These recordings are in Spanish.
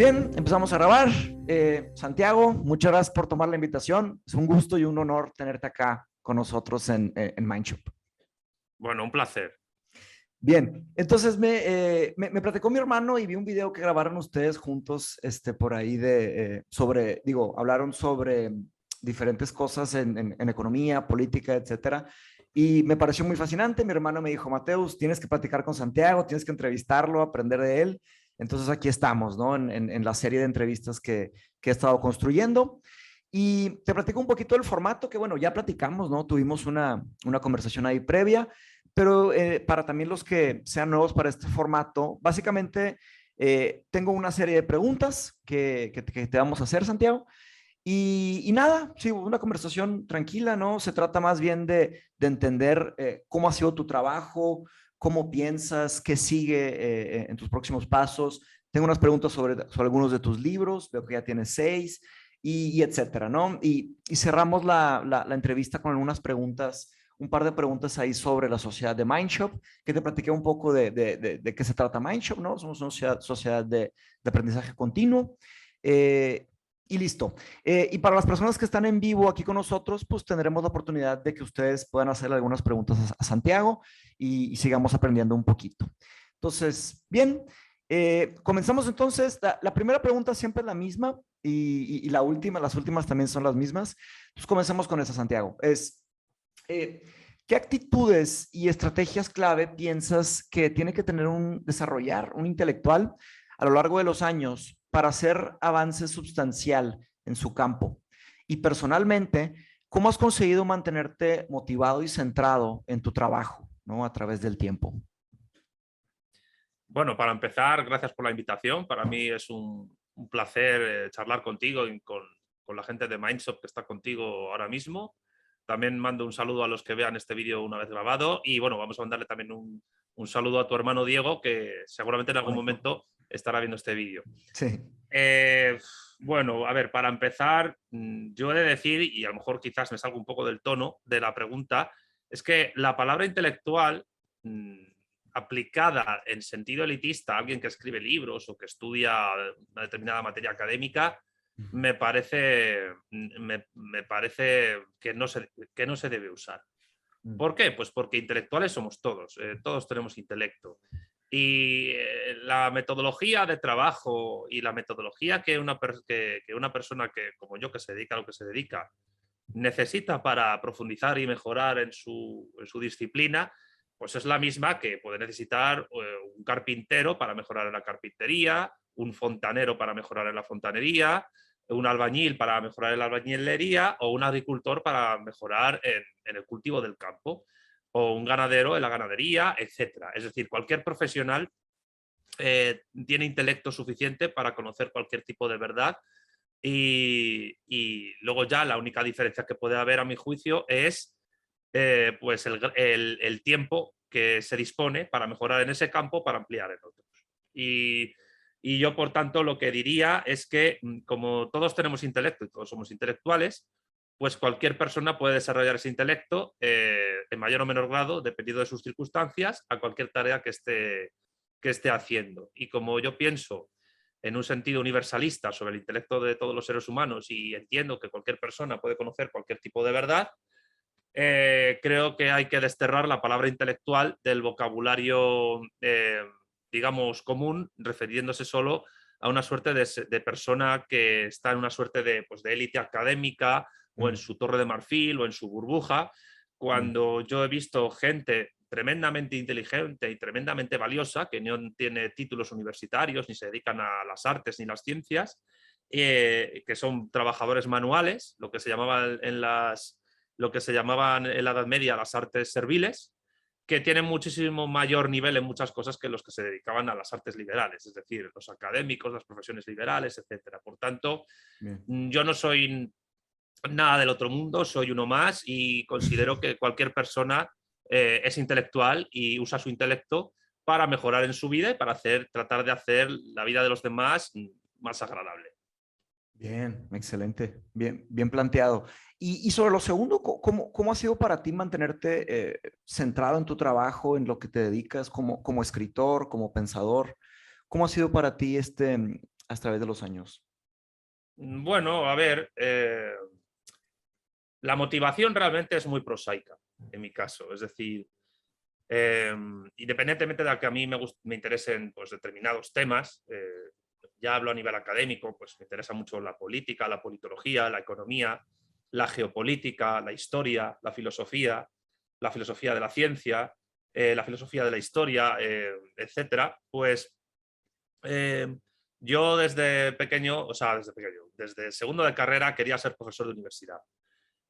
bien, empezamos a grabar. Santiago, muchas gracias por tomar la invitación. Es un gusto y un honor tenerte acá con nosotros en Mindshop. Bueno, un placer. Bien, entonces me platicó mi hermano y vi un video que grabaron ustedes juntos por ahí hablaron sobre diferentes cosas en economía, política, etcétera. Y me pareció muy fascinante. Mi hermano me dijo, Mateus, tienes que platicar con Santiago, tienes que entrevistarlo, aprender de él. Entonces aquí estamos, ¿no? En la serie de entrevistas que he estado construyendo. Y te platico un poquito del formato que, bueno, ya platicamos, ¿no? Tuvimos una conversación ahí previa, pero para también los que sean nuevos para este formato, básicamente tengo una serie de preguntas que te vamos a hacer, Santiago. Y nada, sí, una conversación tranquila, ¿no? Se trata más bien de entender cómo ha sido tu trabajo, cómo piensas, qué sigue en tus próximos pasos. Tengo unas preguntas sobre algunos de tus libros, veo que ya tienes 6 y etcétera, ¿no? Y cerramos la entrevista con algunas preguntas, un par de preguntas ahí sobre la sociedad de Mindshop, que te platiqué un poco de qué se trata Mindshop, ¿no? Somos una sociedad de aprendizaje continuo. Y listo. Y para las personas que están en vivo aquí con nosotros, pues tendremos la oportunidad de que ustedes puedan hacer algunas preguntas a Santiago y sigamos aprendiendo un poquito. Entonces, bien, comenzamos entonces. La primera pregunta siempre es la misma y las últimas también son las mismas. Entonces, comencemos con esa, Santiago. ¿Qué actitudes y estrategias clave piensas que tiene que desarrollar un intelectual a lo largo de los años para hacer avance sustancial en su campo? Y personalmente, ¿cómo has conseguido mantenerte motivado y centrado en tu trabajo, ¿no? A través del tiempo. Bueno, para empezar, gracias por la invitación. Para mí es un placer charlar contigo y con la gente de Mindshop que está contigo ahora mismo. También mando un saludo a los que vean este vídeo una vez grabado y bueno, vamos a mandarle también un saludo a tu hermano Diego, que seguramente en algún momento estará viendo este vídeo. Sí. Bueno, a ver, para empezar, yo he de decir, y a lo mejor quizás me salgo un poco del tono de la pregunta, es que la palabra intelectual aplicada en sentido elitista a alguien que escribe libros o que estudia una determinada materia académica, me parece que no se debe usar. ¿Por qué? Pues porque intelectuales somos todos, todos tenemos intelecto. Y la metodología de trabajo y la metodología que una persona como yo, que se dedica a lo que se dedica, necesita para profundizar y mejorar en su disciplina, pues es la misma que puede necesitar un carpintero para mejorar en la carpintería, un fontanero para mejorar en la fontanería, un albañil para mejorar en la albañilería o un agricultor para mejorar en el cultivo del campo, o un ganadero en la ganadería, etc. Es decir, cualquier profesional tiene intelecto suficiente para conocer cualquier tipo de verdad y luego ya la única diferencia que puede haber, a mi juicio, es pues el tiempo que se dispone para mejorar en ese campo, para ampliar en otros. Y yo, por tanto, lo que diría es que como todos tenemos intelecto y todos somos intelectuales, pues cualquier persona puede desarrollar ese intelecto en mayor o menor grado, dependiendo de sus circunstancias, a cualquier tarea que esté haciendo. Y como yo pienso en un sentido universalista sobre el intelecto de todos los seres humanos y entiendo que cualquier persona puede conocer cualquier tipo de verdad, creo que hay que desterrar la palabra intelectual del vocabulario, digamos, común, refiriéndose solo a una suerte de persona que está en una suerte de élite académica o en su torre de marfil o en su burbuja, cuando yo he visto gente tremendamente inteligente y tremendamente valiosa, que no tiene títulos universitarios, ni se dedican a las artes ni las ciencias, que son trabajadores manuales, lo que se llamaban en la Edad Media las artes serviles, que tienen muchísimo mayor nivel en muchas cosas que los que se dedicaban a las artes liberales, es decir, los académicos, las profesiones liberales, etc. Por tanto, yo no soy nada del otro mundo, soy uno más y considero que cualquier persona es intelectual y usa su intelecto para mejorar en su vida y para tratar de hacer la vida de los demás más agradable. Bien, excelente, bien planteado. Y sobre lo segundo, ¿cómo ha sido para ti mantenerte centrado en tu trabajo, en lo que te dedicas como escritor, como pensador? ¿Cómo ha sido para ti a través de los años? Bueno, a ver, la motivación realmente es muy prosaica, en mi caso. Es decir, independientemente de que a mí me interesen pues, determinados temas, ya hablo a nivel académico, pues me interesa mucho la política, la politología, la economía, la geopolítica, la historia, la filosofía de la ciencia, la filosofía de la historia, etcétera. Pues yo desde pequeño, o sea, desde segundo de carrera quería ser profesor de universidad.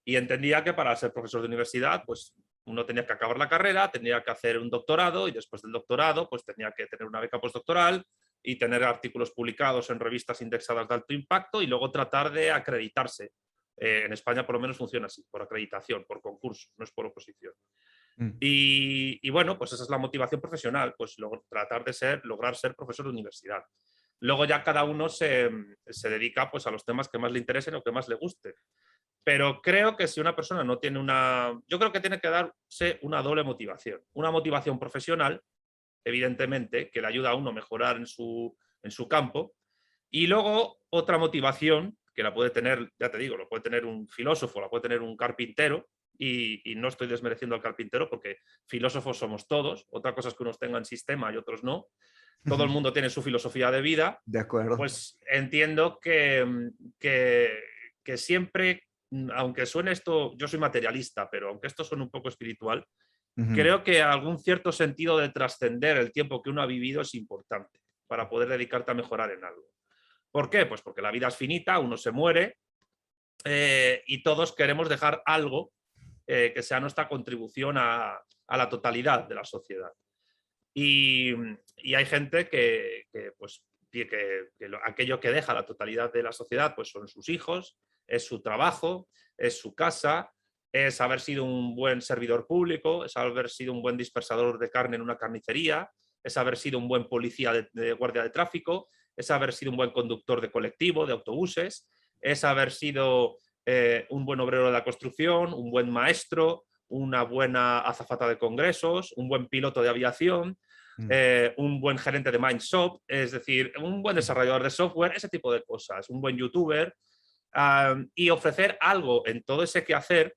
Y entendía que para ser profesor de universidad, pues uno tenía que acabar la carrera, tenía que hacer un doctorado y después del doctorado, pues tenía que tener una beca postdoctoral y tener artículos publicados en revistas indexadas de alto impacto y luego tratar de acreditarse. En España por lo menos funciona así, por acreditación, por concurso, no es por oposición. Mm. Y bueno, pues esa es la motivación profesional, pues tratar de lograr ser profesor de universidad. Luego ya cada uno se dedica pues, a los temas que más le interesen o que más le gusten. Pero creo que si una persona no tiene yo creo que tiene que darse una doble motivación. Una motivación profesional, evidentemente, que le ayuda a uno a mejorar en su campo. Y luego otra motivación, que la puede tener, ya te digo, lo puede tener un filósofo, la puede tener un carpintero, y no estoy desmereciendo al carpintero porque filósofos somos todos. Otra cosa es que unos tengan sistema y otros no. Todo el mundo tiene su filosofía de vida. De acuerdo. Pues entiendo que siempre, aunque suene esto, yo soy materialista, pero aunque esto suene un poco espiritual, creo que algún cierto sentido de trascender el tiempo que uno ha vivido es importante para poder dedicarte a mejorar en algo. ¿Por qué? Pues porque la vida es finita, uno se muere y todos queremos dejar algo que sea nuestra contribución a la totalidad de la sociedad. Y hay gente pues, aquello que deja la totalidad de la sociedad pues son sus hijos, es su trabajo, es su casa, es haber sido un buen servidor público, es haber sido un buen dispersador de carne en una carnicería, es haber sido un buen policía de guardia de tráfico, es haber sido un buen conductor de colectivo, de autobuses, es haber sido un buen obrero de la construcción, un buen maestro, una buena azafata de congresos, un buen piloto de aviación, un buen gerente de Mindshop, es decir, un buen desarrollador de software, ese tipo de cosas, un buen youtuber, y ofrecer algo en todo ese quehacer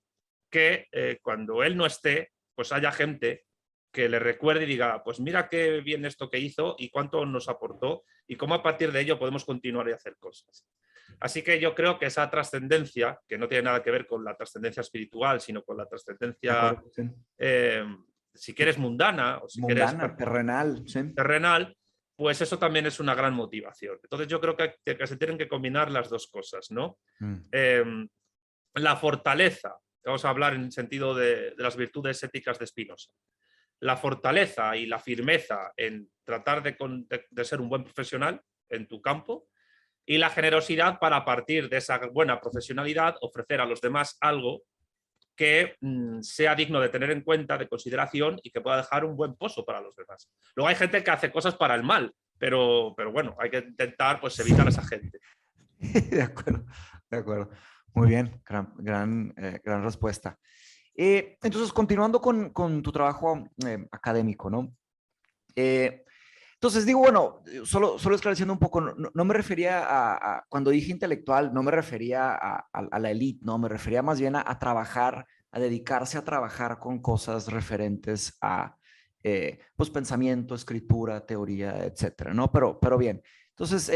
que cuando él no esté, pues haya gente que le recuerde y diga, pues mira qué bien esto que hizo y cuánto nos aportó y cómo a partir de ello podemos continuar y hacer cosas. Así que yo creo que esa trascendencia, que no tiene nada que ver con la trascendencia espiritual, sino con la De trascendencia, acuerdo, sí. Si quieres, mundana o si quieres Mundana, terrenal, sí. terrenal, pues eso también es una gran motivación. Entonces yo creo que se tienen que combinar las dos cosas, ¿no? La fortaleza, vamos a hablar en el sentido de las virtudes éticas de Spinoza. La fortaleza y la firmeza en tratar de ser un buen profesional en tu campo y la generosidad para a partir de esa buena profesionalidad ofrecer a los demás algo que sea digno de tener en cuenta, de consideración y que pueda dejar un buen pozo para los demás. Luego hay gente que hace cosas para el mal, pero bueno, hay que intentar pues, evitar a esa gente. De acuerdo, de acuerdo. Muy bien, gran respuesta. Entonces, continuando con tu trabajo académico, ¿no? Entonces digo, bueno, solo esclareciendo un poco, no me refería cuando dije intelectual, no me refería a la élite, no, me refería más bien a trabajar, a dedicarse a trabajar con cosas referentes a, pues, pensamiento, escritura, teoría, etcétera, ¿no? Pero bien, entonces,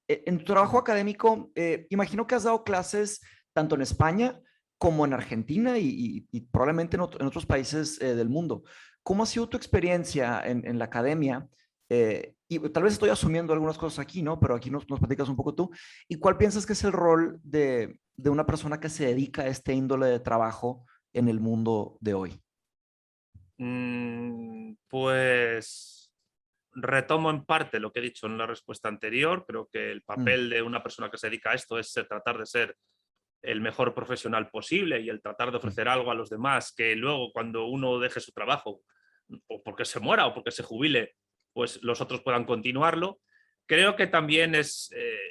en tu trabajo académico, imagino que has dado clases tanto en España como en Argentina y probablemente en otros países del mundo. ¿Cómo ha sido tu experiencia en la academia? Y tal vez estoy asumiendo algunas cosas aquí, ¿no? Pero aquí nos platicas un poco tú. ¿Y cuál piensas que es el rol de una persona que se dedica a este índole de trabajo en el mundo de hoy? Pues retomo en parte lo que he dicho en la respuesta anterior. Creo que el papel de una persona que se dedica a esto es tratar de ser el mejor profesional posible y el tratar de ofrecer algo a los demás que luego cuando uno deje su trabajo, o porque se muera o porque se jubile, pues los otros puedan continuarlo. Creo que también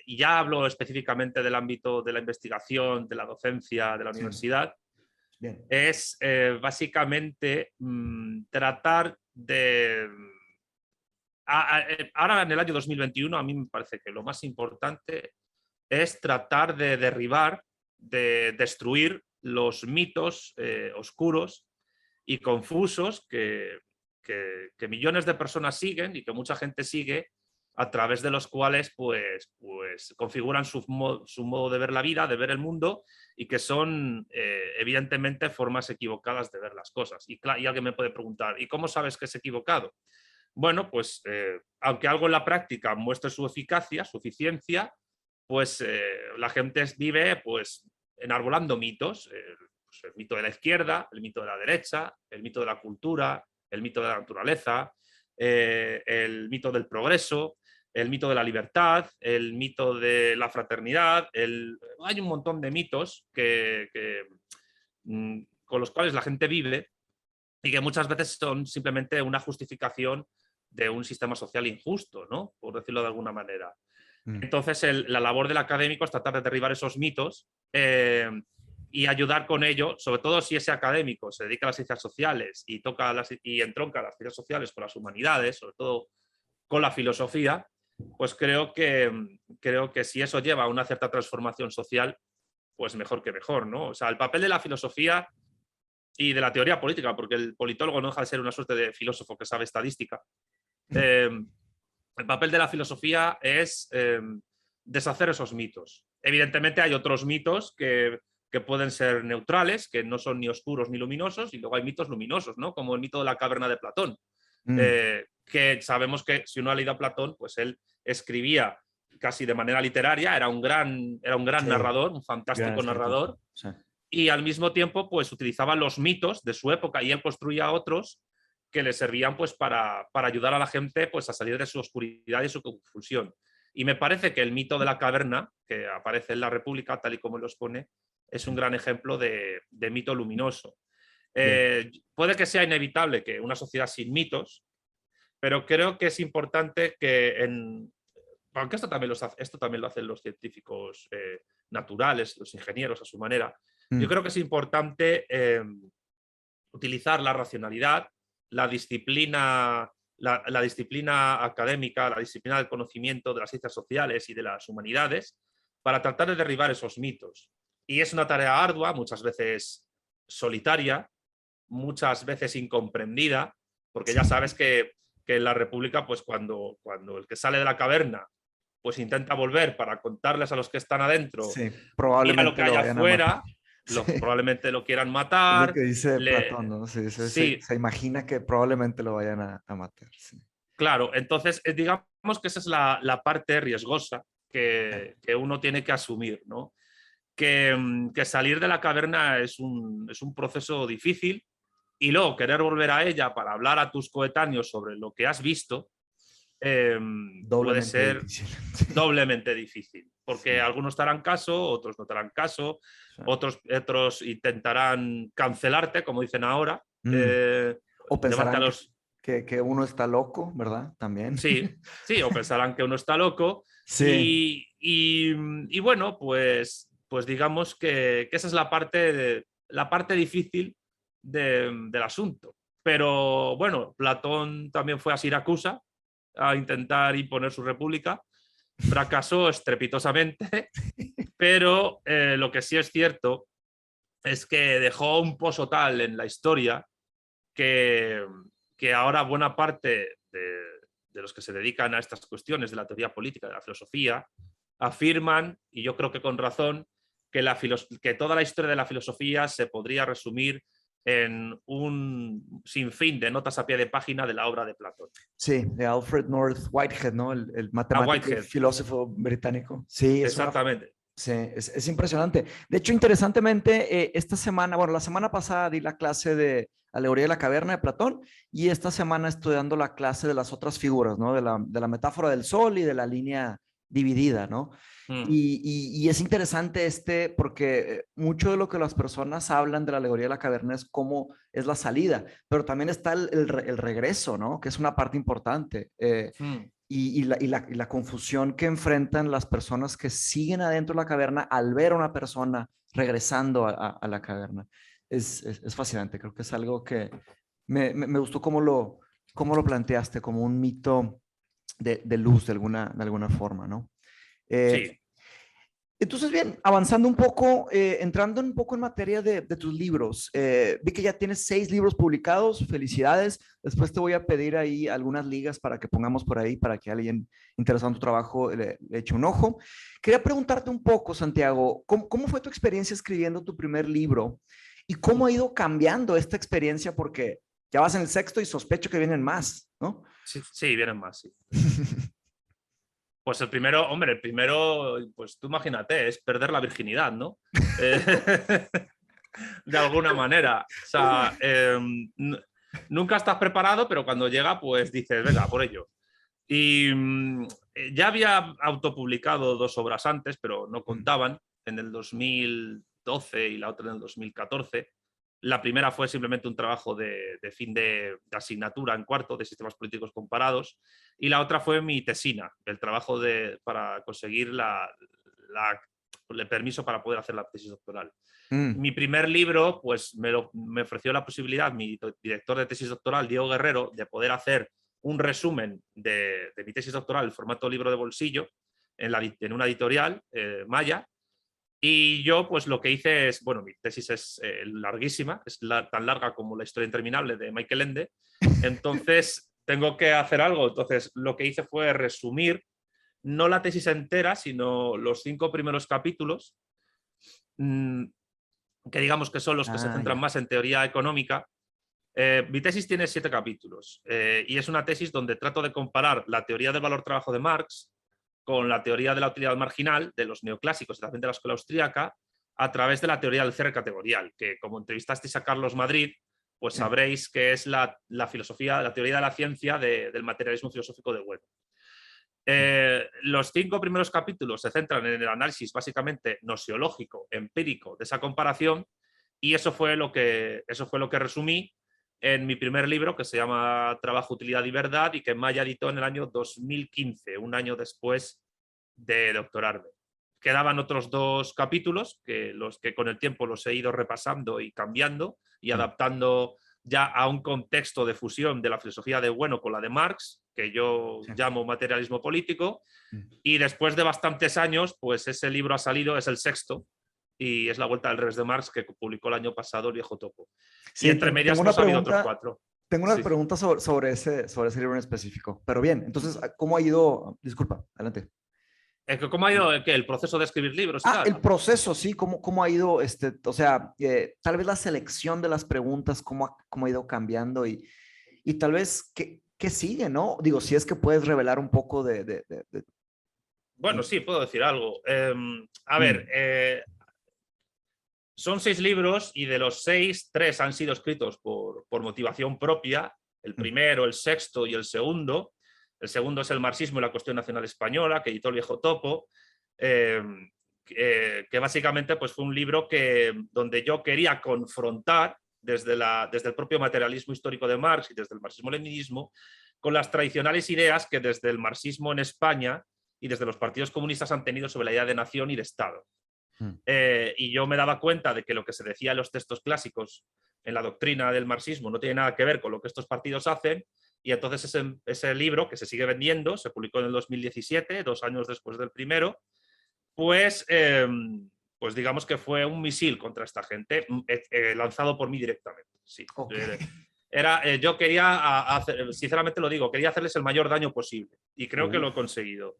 y ya hablo específicamente del ámbito de la investigación, de la docencia, de la universidad, Bien. es básicamente tratar Ahora en el año 2021 a mí me parece que lo más importante es tratar de derribar, de destruir los mitos oscuros y confusos que millones de personas siguen y que mucha gente sigue, a través de los cuales pues configuran su modo de ver la vida, de ver el mundo, y que son evidentemente formas equivocadas de ver las cosas. Y alguien me puede preguntar, ¿y cómo sabes que es equivocado? Bueno, pues aunque algo en la práctica muestre su eficacia, su eficiencia, pues la gente vive pues enarbolando mitos, pues, el mito de la izquierda, el mito de la derecha, el mito de la cultura, el mito de la naturaleza, el mito del progreso, el mito de la libertad, el mito de la fraternidad. Hay un montón de mitos con los cuales la gente vive y que muchas veces son simplemente una justificación de un sistema social injusto, ¿no? Por decirlo de alguna manera. Entonces, la labor del académico es tratar de derribar esos mitos y ayudar con ello, sobre todo si ese académico se dedica a las ciencias sociales y entronca las ciencias sociales con las humanidades, sobre todo con la filosofía, pues creo que si eso lleva a una cierta transformación social, pues mejor que mejor, ¿no? O sea, el papel de la filosofía y de la teoría política, porque el politólogo no deja de ser una suerte de filósofo que sabe estadística. El papel de la filosofía es deshacer esos mitos. Evidentemente hay otros mitos que pueden ser neutrales, que no son ni oscuros ni luminosos, y luego hay mitos luminosos, ¿no? Como el mito de la caverna de Platón, que sabemos que si uno ha leído a Platón, pues él escribía casi de manera literaria, era un gran Sí, narrador, un fantástico gran escritor. narrador, Sí. y al mismo tiempo pues utilizaba los mitos de su época y él construía otros que le servían pues para ayudar a la gente pues a salir de su oscuridad y su confusión. Y me parece que el mito de la caverna, que aparece en la República, tal y como lo expone, es un gran ejemplo de mito luminoso. Puede que sea inevitable que una sociedad sin mitos, pero creo que es importante que aunque esto también lo hacen los científicos naturales, los ingenieros a su manera, yo creo que es importante utilizar la racionalidad, la disciplina académica, la disciplina del conocimiento de las ciencias sociales y de las humanidades para tratar de derribar esos mitos. Y es una tarea ardua, muchas veces solitaria, muchas veces incomprendida, porque ya sabes que en la República, pues cuando el que sale de la caverna pues intenta volver para contarles a los que están adentro, Sí, mira lo que probablemente hay lo vayan a matar. afuera, Sí, probablemente lo quieran es lo matar. que dice Platón, ¿no? Sí, Sí, se imagina que probablemente lo vayan a matar. Sí. claro. Entonces, digamos que esa es la parte riesgosa que uno tiene que asumir, ¿no? Que salir de la caverna es un proceso difícil, y luego querer volver a ella para hablar a tus coetáneos sobre lo que has visto puede Doblemente ser difícil. doblemente difícil, porque Sí, algunos te harán caso, otros no te harán caso, sí. otros intentarán cancelarte, como dicen ahora, Mm. O llevarte a pensarán los... que uno está loco, ¿verdad? También. Sí, sí, o pensarán que uno está loco Sí, y bueno, pues digamos que esa es la parte difícil del asunto. Pero bueno, Platón también fue a Siracusa a intentar imponer su república, fracasó estrepitosamente, pero lo que sí es cierto es que dejó un pozo tal en la historia que, que ahora buena parte de los que se dedican a estas cuestiones de la teoría política, de la filosofía, afirman, y yo creo que con razón, que toda la historia de la filosofía se podría resumir en un sinfín de notas a pie de página de la obra de Platón. sí, de Alfred North Whitehead, ¿no? El A matemático y Whitehead, filósofo británico. Sí, exactamente. sí, es impresionante. De hecho, interesantemente, esta semana, bueno, la semana pasada di la clase de Alegoría de la Caverna de Platón y esta semana estoy dando la clase de las otras figuras, ¿no? De la metáfora del sol y de la línea dividida, ¿no? Mm, Y es interesante porque mucho de lo que las personas hablan de la alegoría de la caverna es cómo es la salida, pero también está el regreso, ¿no? Que es una parte importante. mm. Y la confusión que enfrentan las personas que siguen adentro de la caverna al ver a una persona regresando a la caverna. Es fascinante, creo que es algo que me gustó cómo lo planteaste, como un mito de luz de alguna forma, ¿no? Eh, Sí, entonces, bien, avanzando un poco, entrando un poco en materia de tus libros, vi que ya tienes 6 libros publicados, felicidades. Después te voy a pedir ahí algunas ligas para que pongamos por ahí, para que alguien interesado en tu trabajo le eche un ojo. Quería preguntarte un poco, Santiago, ¿cómo fue tu experiencia escribiendo tu primer libro? ¿Y cómo ha ido cambiando esta experiencia? Porque ya vas en el sexto y sospecho que vienen más, ¿no? sí, sí, vienen más, sí. Pues el primero, hombre, el primero, pues tú imagínate, es perder la virginidad, ¿no? Eh, de alguna manera. O sea, nunca estás preparado, pero cuando llega, pues dices, venga, por ello. Y ya había autopublicado 2 obras antes, pero no contaban, en el 2012 y la otra en el 2014. La primera fue simplemente un trabajo de fin de asignatura en cuarto de sistemas políticos comparados, y la otra fue mi tesina, el trabajo para conseguir el permiso para poder hacer la tesis doctoral. Mm, Mi primer libro, pues me ofreció la posibilidad, mi director de tesis doctoral, Diego Guerrero, de poder hacer un resumen de mi tesis doctoral en formato libro de bolsillo en una editorial, Maya. Y yo, pues lo que hice es, bueno, mi tesis es larguísima, es tan larga como La historia interminable de Michael Ende. Entonces, tengo que hacer algo. Entonces, lo que hice fue resumir, no la tesis entera, sino los 5 primeros capítulos, mmm, que digamos que son los que se ah, centran ya. más en teoría económica. Mi tesis tiene 7 capítulos y es una tesis donde trato de comparar la teoría del valor-trabajo de Marx con la teoría de la utilidad marginal de los neoclásicos y también de la escuela austríaca a través de la teoría del cierre categorial, que como entrevistasteis a Carlos Madrid, pues Sí. sabréis que es la filosofía, la teoría de la ciencia del materialismo filosófico de Bueno. Los 5 primeros capítulos se centran en el análisis básicamente nosiológico, empírico de esa comparación, y eso fue lo que resumí en mi primer libro, que se llama Trabajo, Utilidad y Verdad, y que Maya editó en el año 2015, un año después de doctorarme. Quedaban otros 2 capítulos, los que con el tiempo los he ido repasando y cambiando y Mm, adaptando ya a un contexto de fusión de la filosofía de Bueno con la de Marx, que yo sí. llamo materialismo político, Mm. y después de bastantes años, pues ese libro ha salido, es el sexto, y es La Vuelta al Revés de Marx, que publicó el año pasado el Viejo Topo. Y Sí, entre medias, tengo una pues ha habido otros pregunta, 4. tengo unas Sí. preguntas sobre ese libro en específico. Pero bien, entonces, ¿cómo ha ido? Disculpa, adelante. ¿Cómo ha ido el proceso de escribir libros y Ah, tal? el proceso, sí, ¿cómo ha ido, o sea, tal vez la selección de las preguntas, cómo ha ido cambiando y tal vez qué sigue, ¿no? Digo, si es que puedes revelar un poco Bueno, sí, puedo decir algo. A ver, Mm, son 6 libros y de los 6, 3 han sido escritos por motivación propia, el mm, primero, el sexto y el segundo. El segundo es El marxismo y la cuestión nacional española, que editó el Viejo Topo, eh, que básicamente pues, fue un libro donde yo quería confrontar desde el propio materialismo histórico de Marx y desde el marxismo-leninismo con las tradicionales ideas que desde el marxismo en España y desde los partidos comunistas han tenido sobre la idea de nación y de Estado. mm, Y yo me daba cuenta de que lo que se decía en los textos clásicos, en la doctrina del marxismo, no tiene nada que ver con lo que estos partidos hacen, y entonces ese libro, que se sigue vendiendo, se publicó en el 2017, 2 años después del primero, pues, pues digamos que fue un misil contra esta gente, lanzado por mí directamente. Sí. ok. Yo quería, sinceramente lo digo, quería hacerles el mayor daño posible, y creo que lo he Uf, conseguido.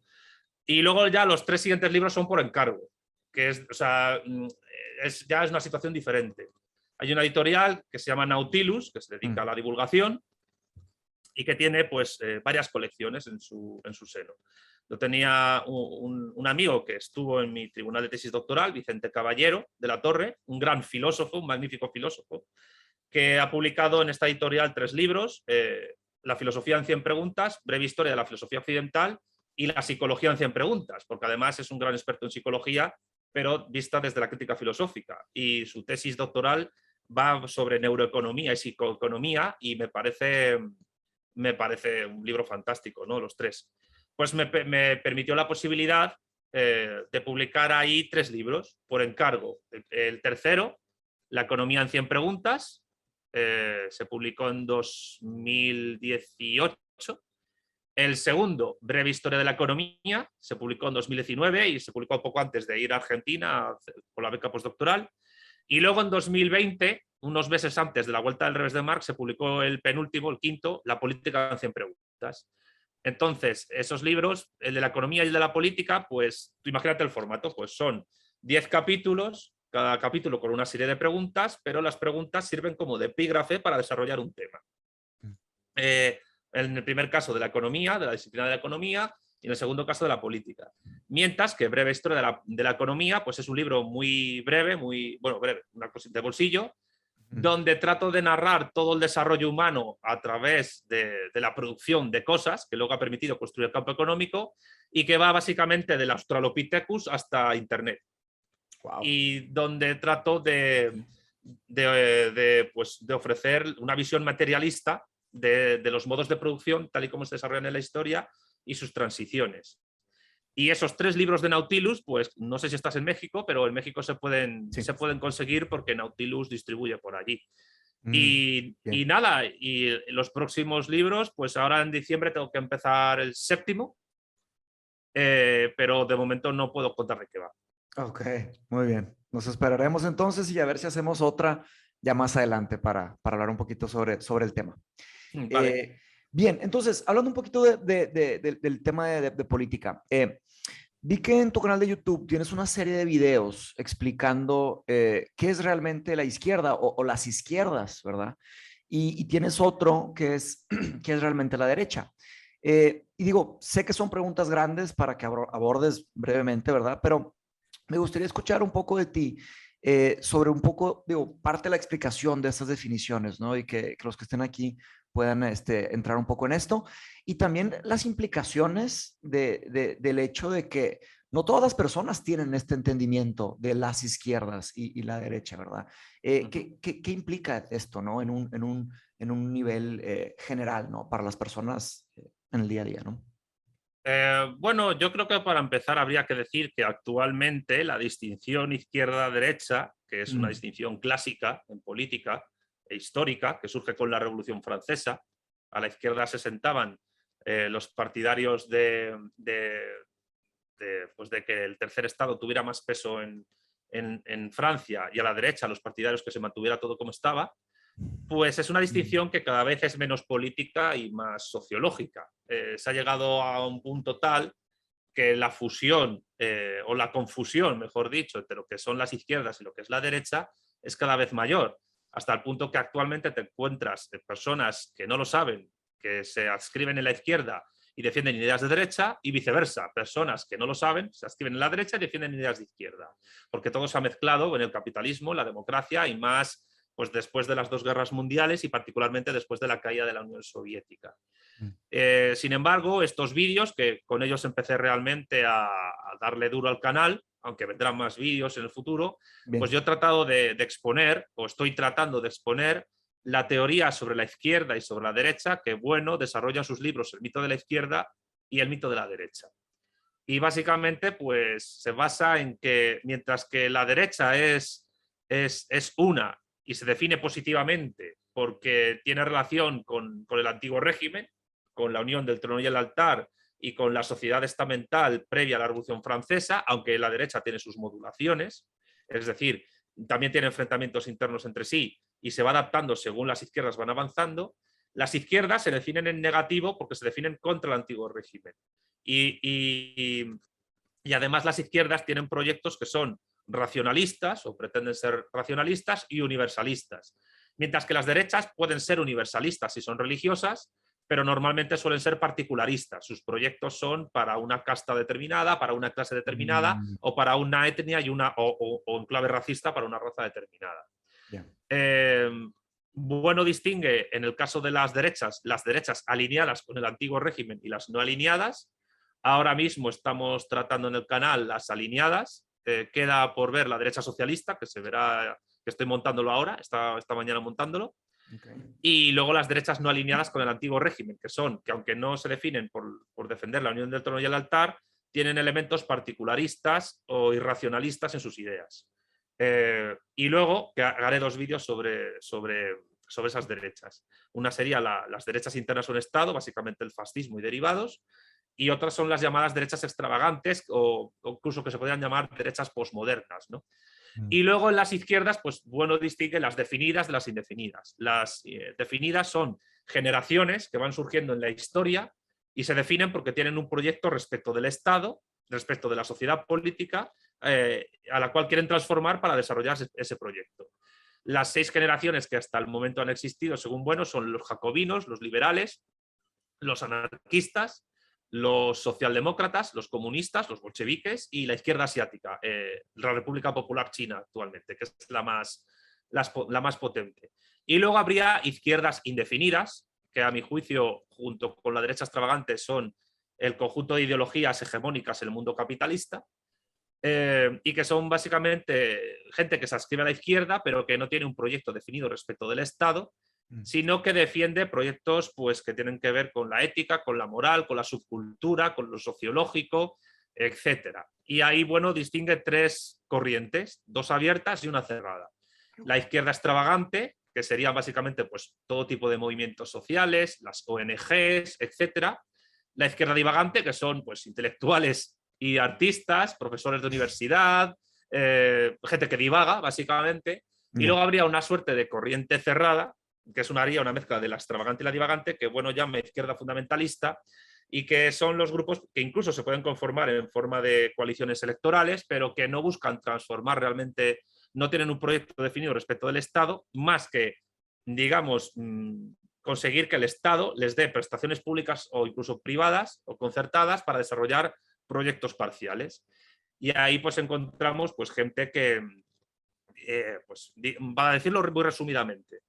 Y luego ya los 3 siguientes libros son por encargo, que es, o sea, ya es una situación diferente. Hay una editorial que se llama Nautilus, que se dedica a mm, la divulgación y que tiene pues varias colecciones en su seno. Yo tenía un amigo que estuvo en mi tribunal de tesis doctoral, Vicente Caballero de la Torre, un gran filósofo, un magnífico filósofo, que ha publicado en esta editorial 3 libros, La filosofía en 100 preguntas, Breve historia de la filosofía occidental y La psicología en 100 preguntas, porque además es un gran experto en psicología, pero vista desde la crítica filosófica. Y su tesis doctoral va sobre neuroeconomía y psicoeconomía y me parece un libro fantástico, ¿no? Los 3. Pues me permitió la posibilidad de publicar ahí 3 libros por encargo. El tercero, La economía en 100 preguntas, se publicó en 2018 El segundo, Breve Historia de la Economía, se publicó en 2019 y se publicó un poco antes de ir a Argentina con la beca postdoctoral. Y luego en 2020, unos meses antes de la vuelta del revés de Marx, se publicó el penúltimo, el quinto, La política en 100 preguntas. Entonces, esos libros, el de la economía y el de la política, pues tú imagínate el formato, pues son 10 capítulos, cada capítulo con una serie de preguntas, pero las preguntas sirven como de epígrafe para desarrollar un tema. En el primer caso de la economía, de la disciplina de la economía, y en el segundo caso de la política. Mientras que Breve Historia de la Economía, pues es un libro muy breve, breve, una cosita de bolsillo, donde trato de narrar todo el desarrollo humano a través de la producción de cosas, que luego ha permitido construir el campo económico, y que va básicamente del Australopithecus hasta Internet. Wow. Y donde trato de ofrecer una visión materialista de los modos de producción, tal y como se desarrollan en la historia, y sus transiciones. Y esos 3 libros de Nautilus, pues no sé si estás en México, pero en México se pueden conseguir porque Nautilus distribuye por allí. Y nada, y los próximos libros, pues ahora en diciembre tengo que empezar el 7º, pero de momento no puedo contar de qué va. Ok, muy bien. Nos esperaremos entonces y a ver si hacemos otra ya más adelante para hablar un poquito sobre el tema. Vale. Bien, entonces, hablando un poquito del tema de política, vi que en tu canal de YouTube tienes una serie de videos explicando qué es realmente la izquierda o las izquierdas, ¿verdad? Y tienes otro que es qué es realmente la derecha. Y digo, sé que son preguntas grandes para que abordes brevemente, ¿verdad? Pero me gustaría escuchar un poco de ti sobre un poco, digo, parte de la explicación de estas definiciones, ¿no? Y que los que estén aquí puedan entrar un poco en esto. Y también las implicaciones del hecho de que no todas las personas tienen este entendimiento de las izquierdas y la derecha, ¿verdad? ¿Qué implica esto, ¿no? En un nivel general, ¿no? Para las personas en el día a día, ¿no? Bueno, yo creo que para empezar habría que decir que actualmente la distinción izquierda-derecha, que es una distinción clásica en política e histórica, que surge con la Revolución Francesa, a la izquierda se sentaban los partidarios pues de que el tercer estado tuviera más peso en Francia, y a la derecha los partidarios que se mantuviera todo como estaba. Pues es una distinción que cada vez es menos política y más sociológica. Se ha llegado a un punto tal que la fusión o la confusión, mejor dicho, entre lo que son las izquierdas y lo que es la derecha es cada vez mayor, hasta el punto que actualmente te encuentras personas que no lo saben, que se adscriben en la izquierda y defienden ideas de derecha, y viceversa, personas que no lo saben, se adscriben en la derecha y defienden ideas de izquierda, porque todo se ha mezclado en el capitalismo, la democracia y más pues después de las 2 guerras mundiales y particularmente después de la caída de la Unión Soviética. Sin embargo, estos vídeos, que con ellos empecé realmente a darle duro al canal, aunque vendrán más vídeos en el futuro, Bien. pues yo he tratado de exponer, o estoy tratando de exponer, la teoría sobre la izquierda y sobre la derecha que, bueno, desarrolla sus libros El mito de la izquierda y El mito de la derecha. Y básicamente, pues se basa en que mientras que la derecha es una y se define positivamente porque tiene relación con el antiguo régimen, con la unión del trono y el altar y con la sociedad estamental previa a la Revolución Francesa, aunque la derecha tiene sus modulaciones, es decir, también tiene enfrentamientos internos entre sí y se va adaptando según las izquierdas van avanzando. Las izquierdas se definen en negativo porque se definen contra el antiguo régimen. Y además las izquierdas tienen proyectos que son racionalistas o pretenden ser racionalistas y universalistas, mientras que las derechas pueden ser universalistas y son religiosas, pero normalmente suelen ser particularistas. Sus proyectos son para una casta determinada, para una clase determinada o para una etnia y o en clave racista para una raza determinada. Yeah. Bueno distingue en el caso de las derechas alineadas con el antiguo régimen y las no alineadas. Ahora mismo estamos tratando en el canal las alineadas. Queda por ver la derecha socialista, que se verá, que estoy montándolo ahora, esta mañana montándolo. Okay. Y luego las derechas no alineadas con el antiguo régimen, que son, que aunque no se definen por defender la unión del trono y el altar, tienen elementos particularistas o irracionalistas en sus ideas. Y luego que haré 2 vídeos sobre sobre esas derechas. Una sería las derechas internas a un Estado, básicamente el fascismo y derivados, y otras son las llamadas derechas extravagantes o incluso que se podrían llamar derechas posmodernas, ¿no? Y luego en las izquierdas, pues bueno, distingue las definidas de las indefinidas. Las definidas son generaciones que van surgiendo en la historia y se definen porque tienen un proyecto respecto del Estado, respecto de la sociedad política, a la cual quieren transformar para desarrollar ese proyecto. Las 6 generaciones que hasta el momento han existido, según bueno, son los jacobinos, los liberales, los anarquistas, los socialdemócratas, los comunistas, los bolcheviques y la izquierda asiática, la República Popular China actualmente, que es la más potente. Y luego habría izquierdas indefinidas, que a mi juicio, junto con la derecha extravagante, son el conjunto de ideologías hegemónicas en el mundo capitalista, y que son básicamente gente que se adscribe a la izquierda, pero que no tiene un proyecto definido respecto del Estado, sino que defiende proyectos pues, que tienen que ver con la ética, con la moral, con la subcultura, con lo sociológico, etc. Y ahí, bueno, distingue 3 corrientes, 2 abiertas y una cerrada. La izquierda extravagante, que serían básicamente pues, todo tipo de movimientos sociales, las ONGs, etc. La izquierda divagante, que son pues, intelectuales y artistas, profesores de universidad, gente que divaga, básicamente. Y luego habría una suerte de corriente cerrada, que haría una mezcla de la extravagante y la divagante, que bueno, llama izquierda fundamentalista, y que son los grupos que incluso se pueden conformar en forma de coaliciones electorales, pero que no buscan transformar realmente, no tienen un proyecto definido respecto del Estado, más que, digamos, conseguir que el Estado les dé prestaciones públicas o incluso privadas o concertadas para desarrollar proyectos parciales. Y ahí pues encontramos pues gente que, pues, va a decirlo muy resumidamente,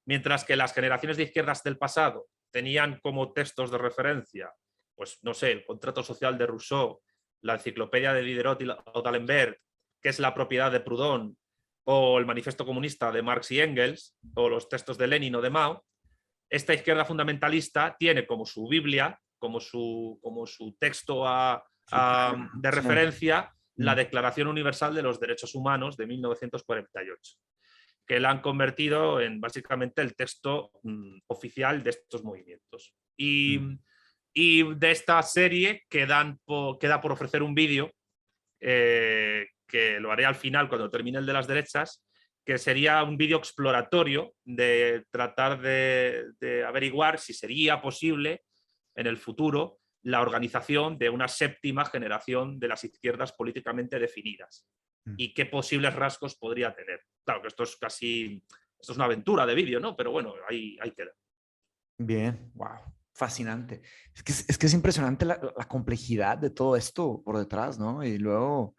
mientras que las generaciones de izquierdas del pasado tenían como textos de referencia, pues no sé, el contrato social de Rousseau, la enciclopedia de Diderot o d'Alembert, que es la propiedad de Proudhon, o el manifiesto comunista de Marx y Engels, o los textos de Lenin o de Mao, esta izquierda fundamentalista tiene como su Biblia, como su texto de referencia, la Declaración Universal de los Derechos Humanos de 1948. Que la han convertido en básicamente el texto oficial de estos movimientos. Y de esta serie queda por ofrecer un vídeo, que lo haré al final cuando termine el de las derechas, que sería un vídeo exploratorio de tratar de averiguar si sería posible en el futuro la organización de una 7ª generación de las izquierdas políticamente definidas y qué posibles rasgos podría tener. Claro que esto es una aventura de vídeo, ¿no? Pero bueno, ahí queda. Bien, wow, fascinante. Es que es impresionante la complejidad de todo esto por detrás, ¿no? Y luego,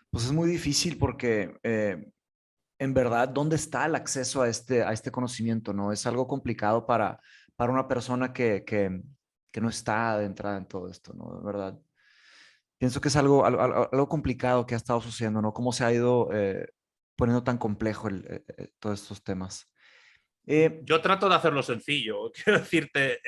pues es muy difícil porque en verdad, ¿dónde está el acceso a este conocimiento, no? Es algo complicado para una persona que no está adentrada en todo esto, ¿no? De verdad. Pienso que es algo complicado que ha estado sucediendo, ¿no? Cómo se ha ido poniendo tan complejo todos estos temas. Yo trato de hacerlo sencillo. Quiero decirte,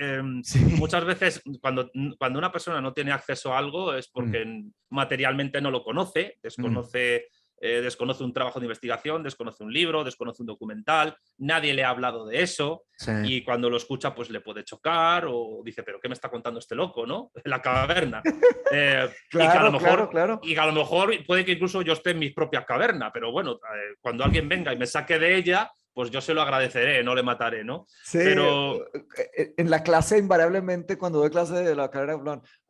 Sí. muchas veces cuando una persona no tiene acceso a algo es porque materialmente no lo conoce, desconoce un trabajo de investigación, desconoce un libro, desconoce un documental, nadie le ha hablado de eso, Sí. y cuando lo escucha pues le puede chocar o dice, pero ¿qué me está contando este loco, no? La caverna. Y que a lo mejor, claro. y que a lo mejor puede que incluso yo esté en mi propia caverna, pero bueno, cuando alguien venga y me saque de ella, pues yo se lo agradeceré, no le mataré, ¿no? Sí, Pero en la clase invariablemente cuando doy clase de la carrera,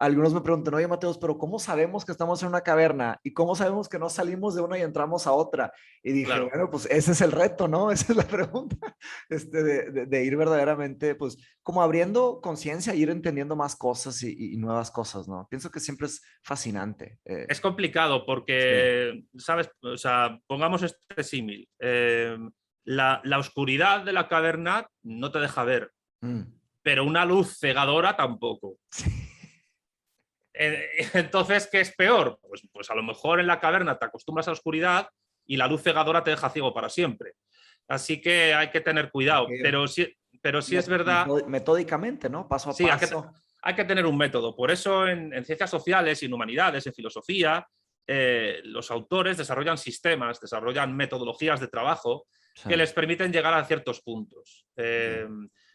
algunos me preguntan, oye Mateos, pero ¿cómo sabemos que estamos en una caverna? ¿Y cómo sabemos que no salimos de una y entramos a otra? Y dije, claro, bueno, pues ese es el reto, ¿no? Esa es la pregunta, de ir verdaderamente, pues, como abriendo conciencia, ir entendiendo más cosas y nuevas cosas, ¿no? Pienso que siempre es fascinante. es complicado porque, ¿sabes? O sea, pongamos este símil. La oscuridad de la caverna no te deja ver, pero una luz cegadora tampoco. Entonces, ¿qué es peor? Pues a lo mejor en la caverna te acostumbras a la oscuridad y la luz cegadora te deja ciego para siempre. Así que hay que tener cuidado, pero sí es verdad. Metódicamente, ¿no? Paso a Sí, paso. hay que tener un método. Por eso en ciencias sociales, en humanidades, en filosofía, los autores desarrollan sistemas, desarrollan metodologías de trabajo Sí. que les permiten llegar a ciertos puntos.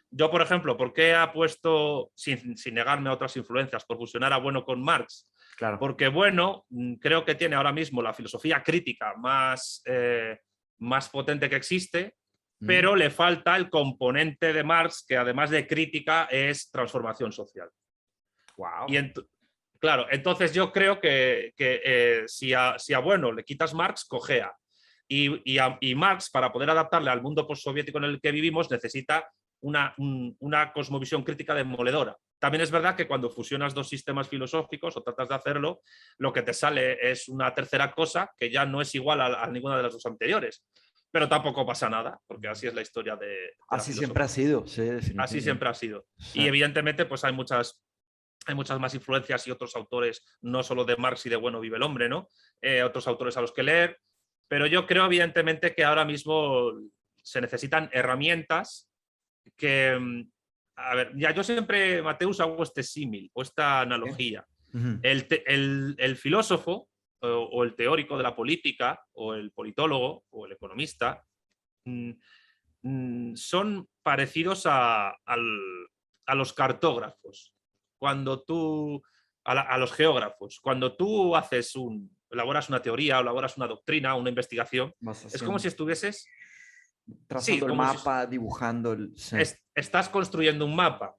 Yo, por ejemplo, ¿por qué apuesto, sin negarme a otras influencias, por fusionar a Bueno con Marx? Claro. Porque Bueno creo que tiene ahora mismo la filosofía crítica más potente que existe, pero le falta el componente de Marx, que además de crítica es transformación social. Wow. Y claro, entonces yo creo que si a Bueno le quitas Marx, cojea. Y Marx, para poder adaptarle al mundo postsoviético en el que vivimos, necesita una cosmovisión crítica demoledora. También es verdad que cuando fusionas dos sistemas filosóficos o tratas de hacerlo, lo que te sale es una tercera cosa que ya no es igual a ninguna de las dos anteriores. Pero tampoco pasa nada, porque así es la historia de la Así filosofía. siempre ha sido, sí, definitivamente. Así siempre ha sido. Sí. Y evidentemente pues hay muchas más influencias y otros autores, no solo de Marx y de Bueno vive el hombre, ¿no? Otros autores a los que leer. Pero yo creo evidentemente que ahora mismo se necesitan herramientas que, a ver, ya yo siempre, Mateus, hago este símil o esta analogía. El filósofo o el teórico de la política o el politólogo o el economista son parecidos a los cartógrafos. Cuando tú, a los geógrafos, cuando tú elaboras una teoría o elaboras una doctrina, una investigación, es como si estuvieses trazando el mapa, dibujando sí. Estás construyendo un mapa.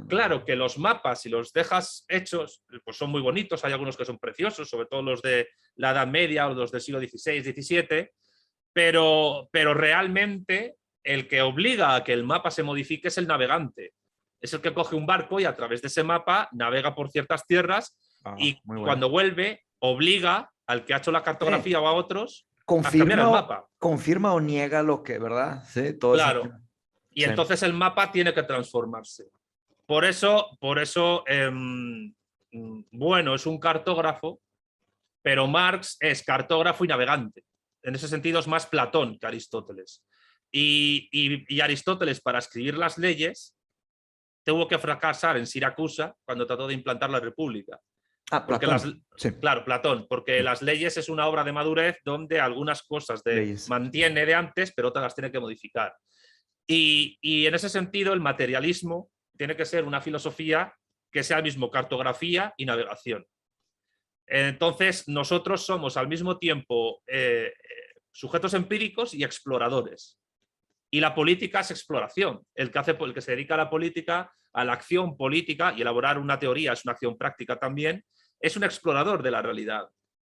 Claro que los mapas, si los dejas hechos, pues son muy bonitos, hay algunos que son preciosos, sobre todo los de la Edad Media o los del siglo XVI, XVII, pero realmente el que obliga a que el mapa se modifique es el navegante. Es el que coge un barco y a través de ese mapa navega por ciertas tierras y cuando vuelve obliga al que ha hecho la cartografía o a otros a cambiar el mapa. Confirma o niega lo que, ¿verdad? Sí, todo claro. Eso. Y entonces el mapa tiene que transformarse. Por eso Bueno, es un cartógrafo, pero Marx es cartógrafo y navegante. En ese sentido es más Platón que Aristóteles. Y Aristóteles, para escribir las leyes, tuvo que fracasar en Siracusa cuando trató de implantar la República. Porque Platón. Sí. Claro, Platón, porque las leyes es una obra de madurez donde algunas cosas mantiene de antes, pero otras las tiene que modificar. Y en ese sentido, el materialismo tiene que ser una filosofía que sea al mismo cartografía y navegación. Entonces, nosotros somos al mismo tiempo sujetos empíricos y exploradores. Y la política es exploración. El que se dedica a la política, a la acción política y elaborar una teoría, es una acción práctica también, es un explorador de la realidad.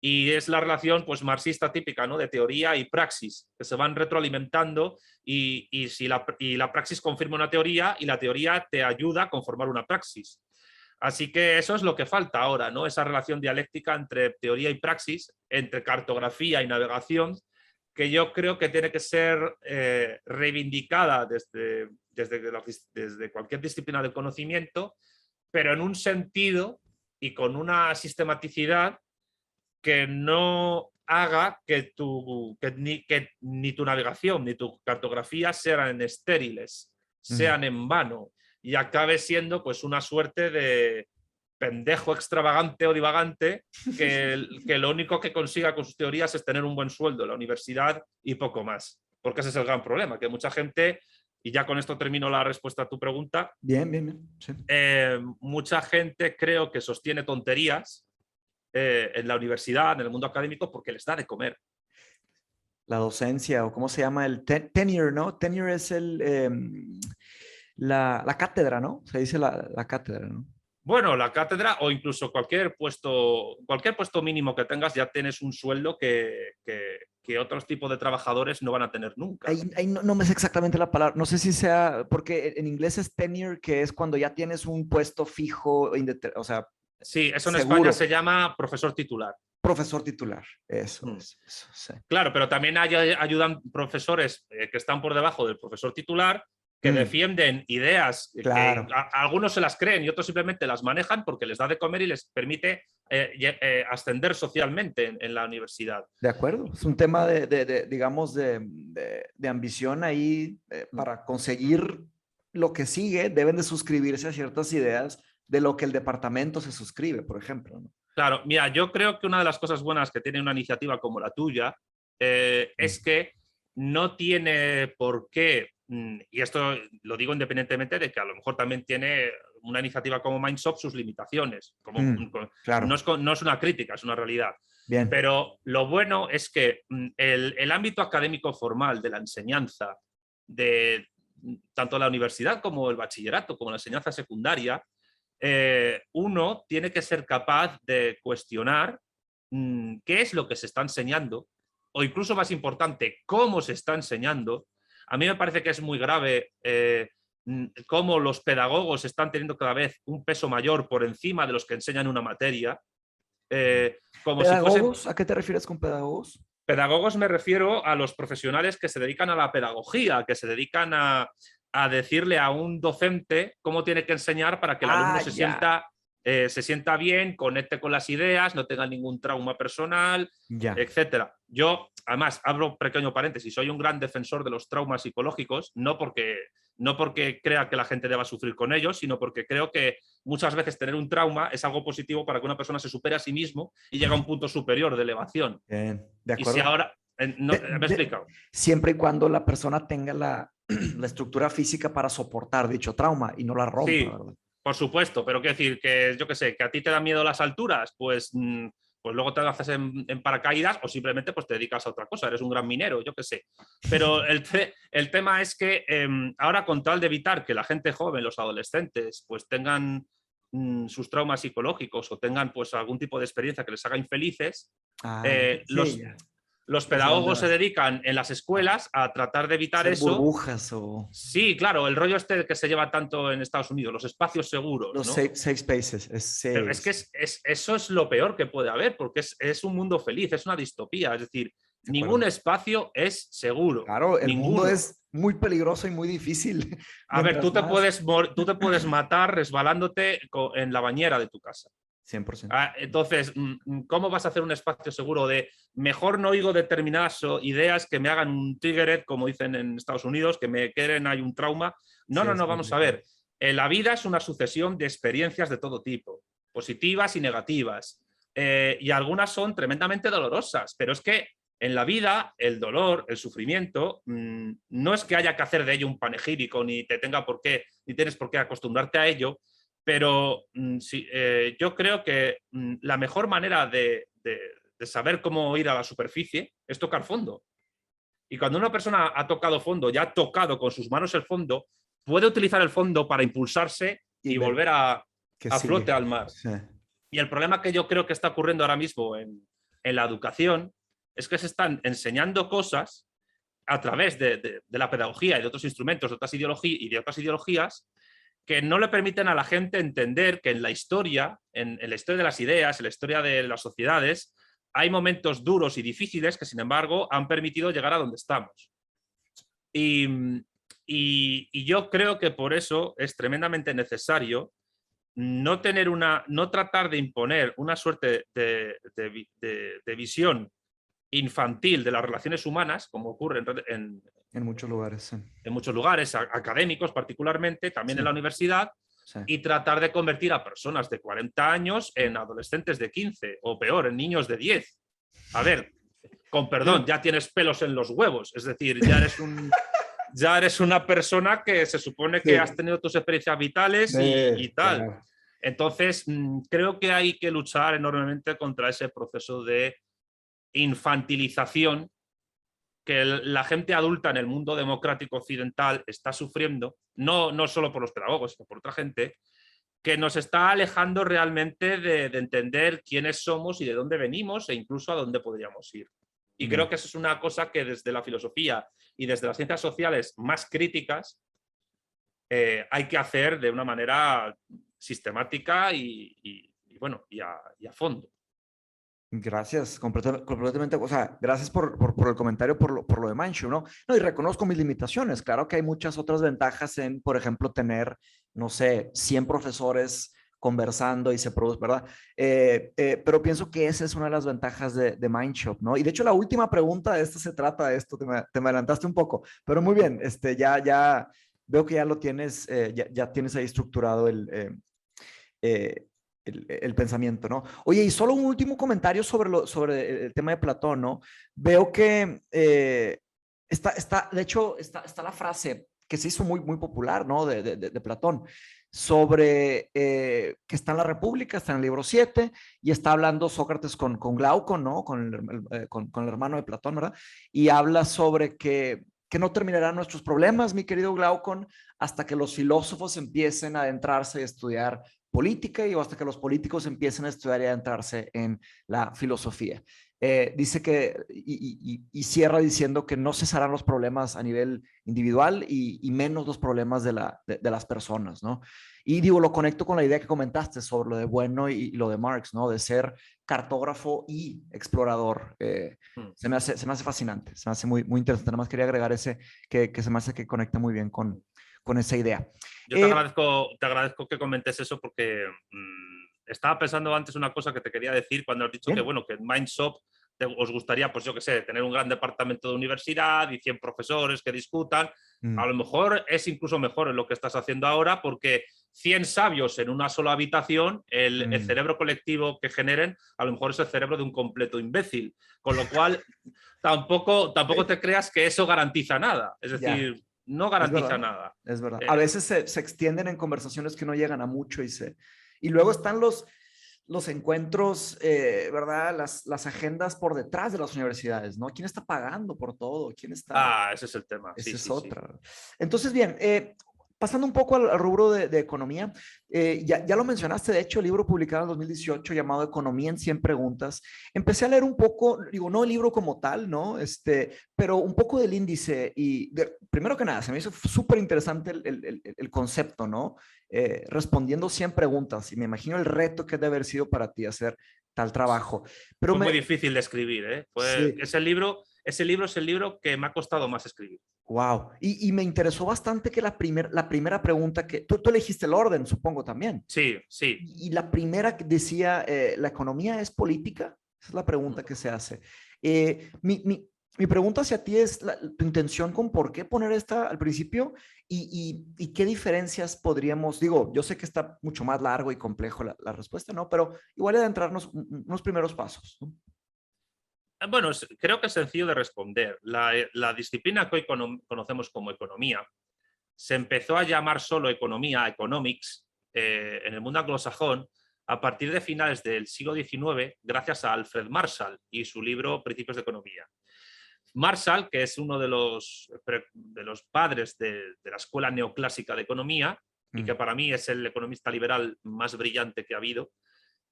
Y es la relación pues, marxista típica, ¿no? De teoría y praxis, que se van retroalimentando y la praxis confirma una teoría y la teoría te ayuda a conformar una praxis. Así que eso es lo que falta ahora, ¿no? Esa relación dialéctica entre teoría y praxis, entre cartografía y navegación, que yo creo que tiene que ser reivindicada desde cualquier disciplina del conocimiento, pero en un sentido y con una sistematicidad que no haga que ni tu navegación ni tu cartografía sean estériles, sean en vano y acabe siendo pues una suerte de pendejo extravagante o divagante que lo único que consiga con sus teorías es tener un buen sueldo en la universidad y poco más. Porque ese es el gran problema, que mucha gente, y ya con esto termino la respuesta a tu pregunta, bien. Sí. Mucha gente creo que sostiene tonterías en la universidad, en el mundo académico, porque les da de comer. La docencia, o cómo se llama, el tenure, ¿no? Tenure es la cátedra, ¿no? Se dice la cátedra, ¿no? Bueno, la cátedra o incluso cualquier puesto mínimo que tengas, ya tienes un sueldo que otros tipos de trabajadores no van a tener nunca. Ahí no me sé exactamente la palabra, no sé si sea, porque en inglés es tenure, que es cuando ya tienes un puesto fijo, o sea, sí, eso en seguro. España se llama profesor titular. Profesor titular, eso, sí. Claro, pero también ayudan profesores que están por debajo del profesor titular, que defienden ideas claro. que algunos se las creen y otros simplemente las manejan porque les da de comer y les permite ascender socialmente en la universidad. De acuerdo, es un tema digamos, de ambición ahí para conseguir lo que sigue, deben de suscribirse a ciertas ideas de lo que el departamento se suscribe, por ejemplo, ¿no? Claro, mira, yo creo que una de las cosas buenas que tiene una iniciativa como la tuya es que no tiene por qué, y esto lo digo independientemente de que a lo mejor también tiene una iniciativa como Mindshop sus limitaciones, claro. no es una crítica, es una realidad. Bien. Pero lo bueno es que el ámbito académico formal de la enseñanza, de tanto la universidad como el bachillerato, como la enseñanza secundaria, uno tiene que ser capaz de cuestionar qué es lo que se está enseñando, o incluso más importante, cómo se está enseñando. A mí me parece que es muy grave cómo los pedagogos están teniendo cada vez un peso mayor por encima de los que enseñan una materia. Como si fuesen ¿Pedagogos? ¿A qué te refieres con pedagogos? pedagogos, me refiero a los profesionales que se dedican a la pedagogía, que se dedican a decirle a un docente cómo tiene que enseñar para que el alumno Ya. se sienta bien, conecte con las ideas, no tenga ningún trauma personal, Ya. etcétera. Yo, además, abro un pequeño paréntesis, soy un gran defensor de los traumas psicológicos, no porque crea que la gente deba sufrir con ellos, sino porque creo que muchas veces tener un trauma es algo positivo para que una persona se supere a sí mismo y llegue a un punto superior de elevación. Bien, de Y si acuerdo. ahora, no, me he explicado. Siempre y cuando la persona tenga la estructura física para soportar dicho trauma y no la rompa, Sí, ¿verdad? por supuesto, pero quiero decir que yo qué sé, que a ti te dan miedo las alturas, pues, pues luego te lanzas en paracaídas o simplemente pues te dedicas a otra cosa, eres un gran minero, yo qué sé. Pero el tema es que ahora con tal de evitar que la gente joven, los adolescentes, pues tengan sus traumas psicológicos o tengan pues algún tipo de experiencia que les haga infelices, Ya, sí, los, ya. los Ya sé a dónde pedagogos se vas. dedican en las escuelas a tratar de evitar Hacer eso. burbujas o Sí, claro, el rollo este que se lleva tanto en Estados Unidos, los espacios seguros, los ¿no? safe spaces. Pero es que Seis. eso es lo peor que puede haber, porque es un mundo feliz, es una distopía. Es decir, De ningún acuerdo. espacio es seguro, Claro, el mundo ninguno. es muy peligroso y muy difícil. A ver, Mientras más. tú te puedes matar resbalándote en la bañera de tu casa. 100%. Entonces, ¿cómo vas a hacer un espacio seguro de mejor no oigo determinadas ideas que me hagan un triggered, como dicen en Estados Unidos, que me queden hay un trauma? No, Sí, no, es no, vamos a complicado. ver. La vida es una sucesión de experiencias de todo tipo, positivas y negativas. Y algunas son tremendamente dolorosas, pero es que en la vida el dolor, el sufrimiento, no es que haya que hacer de ello un panegírico, ni te tenga por qué, ni tienes por qué acostumbrarte a ello, pero sí, yo creo que la mejor manera de saber cómo ir a la superficie es tocar fondo. Y cuando una persona ha tocado fondo, ya ha tocado con sus manos el fondo, puede utilizar el fondo para impulsarse Y y ver volver qué a flote sigue. al mar. Sí. Y el problema que yo creo que está ocurriendo ahora mismo en la educación es que se están enseñando cosas a través de la pedagogía y de otros instrumentos de otras y de otras ideologías que no le permiten a la gente entender que en la historia, en la historia de las ideas, en la historia de las sociedades, hay momentos duros y difíciles que, sin embargo, han permitido llegar a donde estamos. Y, y yo creo que por eso es tremendamente necesario no tratar de imponer una suerte de visión infantil de las relaciones humanas, como ocurre En muchos lugares, sí. en muchos lugares, académicos particularmente, también Sí, en la universidad, sí. y tratar de convertir a personas de 40 años en adolescentes de 15 o peor, en niños de 10. A ver, con perdón, Sí. ya tienes pelos en los huevos, es decir, ya eres una persona que se supone que has Sí. tenido tus experiencias vitales y tal. Claro. Entonces, creo que hay que luchar enormemente contra ese proceso de infantilización que la gente adulta en el mundo democrático occidental está sufriendo, no solo por los pedagogos, sino por otra gente, que nos está alejando realmente de entender quiénes somos y de dónde venimos e incluso a dónde podríamos ir. Y creo Ya. que eso es una cosa que desde la filosofía y desde las ciencias sociales más críticas hay que hacer de una manera sistemática bueno, y a fondo. Gracias, completamente, o sea, gracias por el comentario, por lo de Manchu, ¿no? No, y reconozco mis limitaciones. Claro que hay muchas otras ventajas en, por ejemplo, tener, no sé, 100 profesores conversando y se produce, ¿verdad? Pero pienso que esa es una de las ventajas de Mindshop, ¿no? Y de hecho, la última pregunta de esto se trata de esto, te me adelantaste un poco, pero muy bien, ya veo que ya lo tienes, ya tienes ahí estructurado eh, el pensamiento, ¿no? Oye, y solo un último comentario sobre el tema de Platón, ¿no? Veo que De hecho, está la frase que se hizo muy, muy popular, ¿no? De Platón, sobre que está en la República, está en el libro 7, y está hablando Sócrates con Glaucon, ¿no? Con el hermano de Platón, ¿verdad? Y habla sobre que no terminarán nuestros problemas, mi querido Glaucon, hasta que los filósofos empiecen a adentrarse y estudiar política y hasta que los políticos empiecen a estudiar y adentrarse en la filosofía. Dice y cierra diciendo que no cesarán los problemas a nivel individual y menos los problemas de las personas, ¿no? Y digo, lo conecto con la idea que comentaste sobre lo de Bueno y lo de Marx, ¿no? De ser cartógrafo y explorador. Se me hace fascinante, se me hace muy, muy interesante. Nada más quería agregar ese que se me hace que conecta muy bien con esa idea. Yo te agradezco que comentes eso porque estaba pensando antes una cosa que te quería decir cuando has dicho Bien. que, bueno, que en Mindshop os gustaría, pues yo qué sé, tener un gran departamento de universidad y 100 profesores que discutan. A lo mejor es incluso mejor en lo que estás haciendo ahora porque 100 sabios en una sola habitación, el cerebro colectivo que generen, a lo mejor es el cerebro de un completo imbécil. Con lo cual, tampoco te creas que eso garantiza nada. Es decir, Ya. no Es garantiza verdad, nada. es verdad. A veces se extienden en conversaciones que no llegan a mucho y luego están los encuentros, ¿verdad? Las agendas por detrás de las universidades, ¿no? ¿Quién está pagando por todo? ¿Quién está? Ese es el tema. Sí, Esa es sí, sí. otra. Entonces, bien, pasando un poco al rubro de economía, ya lo mencionaste, de hecho, el libro publicado en 2018 llamado Economía en 100 preguntas. Empecé a leer un poco, digo, no el libro como tal, ¿no? Pero un poco del índice primero que nada, se me hizo súper interesante el concepto, ¿no? Respondiendo 100 preguntas y me imagino el reto que debe haber sido para ti hacer tal trabajo. Pero Fue muy difícil de escribir, ¿eh? sí. Ese libro es el libro que me ha costado más escribir. Wow. Y me interesó bastante que la primera pregunta que tú elegiste el orden, supongo también. Sí, sí. Y la primera que decía, ¿la economía es política? Esa es la pregunta que se hace. Mi pregunta hacia ti es tu intención con por qué poner esta al principio y qué diferencias podríamos, digo, yo sé que está mucho más largo y complejo la respuesta, ¿no? Pero igual adentrarnos unos primeros pasos, ¿no? Bueno, creo que es sencillo de responder. La disciplina que hoy conocemos como economía se empezó a llamar solo economía, economics, en el mundo anglosajón a partir de finales del siglo XIX, gracias a Alfred Marshall y su libro Principios de Economía. Marshall, que es uno de los padres de la escuela neoclásica de economía y que para mí es el economista liberal más brillante que ha habido.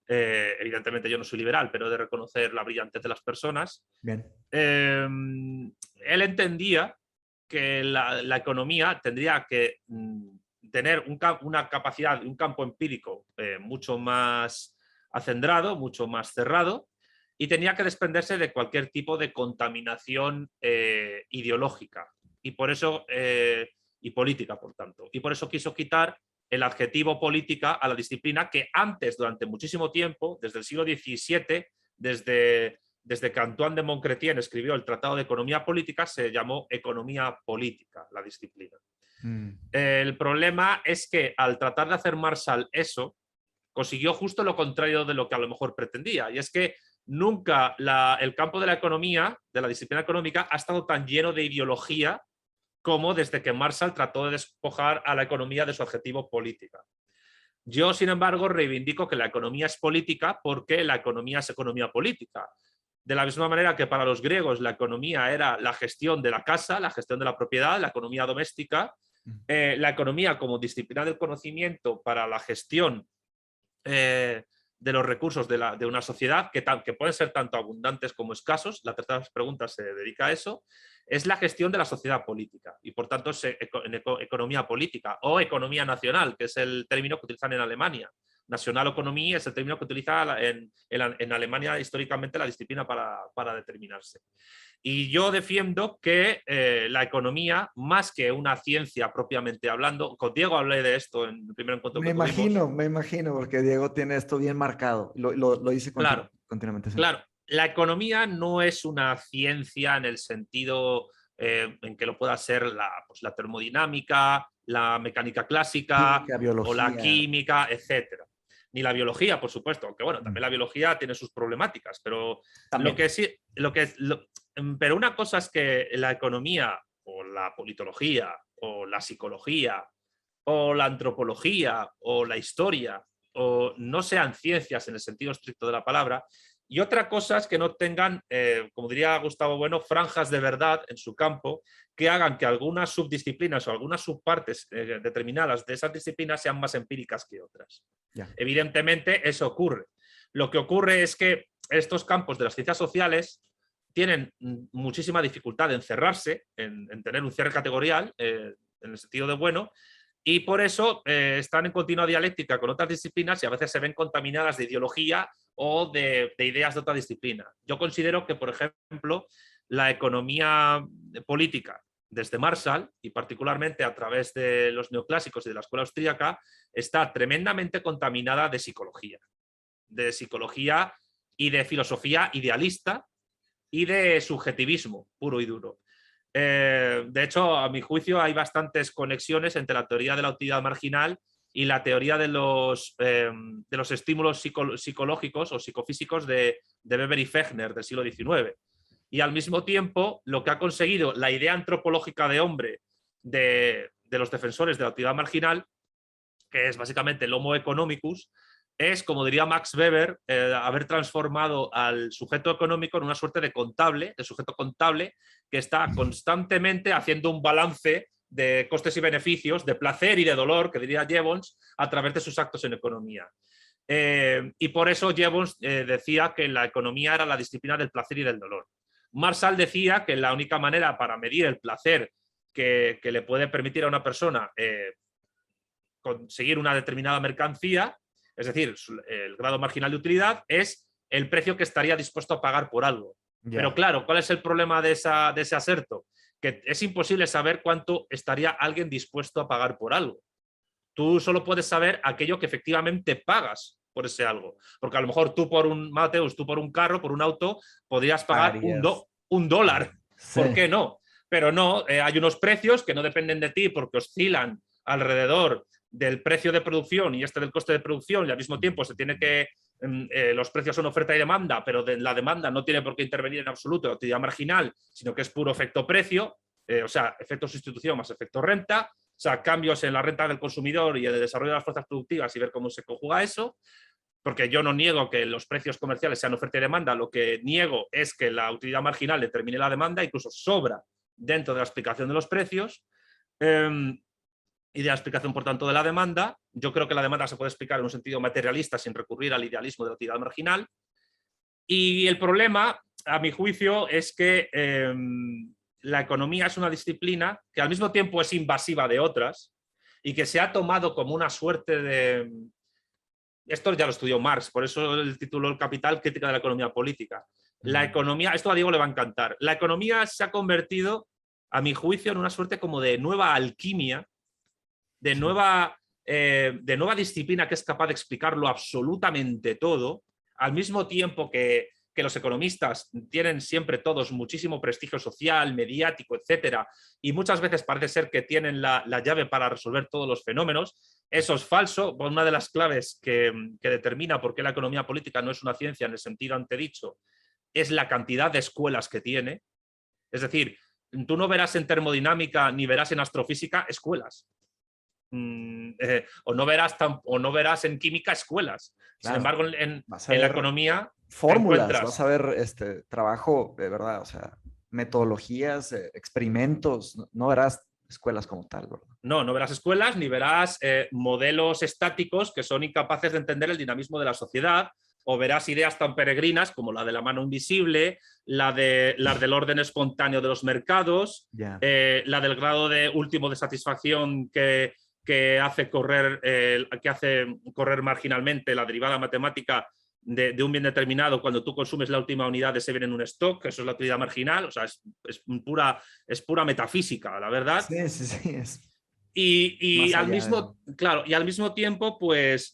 Evidentemente yo no soy liberal, pero he de reconocer la brillantez de las personas. Bien. Él entendía que la economía tendría que tener una capacidad, un campo empírico mucho más acendrado, mucho más cerrado, y tenía que desprenderse de cualquier tipo de contaminación ideológica y por eso y política, por tanto. Y por eso quiso quitar el adjetivo política a la disciplina que antes, durante muchísimo tiempo, desde el siglo XVII, desde que Antoine de Montcretien escribió el Tratado de Economía Política, se llamó economía política, la disciplina. El problema es que al tratar de hacer Marshall eso, consiguió justo lo contrario de lo que a lo mejor pretendía, y es que nunca el campo de la economía, de la disciplina económica, ha estado tan lleno de ideología como desde que Marshall trató de despojar a la economía de su adjetivo política. Yo, sin embargo, reivindico que la economía es política porque la economía es economía política. De la misma manera que para los griegos la economía era la gestión de la casa, la gestión de la propiedad, la economía doméstica, la economía como disciplina del conocimiento para la gestión de los recursos de una sociedad que pueden ser tanto abundantes como escasos, la tercera pregunta se dedica a eso, es la gestión de la sociedad política y por tanto es economía política o economía nacional, que es el término que utilizan en Alemania. National Economy es el término que utiliza en Alemania históricamente la disciplina para determinarse. Y yo defiendo que la economía, más que una ciencia propiamente hablando, con Diego hablé de esto en el primer encuentro que tuvimos. Me imagino, porque Diego tiene esto bien marcado. Lo dice Claro, continuamente. Sí. claro. La economía no es una ciencia en el sentido en que lo pueda ser pues, la termodinámica, la mecánica clásica Química, o la biología. química, etcétera. Ni la biología, por supuesto, aunque bueno, también la biología tiene sus problemáticas, pero También. Pero una cosa es que la economía o la politología o la psicología o la antropología o la historia o no sean ciencias en el sentido estricto de la palabra, y otra cosa es que no tengan, como diría Gustavo Bueno, franjas de verdad en su campo que hagan que algunas subdisciplinas o algunas subpartes determinadas de esas disciplinas sean más empíricas que otras. Ya. Evidentemente eso ocurre. Lo que ocurre es que estos campos de las ciencias sociales tienen muchísima dificultad en cerrarse, en tener un cierre categorial, en el sentido de bueno, y por eso están en continua dialéctica con otras disciplinas y a veces se ven contaminadas de ideología o de ideas de otra disciplina. Yo considero que, por ejemplo, la economía política desde Marshall y particularmente a través de los neoclásicos y de la escuela austríaca está tremendamente contaminada de psicología y de filosofía idealista y de subjetivismo puro y duro. De hecho, a mi juicio, hay bastantes conexiones entre la teoría de la utilidad marginal y la teoría de los estímulos psicológicos o psicofísicos de Weber y Fechner del siglo XIX. Y al mismo tiempo, lo que ha conseguido la idea antropológica de hombre de los defensores de la utilidad marginal, que es básicamente el Homo economicus, es, como diría Max Weber, haber transformado al sujeto económico en una suerte de contable, de sujeto contable, que está constantemente haciendo un balance de costes y beneficios, de placer y de dolor, que diría Jevons, a través de sus actos en economía. Y por eso Jevons decía que la economía era la disciplina del placer y del dolor. Marshall decía que la única manera para medir el placer que le puede permitir a una persona conseguir una determinada mercancía, es decir, el grado marginal de utilidad, es el precio que estaría dispuesto a pagar por algo. Ya. Pero claro, ¿cuál es el problema de ese aserto? Que es imposible saber cuánto estaría alguien dispuesto a pagar por algo. Tú solo puedes saber aquello que efectivamente pagas por ese algo. Porque a lo mejor tú por un, Mateus, tú por un carro, por un auto, podrías pagar Pagarías. un dólar. Sí. ¿Por qué no? Pero no, hay unos precios que no dependen de ti porque oscilan alrededor del precio de producción y del coste de producción, y al mismo tiempo se tiene que los precios son oferta y demanda, pero la demanda no tiene por qué intervenir en absoluto en la actividad marginal, sino que es puro efecto precio, o sea, efecto sustitución más efecto renta, o sea, cambios en la renta del consumidor y en el desarrollo de las fuerzas productivas y ver cómo se conjuga eso, porque yo no niego que los precios comerciales sean oferta y demanda, lo que niego es que la utilidad marginal determine la demanda, incluso sobra dentro de la explicación de los precios. Y de la explicación, por tanto, de la demanda. Yo creo que la demanda se puede explicar en un sentido materialista sin recurrir al idealismo de la utilidad marginal. Y el problema, a mi juicio, es que la economía es una disciplina que al mismo tiempo es invasiva de otras y que se ha tomado como una suerte de... Esto ya lo estudió Marx, por eso el título El Capital, crítica de la economía política. La economía, esto a Diego le va a encantar, la economía se ha convertido, a mi juicio, en una suerte como de nueva alquimia, de nueva disciplina que es capaz de explicarlo absolutamente todo, al mismo tiempo que los economistas tienen siempre todos muchísimo prestigio social, mediático, etcétera, y muchas veces parece ser que tienen la llave para resolver todos los fenómenos. Eso es falso. Una de las claves que determina por qué la economía política no es una ciencia en el sentido antedicho es la cantidad de escuelas que tiene. Es decir, tú no verás en termodinámica ni verás en astrofísica escuelas. O no verás en química escuelas. Claro. Sin embargo, en la economía fórmulas, encuentras... vas a ver trabajo de verdad, o sea, metodologías, experimentos, no verás escuelas como tal, ¿verdad? No verás escuelas ni verás modelos estáticos que son incapaces de entender el dinamismo de la sociedad, o verás ideas tan peregrinas como la de la mano invisible, las del orden espontáneo de los mercados, Yeah. la del grado último de satisfacción que hace correr marginalmente la derivada matemática de un bien determinado cuando tú consumes la última unidad de ese bien en un stock, eso es la utilidad marginal, o sea, es pura metafísica, la verdad. Sí. Y Más al allá mismo, claro, y al mismo tiempo, pues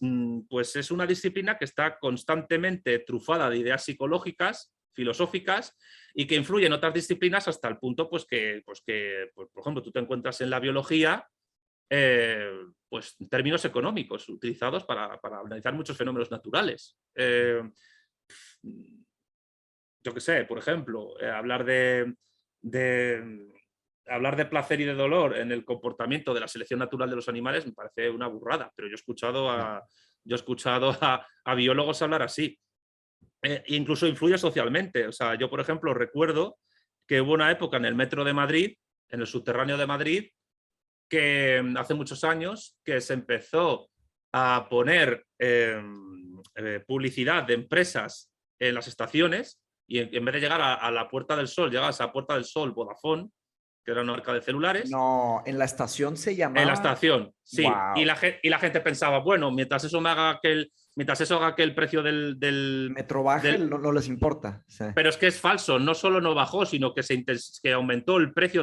es una disciplina que está constantemente trufada de ideas psicológicas, filosóficas, y que influye en otras disciplinas hasta el punto, pues, por ejemplo, tú te encuentras en la biología, pues términos económicos utilizados para analizar muchos fenómenos naturales. yo qué sé, por ejemplo, hablar de placer y de dolor en el comportamiento de la selección natural de los animales me parece una burrada, pero yo he escuchado a biólogos hablar así. Incluso influye socialmente. O sea, yo, por ejemplo, recuerdo que hubo una época en el metro de Madrid, en el subterráneo de Madrid, que hace muchos años que se empezó a poner publicidad de empresas en las estaciones y en vez de llegar a la Puerta del Sol, llegabas a Puerta del Sol Vodafone, que era una marca de celulares. No, en la estación se En la llamaba. estación, sí. Y Wow. la gente pensaba, bueno, mientras eso haga que el precio Metro baje, del, no, no les importa. Sí. pero es que es falso, no solo no bajó, sino que, que aumentó el precio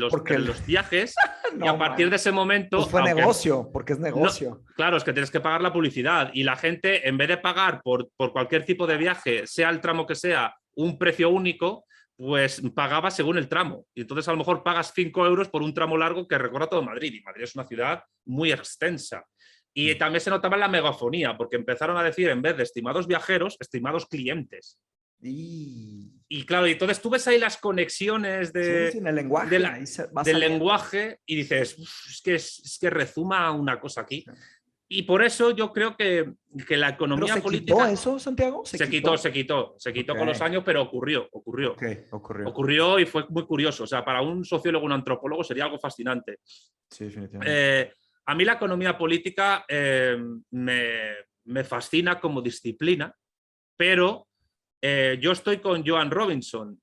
Porque de los viajes y no, a partir man. de ese Pues momento, fue aunque negocio, porque es no, negocio. claro, es que tienes que pagar la publicidad y la gente, en vez de pagar por cualquier tipo de viaje, sea el tramo que sea, un precio único, pues pagaba según el tramo. Y entonces a lo mejor pagas 5 euros por un tramo largo que recorre todo Madrid. Y Madrid es una ciudad muy extensa. Y también se notaba en la megafonía, porque empezaron a decir, en vez de estimados viajeros, estimados clientes. Y... Y claro, y entonces tú ves ahí las conexiones Sí, sí, en el lenguaje, ahí va del saliendo. lenguaje y dices, es que rezuma una cosa aquí. Y por eso yo creo que la ¿Pero economía se quitó política eso, Santiago? ¿Se quitó? se quitó con los Ok, años, pero ok, ocurrió. ocurrió y fue muy curioso. O sea, para un sociólogo, un antropólogo sería algo fascinante. Sí, definitivamente. Eh, a mí la economía política me fascina como disciplina, pero yo estoy con Joan Robinson.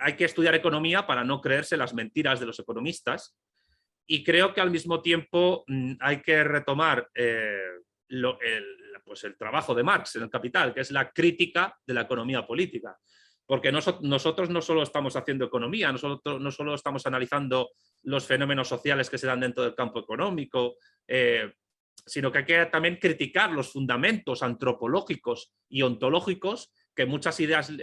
Hay que estudiar economía para no creerse las mentiras de los economistas y creo que al mismo tiempo hay que retomar pues el trabajo de Marx en el Capital, que es la crítica de la economía política. Porque nosotros no solo estamos haciendo economía, no solo estamos analizando los fenómenos sociales que se dan dentro del campo económico, sino que hay que también criticar los fundamentos antropológicos y ontológicos que muchas ideas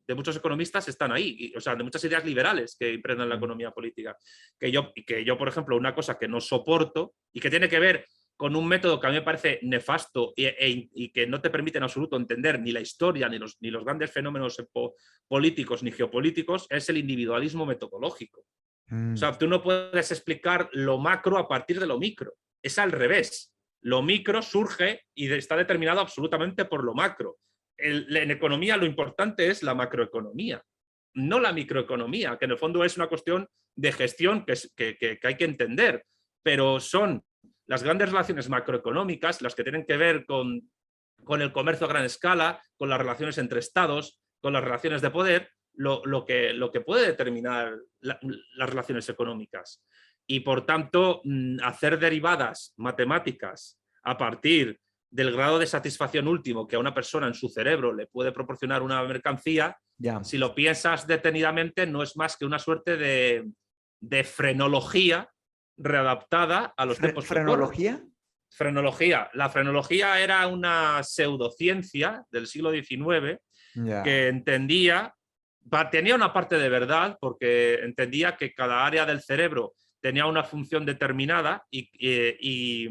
de muchos economistas están ahí, o sea, de muchas ideas liberales que impregnan la economía política. Que yo, por ejemplo, una cosa que no soporto y que tiene que ver con un método que a mí me parece nefasto y que no te permite en absoluto entender ni la historia, ni los grandes fenómenos políticos ni geopolíticos, es el individualismo metodológico. O sea, tú no puedes explicar lo macro a partir de lo micro. Es al revés. Lo micro surge y está determinado absolutamente por lo macro. En economía lo importante es la macroeconomía, no la microeconomía, que en el fondo es una cuestión de gestión que hay que entender, pero son las grandes relaciones macroeconómicas las que tienen que ver con el comercio a gran escala, con las relaciones entre estados, con las relaciones de poder, lo que puede determinar las relaciones económicas. Y por tanto, hacer derivadas matemáticas a partir del grado de satisfacción último que a una persona en su cerebro le puede proporcionar una mercancía, Ya. si lo piensas detenidamente, no es más que una suerte de frenología readaptada a los tiempos que corren. ¿Frenología? Frenología. La frenología era una pseudociencia del siglo XIX Ya. que tenía una parte de verdad, porque entendía que cada área del cerebro tenía una función determinada y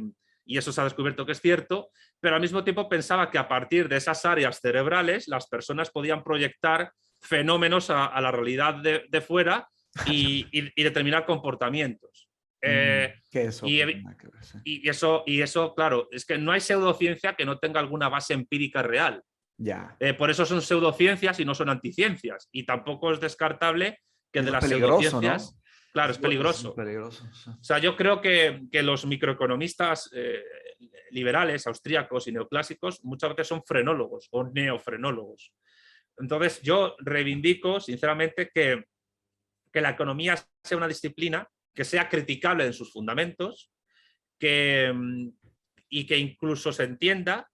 eso se ha descubierto que es cierto, pero al mismo tiempo pensaba que a partir de esas áreas cerebrales las personas podían proyectar fenómenos a la realidad de fuera y determinar comportamientos. Que eso, Y, pues, nada que ver, sí. y eso, claro, es que no hay pseudociencia que no tenga alguna base empírica real. Ya. Por eso son pseudociencias y no son anticiencias. Y tampoco es descartable que Es de lo las peligroso, ¿no? pseudociencias, claro, es Es lo peligroso. peligroso. Sí. O sea, yo creo que los microeconomistas liberales, austríacos y neoclásicos muchas veces son frenólogos o neofrenólogos. Entonces, yo reivindico, sinceramente, que la economía sea una disciplina que sea criticable en sus fundamentos y que incluso se entienda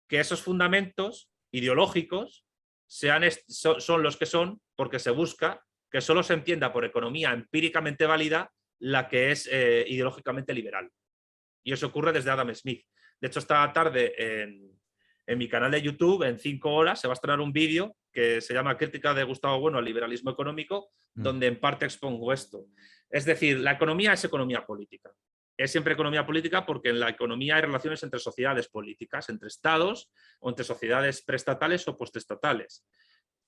que esos fundamentos ideológicos son los que son porque se busca que solo se entienda por economía empíricamente válida la que es ideológicamente liberal. Y eso ocurre desde Adam Smith. De hecho, esta tarde en mi canal de YouTube, en 5 horas, se va a estrenar un vídeo que se llama Crítica de Gustavo Bueno al liberalismo económico, donde en parte expongo esto. Es decir, la economía es economía política. es siempre economía política porque en la economía hay relaciones entre sociedades políticas, entre estados o entre sociedades preestatales o postestatales.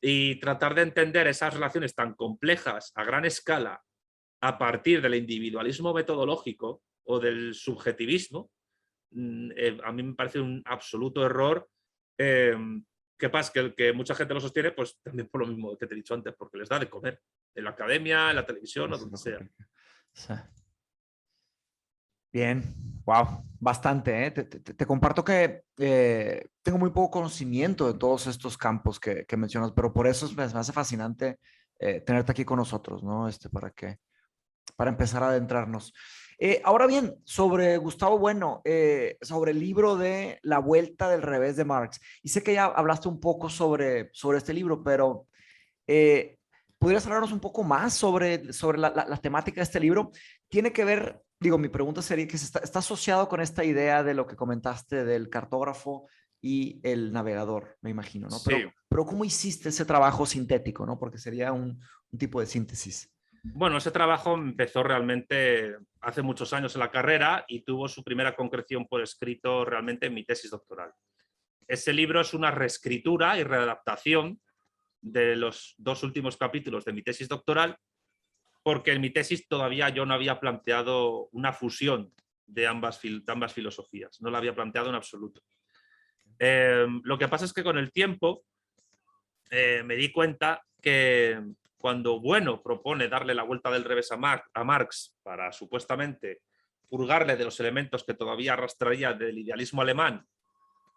Y tratar de entender esas relaciones tan complejas a gran escala a partir del individualismo metodológico o del subjetivismo, a mí me parece un absoluto error. ¿Qué pasa? Que mucha gente lo sostiene, pues también por lo mismo que te he dicho antes, porque les da de comer en la academia, en la televisión o donde sea. Sí. Bien, wow, bastante, ¿eh? Te comparto que tengo muy poco conocimiento de todos estos campos que mencionas, pero por eso me hace fascinante tenerte aquí con nosotros, ¿no? Para empezar a adentrarnos. Ahora bien, sobre Gustavo Bueno, sobre el libro de La Vuelta del Revés de Marx. Y sé que ya hablaste un poco sobre este libro, pero ¿podrías hablarnos un poco más sobre la temática de este libro? Tiene que ver, digo, mi pregunta sería que está asociado con esta idea de lo que comentaste del cartógrafo y el navegador, me imagino, ¿no? Sí. Pero ¿cómo hiciste ese trabajo sintético, ¿no? Porque sería un tipo de síntesis. Bueno, ese trabajo empezó realmente hace muchos años en la carrera y tuvo su primera concreción por escrito realmente en mi tesis doctoral. Ese libro es una reescritura y readaptación de los 2 últimos capítulos de mi tesis doctoral, porque en mi tesis todavía yo no había planteado una fusión de ambas filosofías, no la había planteado en absoluto. Lo que pasa es que con el tiempo me di cuenta que cuando Bueno propone darle la vuelta del revés a Marx para supuestamente purgarle de los elementos que todavía arrastraría del idealismo alemán,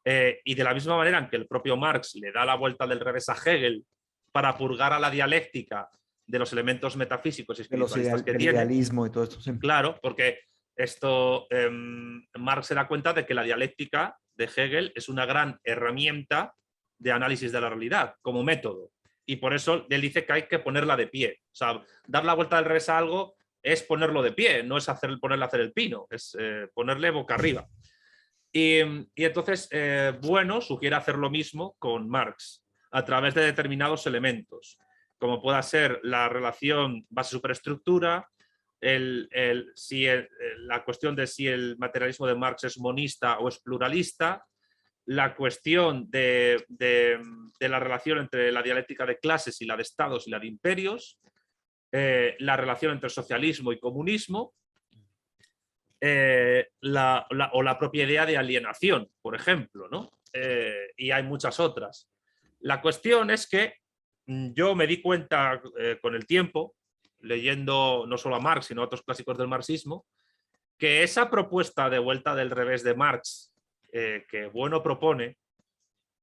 y de la misma manera en que el propio Marx le da la vuelta del revés a Hegel para purgar a la dialéctica de los elementos metafísicos y espiritualistas que Del tiene. idealismo y todo esto. Sí. Claro, porque esto Marx se da cuenta de que la dialéctica de Hegel es una gran herramienta de análisis de la realidad como método. Y por eso él dice que hay que ponerla de pie. O sea, dar la vuelta del revés a algo es ponerlo de pie, no es ponerle a hacer el pino, es ponerle boca arriba. Y entonces, Bueno sugiere hacer lo mismo con Marx a través de determinados elementos, como pueda ser la relación base-superestructura, la cuestión de si el materialismo de Marx es monista o es pluralista, la cuestión de la relación entre la dialéctica de clases y la de estados y la de imperios, la relación entre socialismo y comunismo, o la propia idea de alienación, por ejemplo, ¿no? Y hay muchas otras. La cuestión es que yo me di cuenta con el tiempo, leyendo no solo a Marx, sino a otros clásicos del marxismo, que esa propuesta de vuelta del revés de Marx que Bueno propone,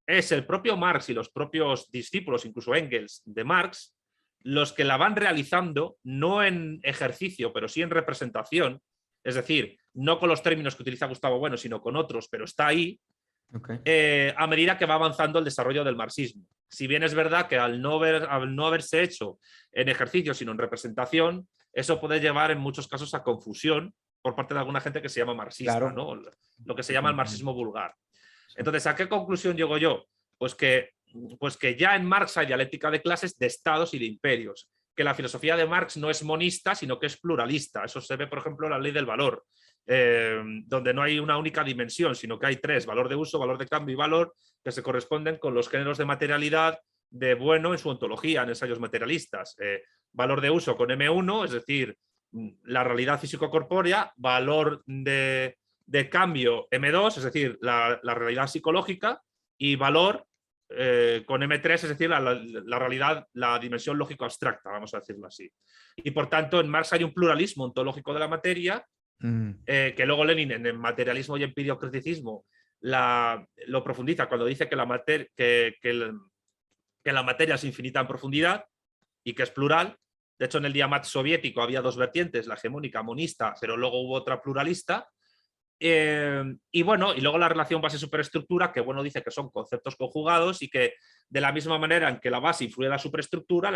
es el propio Marx y los propios discípulos, incluso Engels, de Marx, los que la van realizando, no en ejercicio, pero sí en representación, es decir, no con los términos que utiliza Gustavo Bueno, sino con otros, pero está ahí, a medida que va avanzando el desarrollo del marxismo. Si bien es verdad que al no haberse hecho en ejercicio, sino en representación, eso puede llevar en muchos casos a confusión por parte de alguna gente que se llama marxista, Claro. ¿no? Lo que se llama el marxismo vulgar. Entonces, ¿a qué conclusión llego yo? Pues que ya en Marx hay dialéctica de clases, de estados y de imperios, que la filosofía de Marx no es monista, sino que es pluralista. Eso se ve, por ejemplo, en la ley del valor, donde no hay una única dimensión, sino que hay 3, valor de uso, valor de cambio y valor, que se corresponden con los géneros de materialidad de Bueno en su ontología, en ensayos materialistas. Valor de uso con M1, es decir, la realidad físico-corpórea, valor de cambio M2, es decir, la realidad psicológica, y valor con M3, es decir, la realidad, la dimensión lógico-abstracta, vamos a decirlo así. Y por tanto, en Marx hay un pluralismo ontológico de la materia, que luego Lenin en el materialismo y empiriocriticismo lo profundiza cuando dice que la materia es infinita en profundidad y que es plural. De hecho, en el Diamat soviético había 2 vertientes, la hegemónica monista, pero luego hubo otra pluralista. Y bueno, y luego la relación base-superestructura, que Bueno dice que son conceptos conjugados y que de la misma manera en que la base influye a la superestructura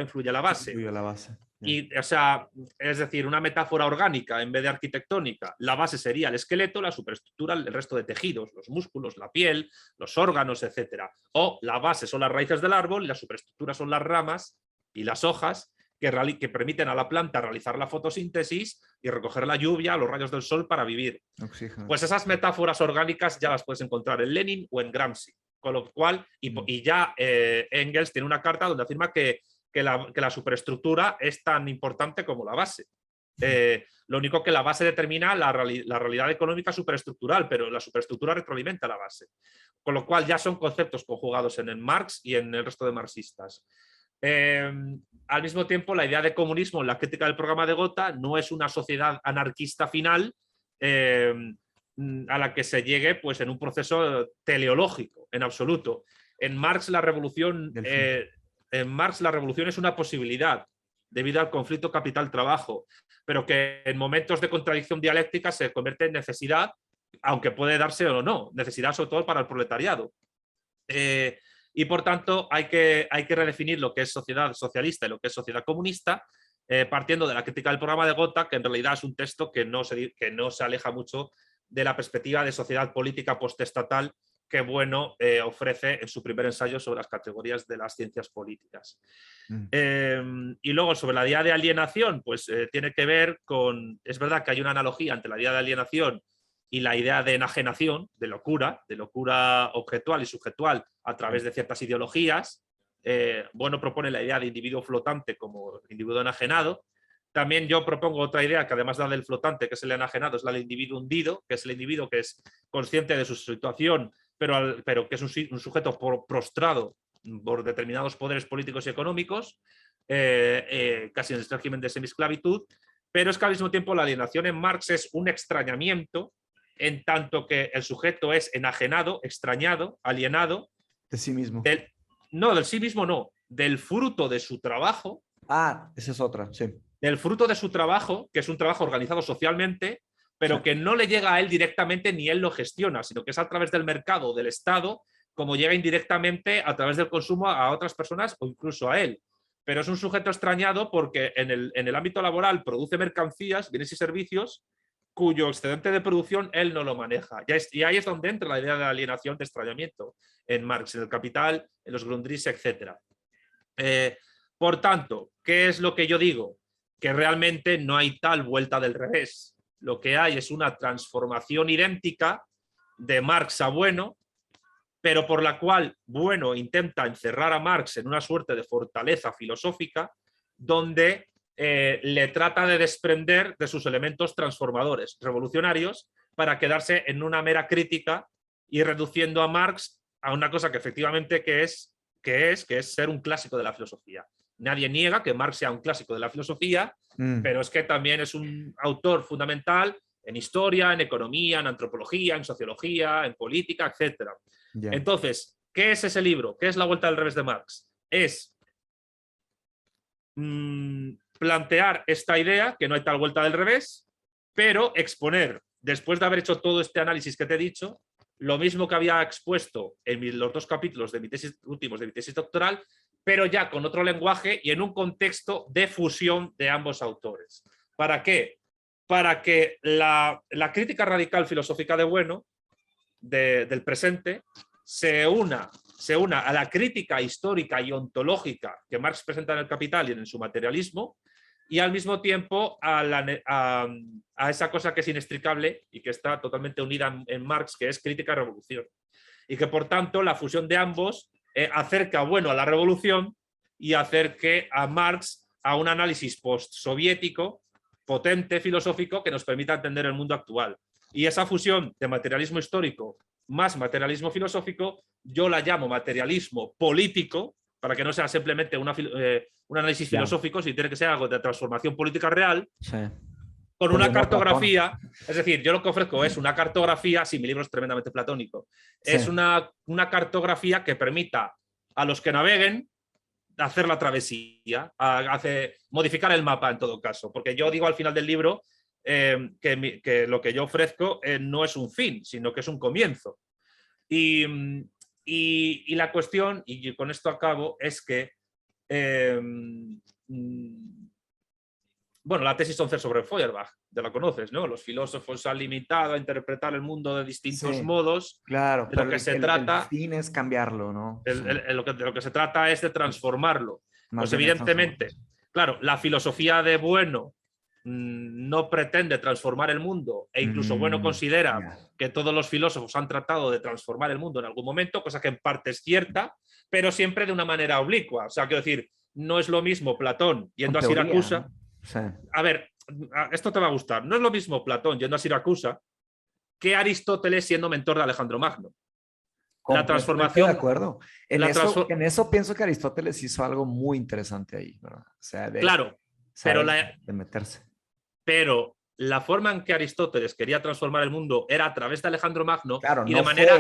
influye a la base. Influye a la base. Y, o sea, es decir, una metáfora orgánica en vez de arquitectónica. La base sería el esqueleto, la superestructura, el resto de tejidos, los músculos, la piel, los órganos, etc. O la base son las raíces del árbol y la superestructura son las ramas y las hojas que permiten a la planta realizar la fotosíntesis y recoger la lluvia, los rayos del sol para vivir. Oxígeno. Pues esas metáforas orgánicas ya las puedes encontrar en Lenin o en Gramsci. Con lo cual, y ya Engels tiene una carta donde afirma que la superestructura es tan importante como la base. Lo único que la base determina la realidad económica superestructural, pero la superestructura retroalimenta la base. Con lo cual ya son conceptos conjugados en el Marx y en el resto de marxistas. Al mismo tiempo, la idea de comunismo en la crítica del programa de Gotha no es una sociedad anarquista final a la que se llegue pues, en un proceso teleológico, en absoluto. En Marx la revolución es una posibilidad debido al conflicto capital-trabajo, pero que en momentos de contradicción dialéctica se convierte en necesidad, aunque puede darse o no, necesidad sobre todo para el proletariado. Y por tanto hay que redefinir lo que es sociedad socialista y lo que es sociedad comunista, partiendo de la crítica del programa de Gotha, que en realidad es un texto que no se aleja mucho de la perspectiva de sociedad política postestatal que Bueno ofrece en su primer ensayo sobre las categorías de las ciencias políticas. Y luego sobre la idea de alienación, pues tiene que ver con, es verdad que hay una analogía entre la idea de alienación y la idea de enajenación, de locura objetual y subjetual a través de ciertas ideologías. Bueno propone la idea de individuo flotante como individuo enajenado. También yo propongo otra idea que además de la del flotante, que es el enajenado, es la del individuo hundido, que es el individuo que es consciente de su situación, pero que es un sujeto prostrado por determinados poderes políticos y económicos, casi en el régimen de semiesclavitud, pero es que al mismo tiempo la alienación en Marx es un extrañamiento, en tanto que el sujeto es enajenado, extrañado, alienado. De sí mismo. Del sí mismo no, del fruto de su trabajo. Ah, esa es otra, sí. Del fruto de su trabajo, que es un trabajo organizado socialmente, pero sí, que no le llega a él directamente ni él lo gestiona, sino que es a través del mercado, del Estado, como llega indirectamente a través del consumo a otras personas o incluso a él. Pero es un sujeto extrañado porque en el ámbito laboral produce mercancías, bienes y servicios, cuyo excedente de producción él no lo maneja. Y ahí es donde entra la idea de alienación, de extrañamiento, en Marx, en el Capital, en los Grundrisse, etc. Por tanto, ¿qué es lo que yo digo? Que realmente no hay tal vuelta del revés. Lo que hay es una transformación idéntica de Marx a Bueno, pero por la cual Bueno intenta encerrar a Marx en una suerte de fortaleza filosófica donde le trata de desprender de sus elementos transformadores, revolucionarios, para quedarse en una mera crítica y reduciendo a Marx a una cosa que efectivamente que es ser un clásico de la filosofía. Nadie niega que Marx sea un clásico de la filosofía, pero es que también es un autor fundamental en historia, en economía, en antropología, en sociología, en política, etc. Yeah. Entonces, ¿qué es ese libro? ¿Qué es La vuelta del revés de Marx? Es plantear esta idea, que no hay tal vuelta del revés, pero exponer, después de haber hecho todo este análisis que te he dicho, lo mismo que había expuesto en los dos capítulos de últimos de mi tesis doctoral, pero ya con otro lenguaje y en un contexto de fusión de ambos autores. ¿Para qué? Para que la crítica radical filosófica de Bueno, del presente, se una a la crítica histórica y ontológica que Marx presenta en el Capital y en su materialismo, y al mismo tiempo a esa cosa que es inextricable y que está totalmente unida en Marx, que es crítica y revolución. Y que por tanto la fusión de ambos acerca Bueno a la revolución y acerque a Marx a un análisis postsoviético potente, filosófico, que nos permita entender el mundo actual. Y esa fusión de materialismo histórico más materialismo filosófico, yo la llamo materialismo político, para que no sea simplemente un análisis filosófico, sino tiene que ser algo de transformación política real, con una cartografía. Es decir, yo lo que ofrezco es una cartografía, sí, mi libro es tremendamente platónico, es una cartografía que permita a los que naveguen hacer la travesía, modificar el mapa en todo caso, porque yo digo al final del libro que lo que yo ofrezco no es un fin, sino que es un comienzo. Y la cuestión, y con esto acabo, es que bueno, la tesis 11 sobre Feuerbach, ya la conoces, ¿no? Los filósofos han limitado a interpretar el mundo de distintos modos. Claro, de lo que se trata, el fin es cambiarlo, ¿no? De lo que se trata es de transformarlo. Pues evidentemente, claro, la filosofía de Bueno no pretende transformar el mundo e incluso Bueno considera que todos los filósofos han tratado de transformar el mundo en algún momento, cosa que en parte es cierta, pero siempre de una manera oblicua. O sea, quiero decir, no es lo mismo Platón yendo a Siracusa. ¿No? Sí. A ver, esto te va a gustar. No es lo mismo Platón yendo a Siracusa que Aristóteles siendo mentor de Alejandro Magno. La transformación. De acuerdo. En eso pienso que Aristóteles hizo algo muy interesante ahí, ¿verdad? O sea, claro, pero de meterse. Pero la forma en que Aristóteles quería transformar el mundo era a través de Alejandro Magno, claro, y no de manera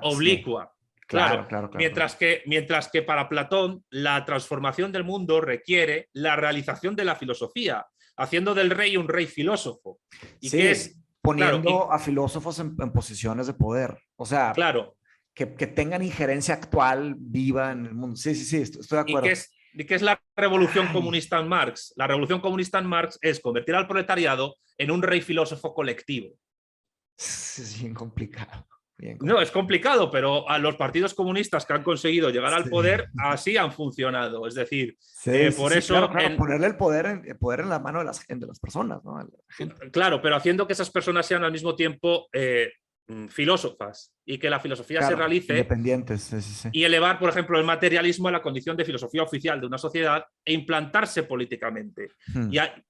oblicua. Sí. Claro. Mientras que para Platón la transformación del mundo requiere la realización de la filosofía, haciendo del rey un rey filósofo. Y sí, que es, poniendo a filósofos en posiciones de poder. O sea, claro, que tengan injerencia actual, viva en el mundo. Sí, estoy de acuerdo. ¿Y qué es la revolución comunista en Marx? La revolución comunista en Marx es convertir al proletariado en un rey filósofo colectivo. Es bien complicado. No, es complicado, pero a los partidos comunistas que han conseguido llegar al poder, así han funcionado. Es decir, por eso... Claro, ponerle el poder en la mano de las personas, ¿no? Claro, pero haciendo que esas personas sean al mismo tiempo filósofas y que la filosofía se realice... Independientes, sí. Y elevar, por ejemplo, el materialismo a la condición de filosofía oficial de una sociedad e implantarse políticamente.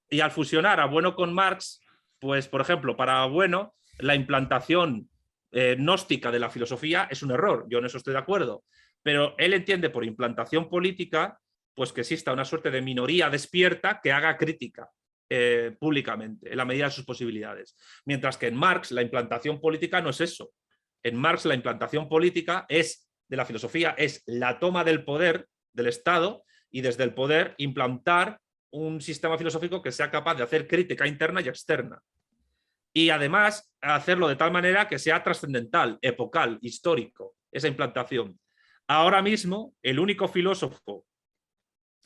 Y al fusionar a Bueno con Marx, pues, por ejemplo, para Bueno, la implantación gnóstica de la filosofía es un error. Yo en eso estoy de acuerdo. Pero él entiende por implantación política pues que exista una suerte de minoría despierta que haga crítica públicamente, en la medida de sus posibilidades. Mientras que en Marx la implantación política no es eso. En Marx la implantación política de la filosofía es la toma del poder del Estado y desde el poder implantar un sistema filosófico que sea capaz de hacer crítica interna y externa. Y además hacerlo de tal manera que sea trascendental, epocal, histórico, esa implantación. Ahora mismo el único filósofo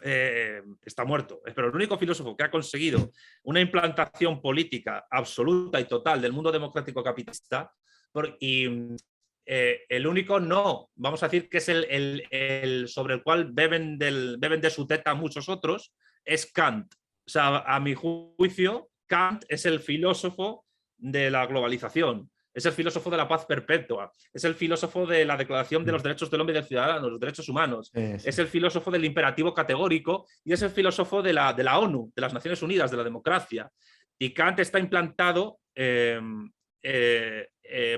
está muerto, pero el único filósofo que ha conseguido una implantación política absoluta y total del mundo democrático capitalista, el único no, vamos a decir que es el sobre el cual beben de su teta muchos otros, es Kant. O sea, a mi juicio, Kant es el filósofo de la globalización, es el filósofo de la paz perpetua, es el filósofo de la Declaración de los Derechos del Hombre y del Ciudadano, los derechos humanos, es el filósofo del imperativo categórico y es el filósofo de la ONU, de las Naciones Unidas, de la democracia. Y Kant está implantado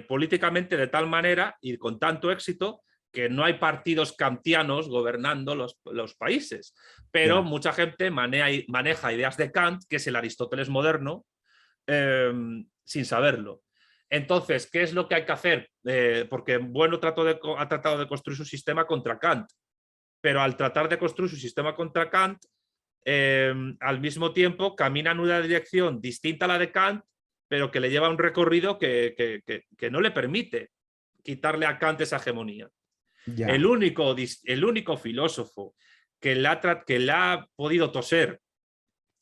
políticamente de tal manera y con tanto éxito que no hay partidos kantianos gobernando los países. Pero mucha gente maneja ideas de Kant, que es el Aristóteles moderno, sin saberlo. Entonces, ¿qué es lo que hay que hacer? Porque Bueno ha tratado de construir su sistema contra Kant, pero al tratar de construir su sistema contra Kant, al mismo tiempo camina en una dirección distinta a la de Kant, pero que le lleva un recorrido que no le permite quitarle a Kant esa hegemonía. El único filósofo que le ha podido toser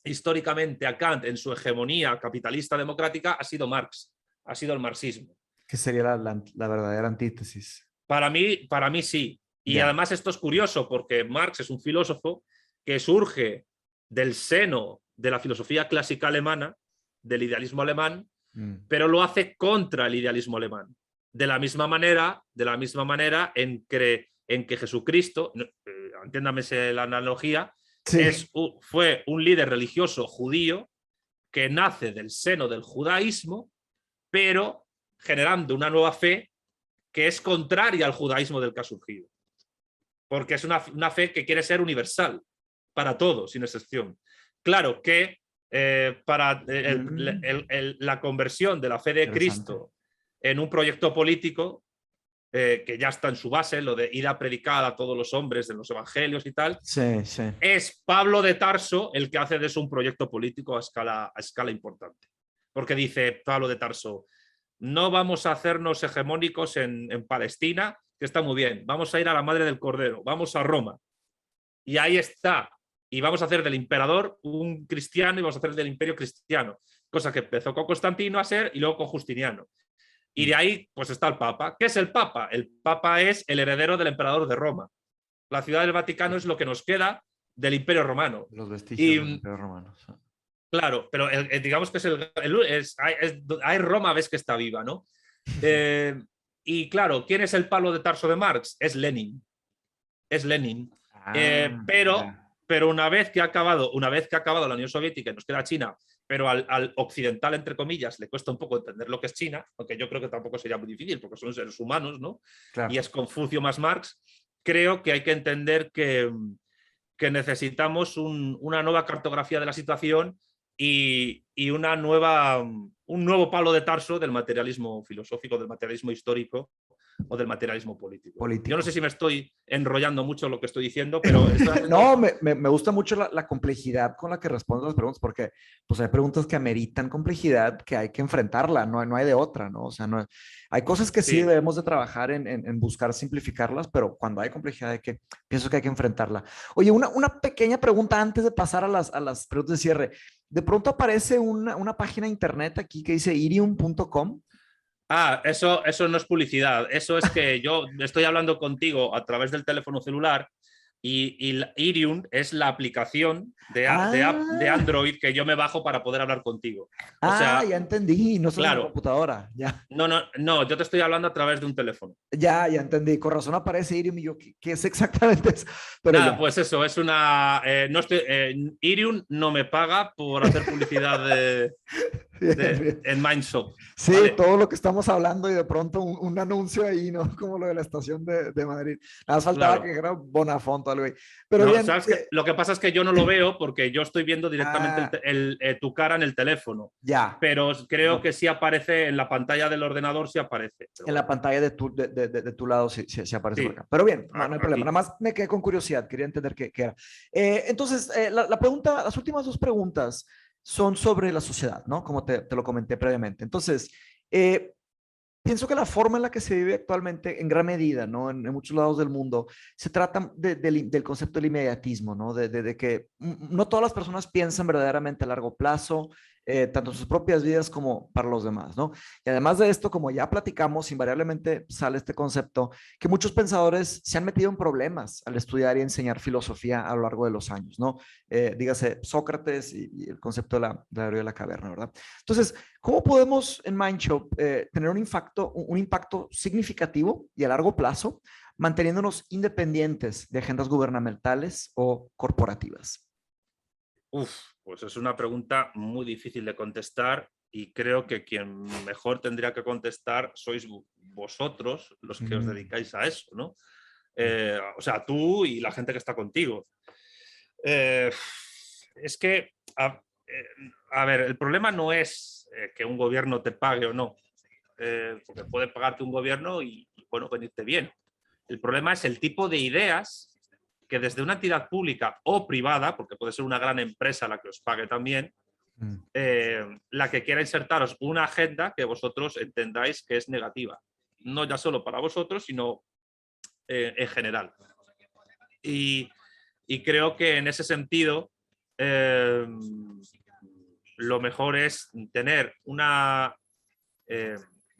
históricamente a Kant en su hegemonía capitalista democrática ha sido Marx, ha sido el marxismo. Que sería la verdadera antítesis. Para mí sí. Y además esto es curioso porque Marx es un filósofo que surge del seno de la filosofía clásica alemana, del idealismo alemán, pero lo hace contra el idealismo alemán. De la misma manera en que Jesucristo, entiéndame la analogía, fue un líder religioso judío que nace del seno del judaísmo, pero generando una nueva fe que es contraria al judaísmo del que ha surgido. Porque es una fe que quiere ser universal, para todos, sin excepción. Claro que para la conversión de la fe de Cristo en un proyecto político, que ya está en su base, lo de ir a predicar a todos los hombres de los evangelios y tal, es Pablo de Tarso el que hace de eso un proyecto político a escala importante. Porque dice Pablo de Tarso, no vamos a hacernos hegemónicos en Palestina, que está muy bien, vamos a ir a la Madre del Cordero, vamos a Roma. Y ahí está. Y vamos a hacer del emperador un cristiano y vamos a hacer del imperio cristiano. Cosa que empezó con Constantino a ser y luego con Justiniano. Y de ahí pues está el Papa. ¿Qué es el Papa? El Papa es el heredero del emperador de Roma. La Ciudad del Vaticano es lo que nos queda del Imperio Romano. Los vestigios del Y Imperio Romano. Sí. claro, pero digamos que hay Roma, ves que está viva, ¿no? Y claro, ¿quién es el palo de Tarso de Marx? Es Lenin. Es Lenin. Ah, Pero, ya. pero una vez que ha acabado la Unión Soviética y nos queda China, pero al occidental, entre comillas, le cuesta un poco entender lo que es China, aunque yo creo que tampoco sería muy difícil porque son seres humanos, ¿no? Y Claro. es Confucio más Marx. Creo que hay que entender que necesitamos una nueva cartografía de la situación y un nuevo palo de Tarso del materialismo filosófico, del materialismo histórico o del materialismo político. Yo no sé Político. si me estoy enrollando mucho lo que estoy diciendo, pero estoy No, haciendo... me gusta mucho la complejidad con la que respondes las preguntas, porque pues hay preguntas que ameritan complejidad, que hay que enfrentarla, no hay de otra, ¿no? O sea, no, hay cosas que sí Sí, debemos de trabajar en buscar simplificarlas, pero cuando hay complejidad pienso que hay que enfrentarla. Oye, una pequeña pregunta antes de pasar a las preguntas de cierre. De pronto aparece una página de internet aquí que dice irium.com. eso no es publicidad, eso es que yo estoy hablando contigo a través del teléfono celular y Irium es la aplicación de Ah, Android que yo me bajo para poder hablar contigo. O ah, sea, ya entendí, no estás en la claro, computadora, ya. no, yo te estoy hablando a través de un teléfono. Ya entendí. Con razón aparece Irium y yo, ¿qué es exactamente eso? Pero Nada, ya. pues eso, es una... no estoy, Irium no me paga por hacer publicidad Bien, bien. en Mindshop, Sí, ¿vale? todo lo que estamos hablando y de pronto un anuncio ahí, ¿no? Como lo de la estación de Madrid. Nada más faltaba que Claro. era Bonafont o algo ahí. Pero No, bien, sabes que lo que pasa es que yo no lo veo porque yo estoy viendo directamente ah, tu cara en el teléfono, ya. pero creo No, que sí aparece en la pantalla del ordenador, sí aparece. Pero en la bueno, pantalla de tu lado sí aparece por sí, acá. Pero bien, no hay problema. Nada aquí. más me quedé con curiosidad, quería entender qué era. Entonces, la pregunta, las últimas dos preguntas son sobre la sociedad, ¿no? Como te lo comenté previamente. Entonces, eh, pienso que la forma en la que se vive actualmente, en gran medida, ¿no? En muchos lados del mundo, se trata del concepto del inmediatismo, ¿no? De que no todas las personas piensan verdaderamente a largo plazo, tanto en sus propias vidas como para los demás, ¿no? Y además de esto, como ya platicamos, invariablemente sale este concepto que muchos pensadores se han metido en problemas al estudiar y enseñar filosofía a lo largo de los años, ¿no? Dígase Sócrates y el concepto de la teoría de la caverna, ¿verdad? Entonces, ¿cómo podemos en Mindshop tener un impacto significativo y a largo plazo, manteniéndonos independientes de agendas gubernamentales o corporativas? Uf, pues es una pregunta muy difícil de contestar y creo que quien mejor tendría que contestar sois vosotros los que os Mm, dedicáis a eso, ¿no? O sea, tú y la gente que está contigo. Eh, es que, a ver, el problema no es que un gobierno te pague o no, porque puede pagarte un gobierno bueno, venirte bien. El problema es el tipo de ideas que desde una entidad pública o privada, porque puede ser una gran empresa la que os pague también, mm. la que quiera insertaros una agenda que vosotros entendáis que es negativa. No ya solo para vosotros, sino en general. Y, y creo que en ese sentido eh, lo mejor es tener una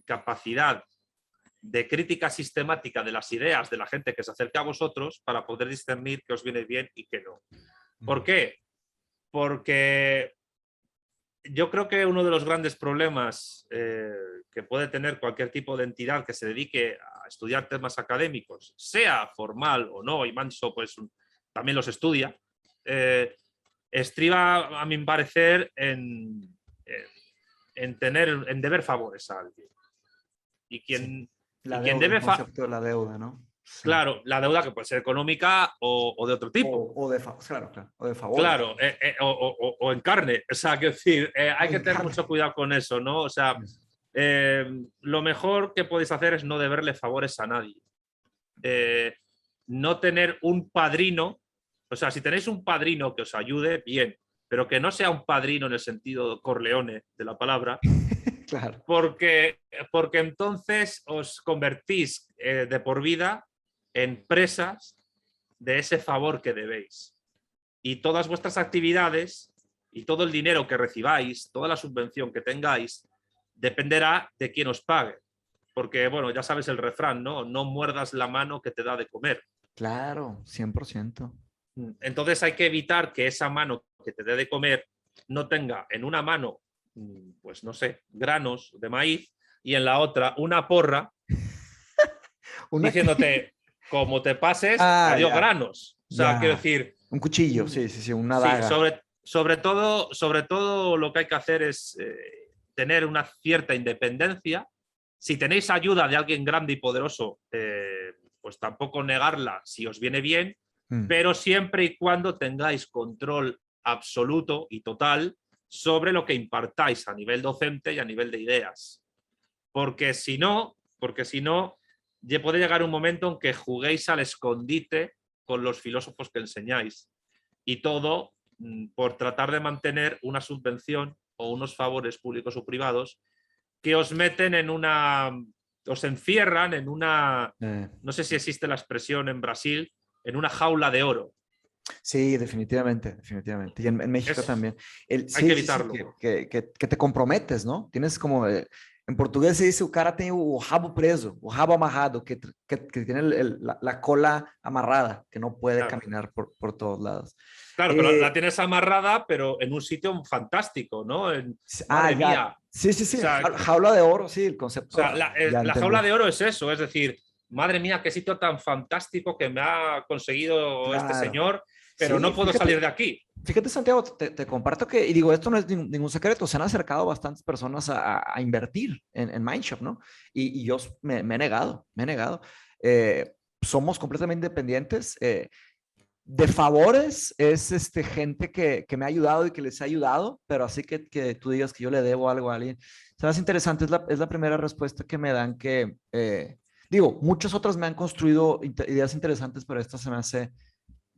capacidad de crítica sistemática de las ideas de la gente que se acerca a vosotros para poder discernir qué os viene bien y qué no. ¿Por qué? Porque yo creo que uno de los grandes problemas que puede tener cualquier tipo de entidad que se dedique a estudiar temas académicos, sea formal o no, y Manso pues también los estudia, estriba, a mi parecer, en deber favores a alguien. Y Sí, quien, la y quien deuda, el debe, concepto de la deuda, ¿no? Sí. claro, la deuda que puede ser económica o de otro tipo. Claro, o de favores. Claro, o en carne. O sea, quiero decir, hay O que en tener carne. mucho cuidado con eso, ¿no? O sea, lo mejor que podéis hacer es no deberle favores a nadie. Eh, no tener un padrino, o sea, si tenéis un padrino que os ayude, bien, pero que no sea un padrino en el sentido Corleone de la palabra, Claro, porque, porque entonces os convertís de por vida en presas de ese favor que debéis. Y todas vuestras actividades y todo el dinero que recibáis, toda la subvención que tengáis, dependerá de quién os pague. Porque, bueno, ya sabes el refrán, ¿no? No muerdas la mano que te da de comer. claro, 100%. Entonces hay que evitar que esa mano que te dé de comer no tenga en una mano, pues no sé, granos de maíz y en la otra una porra Una... diciéndote, como te pases, Ah, adiós ya, granos. O sea, quiero ya. decir, Un cuchillo, sí, sí, sí, una sí, daga. sobre todo lo que hay que hacer es tener una cierta independencia. Si tenéis ayuda de alguien grande y poderoso, pues tampoco negarla si os viene bien, Mm, pero siempre y cuando tengáis control absoluto y total sobre lo que impartáis a nivel docente y a nivel de ideas. Porque si no, ya puede llegar un momento en que juguéis al escondite con los filósofos que enseñáis. Y todo por tratar de mantener una subvención o unos favores públicos o privados que os meten en una, os encierran en una, eh, no sé si existe la expresión en Brasil, en una jaula de oro. sí, definitivamente, definitivamente. Y en México Es, también. hay que Sí, sí, sí, evitarlo. que te comprometes, ¿no? Tienes como, en portugués se dice, o cara tem o rabo preso, o rabo amarrado, que tiene la cola amarrada, que no puede Claro. caminar por todos lados. Claro, pero la Eh, tienes amarrada, pero en un sitio fantástico, ¿no? Madre ya, mía. sí, sí, O sí, sea, jaula de oro, sí, el O sea, concepto, ya la entendí. jaula de oro es eso, es decir, madre mía, qué sitio tan fantástico que me ha conseguido este Claro. señor, pero Sí, no puedo salir fíjate, de aquí. fíjate, Santiago, te comparto que, y digo, esto no es ningún secreto, se han acercado bastantes personas a invertir en Mindshop, ¿no? Y yo me he negado, me he negado. Somos completamente independientes. De favores es gente que me ha ayudado y que les ha ayudado, pero así que tú digas que yo le debo algo a alguien. Se me hace interesante, es la primera respuesta que me dan que, digo, muchas otras me han construido ideas interesantes, pero esta se me hace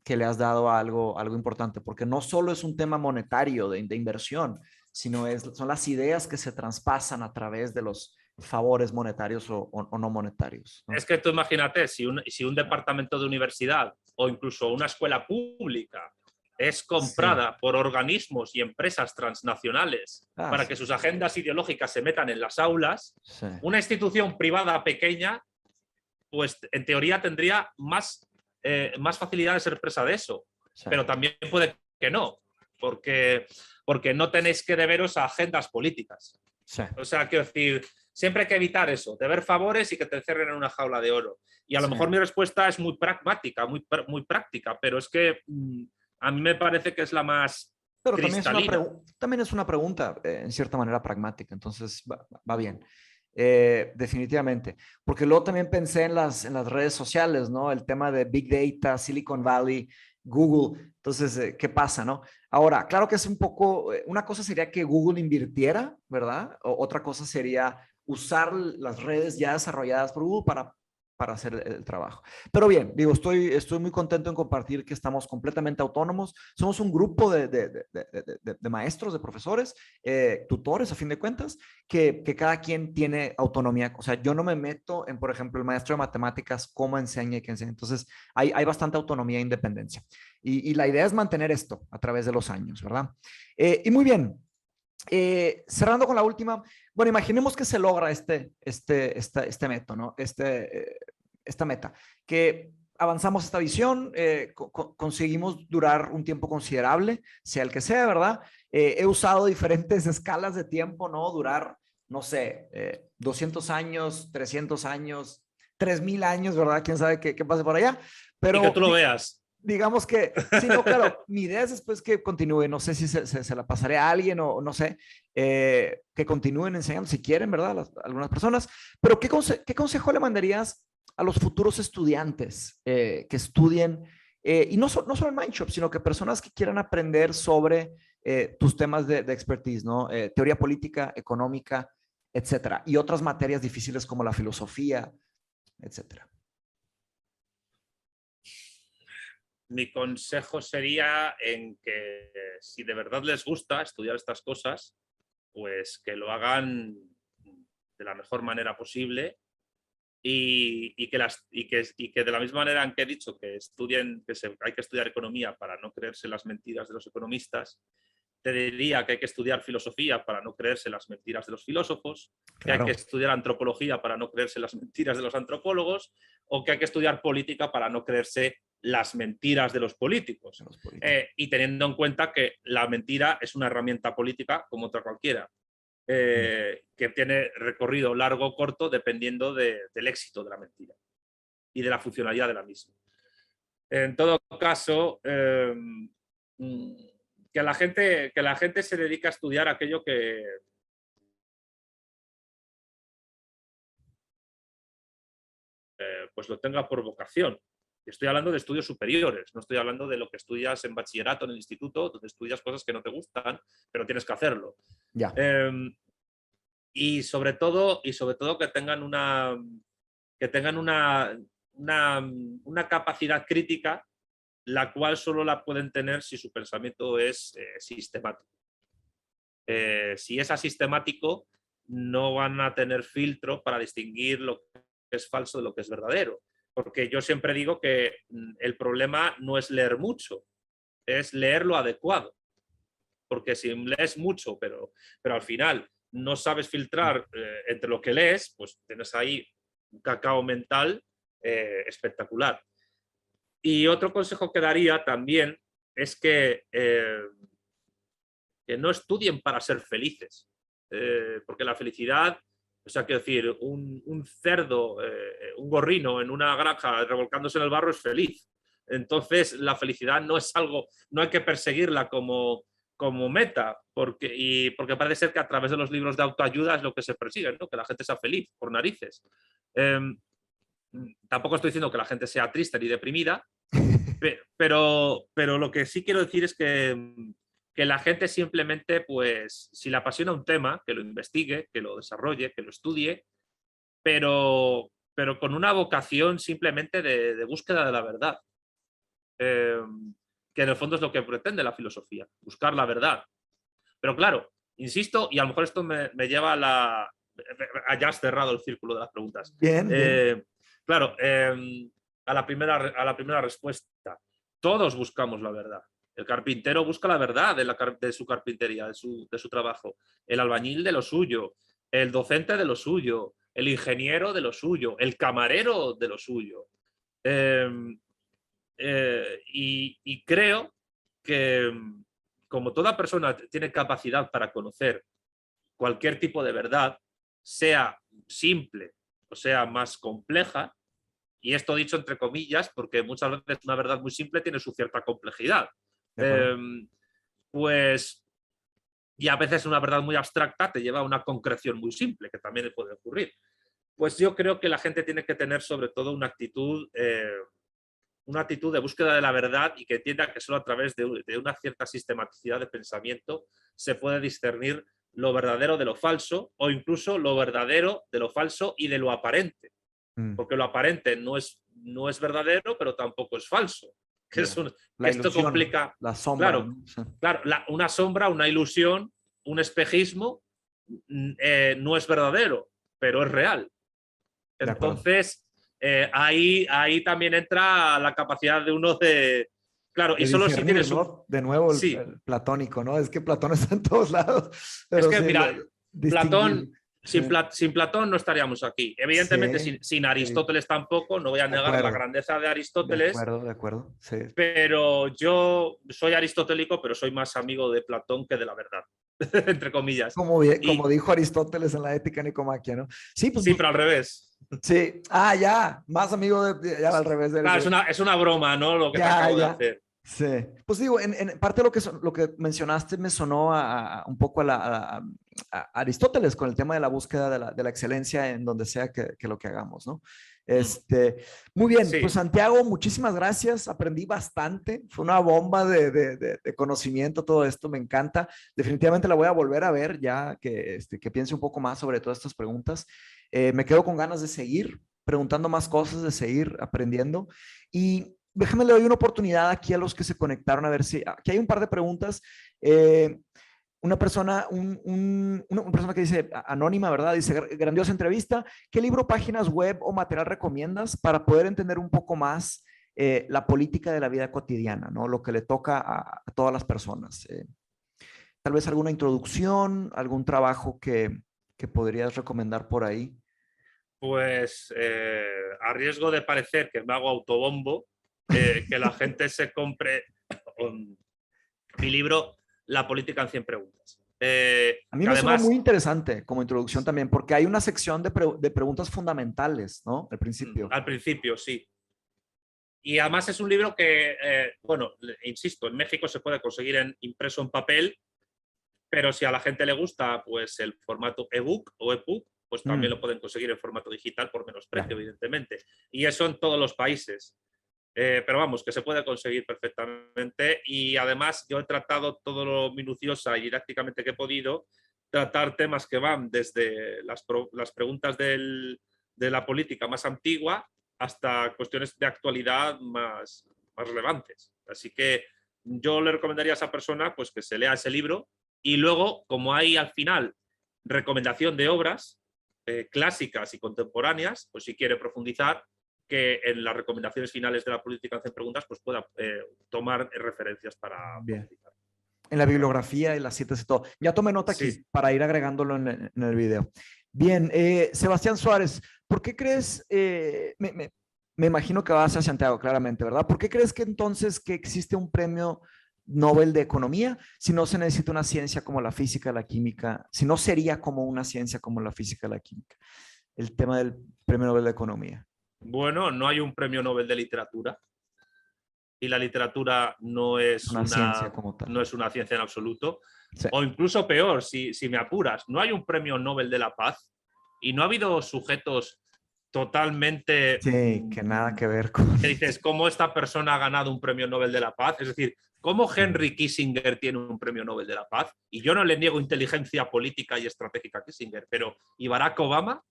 que le has dado algo importante, porque no solo es un tema monetario de inversión, sino son las ideas que se traspasan a través de los favores monetarios o no monetarios, ¿no? Es que tú imagínate, si un departamento de universidad o incluso una escuela pública es Sí. comprada por organismos y empresas transnacionales Ah, para sí. que sus agendas ideológicas se metan en las aulas, Sí. una institución privada pequeña, pues en teoría tendría más facilidad de ser presa de eso, Sí. pero también puede que no, porque no tenéis que deberos a agendas políticas. Sí. O sea, quiero decir, siempre hay que evitar eso, deber favores y que te encierren en una jaula de oro. Y a lo Sí. mejor mi respuesta es muy pragmática, muy práctica, pero es que a mí me parece que es la más Pero cristalina. también es una pregunta, en cierta manera, pragmática, entonces va bien. Definitivamente. Porque luego también pensé en las redes sociales, ¿no? El tema de Big Data, Silicon Valley, Google. Entonces, ¿qué pasa, no? Ahora, claro que es un poco, una cosa sería que Google invirtiera, ¿verdad? Otra cosa sería usar las redes ya desarrolladas por Google para hacer el trabajo. Pero bien, digo, estoy muy contento en compartir que estamos completamente autónomos. Somos un grupo de maestros, de profesores, tutores, a fin de cuentas, que cada quien tiene autonomía. O sea, yo no me meto en, por ejemplo, el maestro de matemáticas, cómo enseña y qué enseña. Entonces, hay bastante autonomía e independencia. Y la idea es mantener esto a través de los años, ¿verdad? Y muy bien. Cerrando con la última, bueno, imaginemos que se logra este método, ¿no? Esta meta, que avanzamos esta visión, conseguimos durar un tiempo considerable, sea el que sea, ¿verdad? He usado diferentes escalas de tiempo, ¿no? Durar, no sé, 200 años, 300 años, 3000 años, ¿verdad? ¿Quién sabe qué pase por allá? Y que Pero tú lo veas. digamos que, sí, no, claro, mi idea es después que continúe, no sé si se la pasaré a alguien o no sé, que continúen enseñando si quieren, ¿verdad? Algunas personas, pero ¿qué consejo le mandarías a los futuros estudiantes que estudien, y no solo en Mindshop, sino que personas que quieran aprender sobre tus temas de expertise, ¿no? Teoría política, económica, etcétera, y otras materias difíciles como la filosofía, etcétera. Mi consejo sería en que si de verdad les gusta estudiar estas cosas, pues que lo hagan de la mejor manera posible y que de la misma manera en que he dicho que estudien, hay que estudiar economía para no creerse las mentiras de los economistas, te diría que hay que estudiar filosofía para no creerse las mentiras de los filósofos, que hay que Claro. estudiar antropología para no creerse las mentiras de los antropólogos, o que hay que estudiar política para no creerse las mentiras de los políticos. Y teniendo en cuenta que la mentira es una herramienta política como otra cualquiera, que tiene recorrido largo o corto dependiendo del éxito de la mentira y de la funcionalidad de la misma. En todo caso, que la gente se dedica a estudiar aquello que pues lo tenga por vocación. Estoy hablando de estudios superiores, no estoy hablando de lo que estudias en bachillerato, en el instituto, donde estudias cosas que no te gustan, pero tienes que hacerlo. Ya. Y sobre todo que tengan una capacidad crítica, la cual solo la pueden tener si su pensamiento es sistemático. Si es asistemático, no van a tener filtro para distinguir lo que es falso de lo que es verdadero. Porque yo siempre digo que el problema no es leer mucho, es leer lo adecuado. Porque si lees mucho, pero al final no sabes filtrar entre lo que lees, pues tienes ahí un cacao mental espectacular. Y otro consejo que daría también es que no estudien para ser felices, porque la felicidad, o sea, quiero decir, un cerdo, un gorrino en una granja revolcándose en el barro es feliz. Entonces, la felicidad no es algo, no hay que perseguirla como meta, porque parece ser que a través de los libros de autoayuda es lo que se persigue, ¿no? Que la gente sea feliz, por narices. Tampoco estoy diciendo que la gente sea triste ni deprimida, pero lo que sí quiero decir es que la gente simplemente, pues, si le apasiona un tema, que lo investigue, que lo desarrolle, que lo estudie, pero con una vocación simplemente de búsqueda de la verdad. Que en el fondo es lo que pretende la filosofía, buscar la verdad. Pero claro, insisto, y a lo mejor esto me lleva a ya has cerrado el círculo de las preguntas. Bien. Claro, a la primera respuesta. Todos buscamos la verdad. El carpintero busca la verdad de su carpintería, de su trabajo. El albañil de lo suyo. El docente de lo suyo. El ingeniero de lo suyo. El camarero de lo suyo. Y creo que, como toda persona tiene capacidad para conocer cualquier tipo de verdad, sea simple o sea más compleja, y esto dicho entre comillas, porque muchas veces una verdad muy simple tiene su cierta complejidad. Pues, y a veces una verdad muy abstracta te lleva a una concreción muy simple, que también puede ocurrir. Pues yo creo que la gente tiene que tener sobre todo una actitud de búsqueda de la verdad, y que entienda que solo a través de una cierta sistematicidad de pensamiento se puede discernir lo verdadero de lo falso, o incluso lo verdadero de lo falso y de lo aparente. Porque lo aparente no es verdadero, pero tampoco es falso. Que esto complica. La sombra. Claro, ¿no? Claro, una sombra, una ilusión, un espejismo no es verdadero, pero es real. Entonces, ahí también entra la capacidad de uno de... Claro, y solo si tienes ¿no? De nuevo el platónico, ¿no? Es que Platón está en todos lados. Pero es que, mira, Platón... Sí. Sin Platón no estaríamos aquí. Evidentemente, sin Aristóteles tampoco, no voy a negar la grandeza de Aristóteles. De acuerdo. Sí. Pero yo soy aristotélico, pero soy más amigo de Platón que de la verdad, entre comillas. Como dijo Aristóteles en la Ética Nicomaquia, ¿no? Sí, pero al revés. Sí, ya, más amigo ya al revés. Claro, es una broma, ¿no? Lo que te acabo de hacer. Sí, pues digo, en parte lo que mencionaste me sonó un poco a Aristóteles con el tema de la búsqueda de la excelencia en donde sea que lo que hagamos, ¿no? Muy bien, pues Santiago, muchísimas gracias, aprendí bastante, fue una bomba de conocimiento todo esto, me encanta, definitivamente la voy a volver a ver ya que piense un poco más sobre todas estas preguntas. Me quedo con ganas de seguir preguntando más cosas, de seguir aprendiendo, y déjame le doy una oportunidad aquí a los que se conectaron a ver si aquí hay un par de preguntas. Una persona que dice anónima, ¿verdad? Dice, grandiosa entrevista. ¿Qué libro, páginas web o material recomiendas para poder entender un poco más la política de la vida cotidiana, ¿no? Lo que le toca a todas las personas. Tal vez alguna introducción, algún trabajo que podrías recomendar por ahí. Pues a riesgo de parecer que me hago autobombo, que la gente se compre mi libro La política en 100 preguntas. A mí Que me sonó muy además, interesante como introducción también, porque hay una sección de preguntas fundamentales, ¿no? Al principio. al principio, sí. Y además es un libro que, bueno, insisto, en México se puede conseguir impreso en papel, pero si a la gente le gusta pues el formato ebook o EPUB, pues también lo pueden conseguir en formato digital por menos precio, evidentemente. Y eso en todos los países. Pero vamos, que se puede conseguir perfectamente. Y además yo he tratado todo lo minuciosa y didácticamente que he podido, tratar temas que van desde las preguntas de la política más antigua hasta cuestiones de actualidad más relevantes. Así que yo le recomendaría a esa persona pues, que se lea ese libro y luego, como hay al final recomendación de obras clásicas y contemporáneas, pues si quiere profundizar, que en las recomendaciones finales de la política en 100 preguntas pues pueda tomar referencias para Bien. profundizar. En la bibliografía y las citas y todo. Ya tomé nota aquí Sí. para ir agregándolo en el video. Bien, Sebastián Suárez, ¿por qué crees, me imagino que vas a Santiago, claramente, ¿verdad? ¿Por qué crees que entonces que existe un premio Nobel de Economía si no se necesita una ciencia como la física, la química, si no sería como una ciencia como la física, la química? El tema del premio Nobel de Economía. Bueno, no hay un premio Nobel de literatura y la literatura no es Una ciencia una, como tal. no es una ciencia en absoluto. Sí. O incluso peor, si me apuras, no hay un premio Nobel de la Paz y no ha habido sujetos totalmente Sí, que nada que ver con... que dices, ¿cómo esta persona ha ganado un premio Nobel de la Paz? Es decir, ¿cómo Henry Kissinger tiene un premio Nobel de la Paz? Y yo no le niego inteligencia política y estratégica a Kissinger, pero ¿y Barack Obama?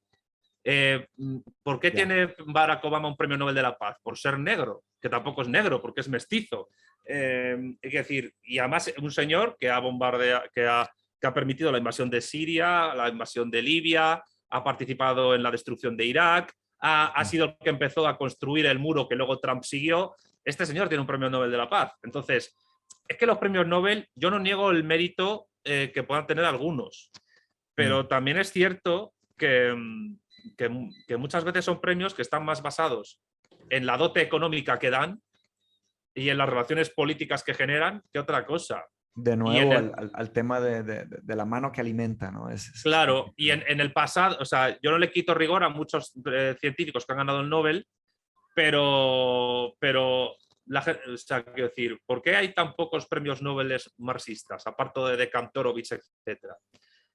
¿Por qué tiene Barack Obama un premio Nobel de la Paz? Por ser negro, que tampoco es negro, porque es mestizo. Es decir, y además un señor que ha bombardeado, que ha permitido la invasión de Siria, la invasión de Libia, ha participado en la destrucción de Irak, ha sido el que empezó a construir el muro que luego Trump siguió. Este señor tiene un premio Nobel de la Paz. Entonces, es que los premios Nobel, yo no niego el mérito que puedan tener algunos, pero también es cierto que muchas veces son premios que están más basados en la dote económica que dan y en las relaciones políticas que generan que otra cosa. De nuevo al tema de la mano que alimenta, ¿no? Claro, y en el pasado, o sea, yo no le quito rigor a muchos científicos que han ganado el Nobel, pero o sea, quiero decir, ¿por qué hay tan pocos premios Nobel marxistas, aparte de Kantorovich, etcétera?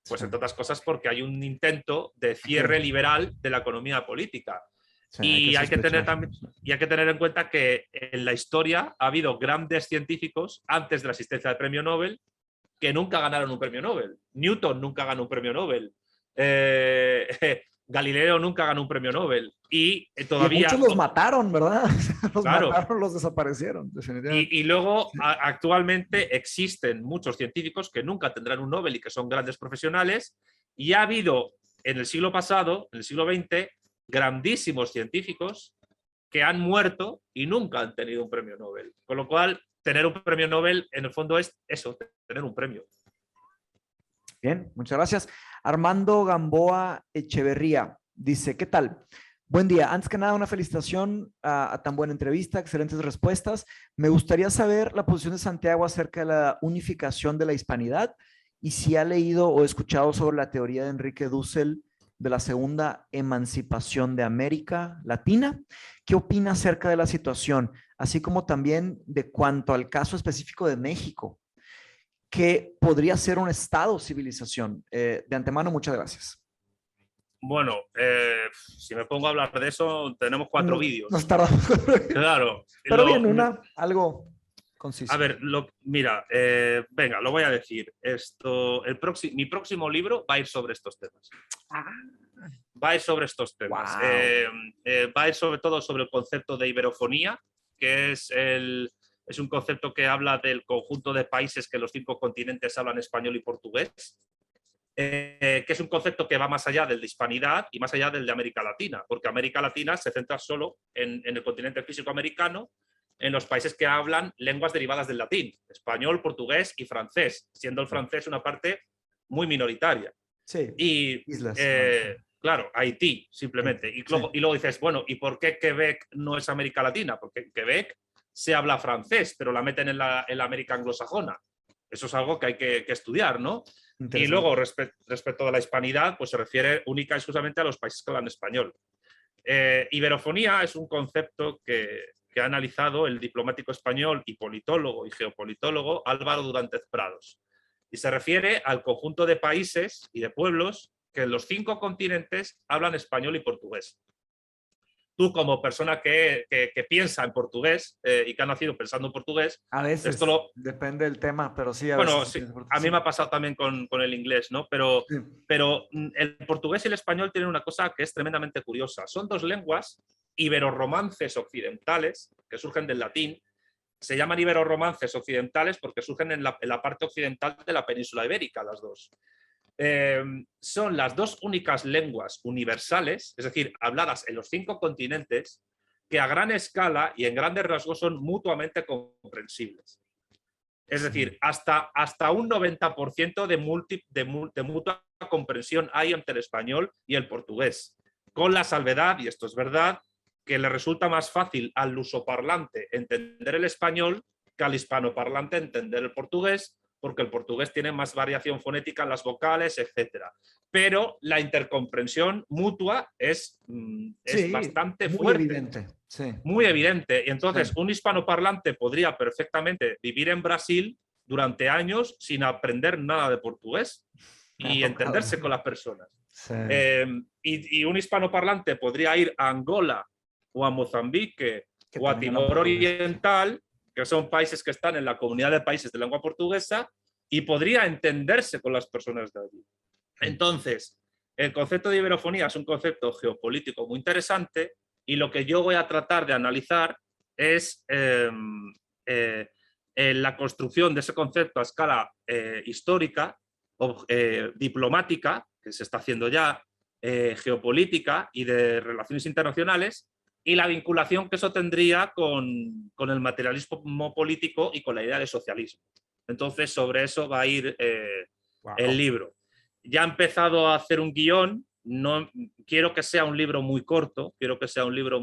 Pues entre otras cosas porque hay un intento de cierre liberal de la economía política. Sí, y hay que tener en cuenta que en la historia ha habido grandes científicos antes de la existencia del premio Nobel que nunca ganaron un premio Nobel. Newton nunca ganó un premio Nobel. Galileo nunca ganó un premio Nobel. Y todavía... Y muchos los mataron, ¿verdad? Los claro, mataron, los desaparecieron, definitivamente. y luego, actualmente existen muchos científicos que nunca tendrán un Nobel y que son grandes profesionales. Y ha habido en el siglo pasado, en el siglo XX, grandísimos científicos que han muerto y nunca han tenido un premio Nobel. Con lo cual, tener un premio Nobel, en el fondo, es eso, tener un premio. Bien, muchas gracias. Armando Gamboa Echeverría dice, ¿qué tal? Buen día. Antes que nada, una felicitación a tan buena entrevista, excelentes respuestas. Me gustaría saber la posición de Santiago acerca de la unificación de la hispanidad y si ha leído o escuchado sobre la teoría de Enrique Dussel de la segunda emancipación de América Latina. ¿Qué opina acerca de la situación? Así como también de cuanto al caso específico de México, que podría ser un estado civilización. De antemano, muchas gracias. Bueno, si me pongo a hablar de eso, tenemos 4 vídeos. Nos tardamos. Claro. Pero bien, algo conciso. A ver, mira, venga, lo voy a decir. Mi próximo libro va a ir sobre estos temas. Va a ir sobre estos temas. Wow. Va a ir sobre todo sobre el concepto de iberofonía, que es un concepto que habla del conjunto de países que los 5 continentes hablan español y portugués. Que es un concepto que va más allá del de hispanidad y más allá del de América Latina, porque América Latina se centra solo en el continente físico americano, en los países que hablan lenguas derivadas del latín, español, portugués y francés, siendo el francés una parte muy minoritaria. Sí, y islas. claro, Haití, simplemente. Y luego dices, bueno, ¿y por qué Quebec no es América Latina? Porque Quebec se habla francés, pero la meten en la América anglosajona. Eso es algo que hay que estudiar, ¿no? Y luego, respecto a la hispanidad, pues se refiere única y exclusivamente a los países que hablan español. Iberofonía es un concepto que ha analizado el diplomático español y politólogo y geopolitólogo Álvaro Duránez Prados. Y se refiere al conjunto de países y de pueblos que en los 5 continentes hablan español y portugués. Tú, como persona que piensa en portugués y que ha nacido pensando en portugués, a veces depende del tema, pero sí, a bueno, veces. sí, a mí me ha pasado también con el inglés, ¿no? Pero el portugués y el español tienen una cosa que es tremendamente curiosa. Son 2 lenguas iberorromances occidentales que surgen del latín. Se llaman iberorromances occidentales porque surgen en la parte occidental de la península ibérica, las 2. Son las 2 únicas lenguas universales, es decir, habladas en los 5 continentes, que a gran escala y en grandes rasgos son mutuamente comprensibles. Es decir, hasta un 90% de mutua comprensión hay entre el español y el portugués, con la salvedad, y esto es verdad, que le resulta más fácil al lusoparlante entender el español que al hispanoparlante entender el portugués, porque el portugués tiene más variación fonética en las vocales, etc. Pero la intercomprensión mutua es bastante muy fuerte. Evidente. Sí. Muy evidente. Y entonces un hispanoparlante podría perfectamente vivir en Brasil durante años sin aprender nada de portugués y entenderse con las personas. Sí. Y un hispanoparlante podría ir a Angola o a Mozambique o a Timor Oriental, que son países que están en la comunidad de países de lengua portuguesa, y podría entenderse con las personas de allí. Entonces, el concepto de iberofonía es un concepto geopolítico muy interesante, y lo que yo voy a tratar de analizar es la construcción de ese concepto a escala histórica, diplomática, que se está haciendo ya, geopolítica y de relaciones internacionales, y la vinculación que eso tendría con el materialismo político y con la idea de socialismo. Entonces, sobre eso va a ir el libro. Ya he empezado a hacer un guión. No quiero que sea un libro muy corto, quiero que sea un libro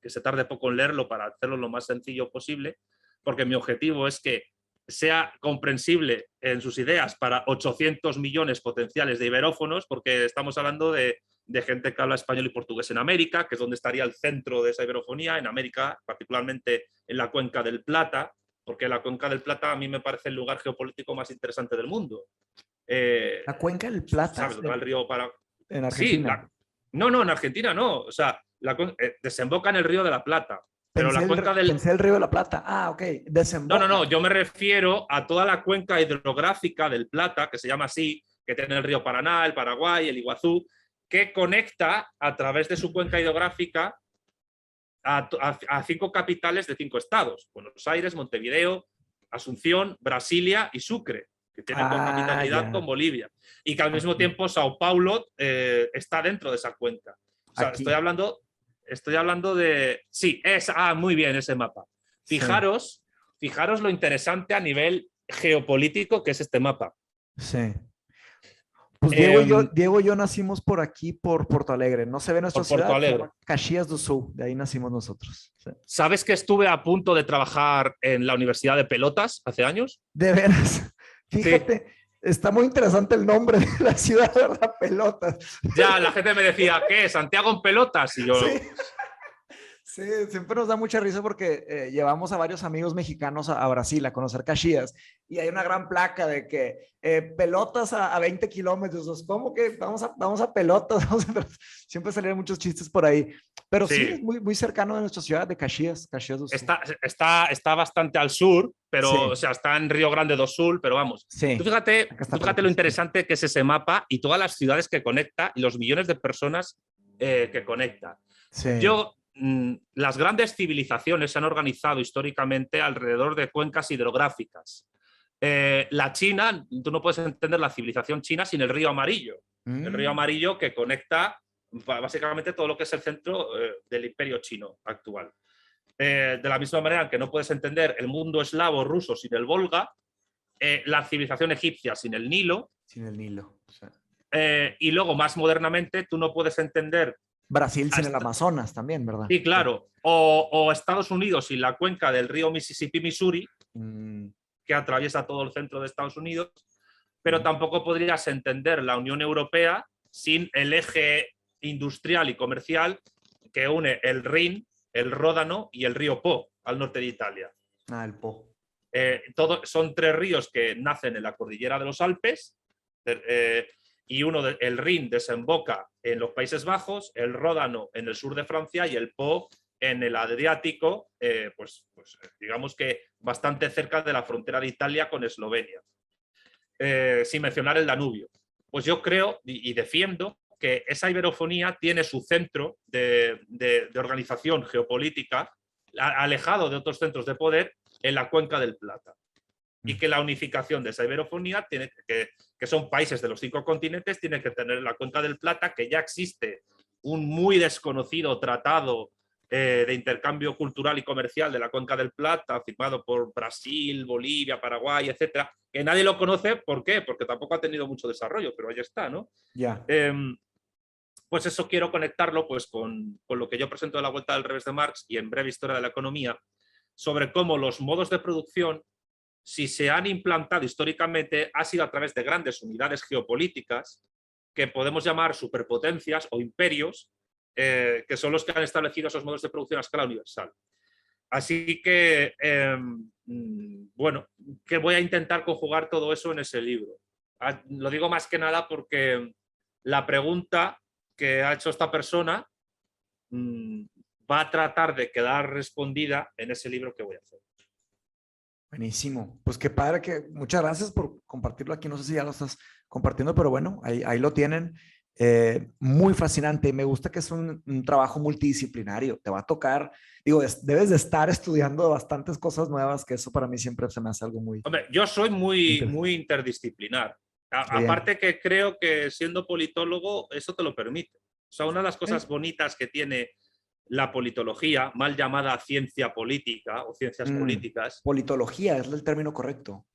que se tarde poco en leerlo para hacerlo lo más sencillo posible, porque mi objetivo es que sea comprensible en sus ideas para 800 millones potenciales de iberófonos, porque estamos hablando de gente que habla español y portugués en América, que es donde estaría el centro de esa iberofonía, en América, particularmente en la Cuenca del Plata, porque la Cuenca del Plata a mí me parece el lugar geopolítico más interesante del mundo. La Cuenca del Plata. ¿Sabes? El río para... En Argentina. Sí, no, en Argentina no. O sea, desemboca en el Río de la Plata. Pero Pensé el Río de la Plata. Ah, ok. Desemboca. No. Yo me refiero a toda la cuenca hidrográfica del Plata, que se llama así, que tiene el río Paraná, el Paraguay, el Iguazú, que conecta a través de su cuenca hidrográfica a 5 capitales de 5 estados: Buenos Aires, Montevideo, Asunción, Brasilia y Sucre, que tienen capitalidad con Bolivia, y que al mismo tiempo Sao Paulo está dentro de esa cuenca. O sea, estoy hablando de... Sí, muy bien ese mapa. Fijaros lo interesante a nivel geopolítico que es este mapa. Sí. Pues Diego y yo nacimos por aquí, por Porto Alegre. No se ve nuestra ciudad, se llama Caxias do Sul. De ahí nacimos nosotros. Sí. ¿Sabes que estuve a punto de trabajar en la Universidad de Pelotas hace años? De veras. Fíjate, está muy interesante el nombre de la ciudad, ¿verdad? Pelotas. Ya, la gente me decía, ¿qué? ¿Santiago en Pelotas? Y yo... Sí, siempre nos da mucha risa porque llevamos a varios amigos mexicanos a Brasil a conocer Caxias, y hay una gran placa de que Pelotas a 20 kilómetros. ¿Cómo que vamos a Pelotas? Siempre salieron muchos chistes por ahí. Pero sí, es muy cercano de nuestra ciudad de Caxias do Sul. Está bastante al sur, pero o sea, está en Río Grande do Sul, pero vamos. Tú fíjate lo interesante que es ese mapa y todas las ciudades que conecta y los millones de personas que conecta. Las grandes civilizaciones se han organizado históricamente alrededor de cuencas hidrográficas. La China, tú no puedes entender la civilización china sin el río Amarillo. El río Amarillo que conecta básicamente todo lo que es el centro del imperio chino actual. De la misma manera que no puedes entender el mundo eslavo ruso sin el Volga, la civilización egipcia sin el Nilo. Sin el Nilo. Y luego, más modernamente, tú no puedes entender Brasil sin el hasta- Amazonas también, ¿verdad? sí, claro. O Estados Unidos sin la cuenca del río Mississippi-Missouri, Mm, que atraviesa todo el centro de Estados Unidos, pero ujú. tampoco podrías entender la Unión Europea sin el eje industrial y comercial que une el Rin, el Ródano y el río Po al norte de Italia. Ah, el Po. Son tres ríos que nacen en la cordillera de los Alpes, y el Rin desemboca en los Países Bajos, el Ródano en el sur de Francia y el Po en el Adriático, digamos que bastante cerca de la frontera de Italia con Eslovenia, sin mencionar el Danubio. Pues yo creo y defiendo que esa iberofonía tiene su centro de organización geopolítica alejado de otros centros de poder en la cuenca del Plata. Y que la unificación de esa iberofonía, que son países de los 5 continentes, tiene que tener la cuenca del Plata, que ya existe un muy desconocido tratado de intercambio cultural y comercial de la cuenca del Plata, firmado por Brasil, Bolivia, Paraguay, etcétera, que nadie lo conoce. ¿Por qué? Porque tampoco ha tenido mucho desarrollo, pero ahí está, ¿no? Ya. Pues eso quiero conectarlo pues, con lo que yo presento de la vuelta del revés de Marx y en breve historia de la economía, sobre cómo los modos de producción, si se han implantado históricamente, ha sido a través de grandes unidades geopolíticas que podemos llamar superpotencias o imperios, que son los que han establecido esos modos de producción a escala universal. Así que, bueno, que voy a intentar conjugar todo eso en ese libro. Lo digo más que nada porque la pregunta que ha hecho esta persona va a tratar de quedar respondida en ese libro que voy a hacer. Buenísimo. Pues qué padre que muchas gracias por compartirlo aquí. No sé si ya lo estás compartiendo, pero bueno, ahí lo tienen. Muy fascinante. Me gusta que es un trabajo multidisciplinario. Te va a tocar, digo, debes de estar estudiando bastantes cosas nuevas, que eso para mí siempre se me hace algo muy Hombre, yo soy muy, interesante. muy interdisciplinar. Bien. Aparte que creo que siendo politólogo eso te lo permite. O sea, una de las Sí. cosas bonitas que tiene la politología, mal llamada ciencia política o ciencias políticas, Politología es el término correcto.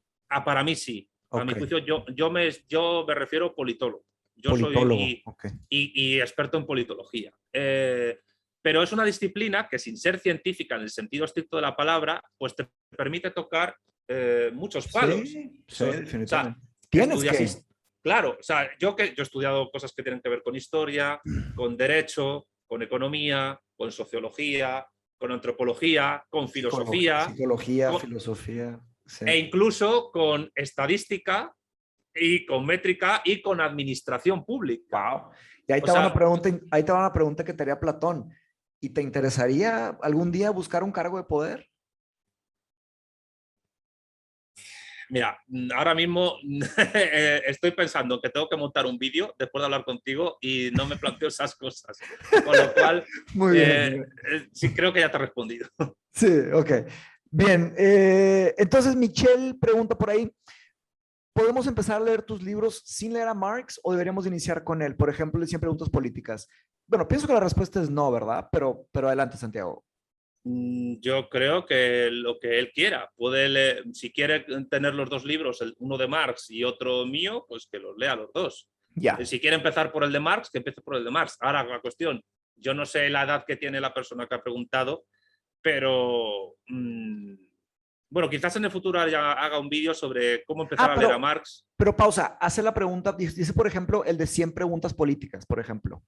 para mí sí. A Ok. mi juicio, yo me refiero politólogo. Yo soy Politólogo. Ok. y experto en politología. Pero es una disciplina que, sin ser científica en el sentido estricto de la palabra, pues te permite tocar muchos palos. Sí, sí, O sea, definitivamente. Tienes estudias, que. claro, o sea, yo he estudiado cosas que tienen que ver con historia, con derecho, con economía, con sociología, con antropología, con filosofía, Psicología, con, filosofía. Sí. e incluso con estadística y con métrica y con administración pública. Wow. Y ahí O te va una sea, pregunta, ahí te va una pregunta que te haría Platón. ¿Y te interesaría algún día buscar un cargo de poder? mira, ahora mismo estoy pensando que tengo que montar un vídeo después de hablar contigo y no me planteo esas cosas. Con lo cual, Muy bien, muy bien. sí creo que ya te he respondido. Sí, ok. Bien, entonces Michelle pregunta por ahí, ¿podemos empezar a leer tus libros sin leer a Marx o deberíamos iniciar con él? Por ejemplo, le 100 preguntas políticas. Bueno, pienso que la respuesta es no, ¿verdad? Pero adelante, Santiago. Yo creo que lo que él quiera. Si quiere tener los dos libros, uno de Marx y otro mío, pues que los lea los dos. Ya. Si quiere empezar por el de Marx, que empiece por el de Marx. Ahora, la cuestión, yo no sé la edad que tiene la persona que ha preguntado, pero bueno, quizás en el futuro ya haga un vídeo sobre cómo empezar Ah, a leer a Marx. pero pausa, hace la pregunta, dice, por ejemplo, el de 100 preguntas políticas, por ejemplo.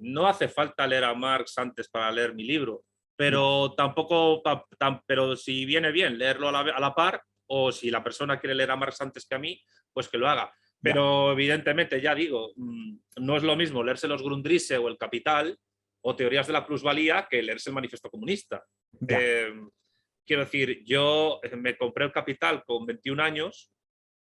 No hace falta leer a Marx antes para leer mi libro, Ya. pero tampoco, pero si viene bien leerlo a la par, o si la persona quiere leer a Marx antes que a mí, pues que lo haga. Ya. Pero evidentemente, ya digo, no es lo mismo leerse los Grundrisse o el Capital o teorías de la plusvalía que leerse el Manifiesto Comunista. Ya. Quiero decir, yo me compré el Capital con 21 años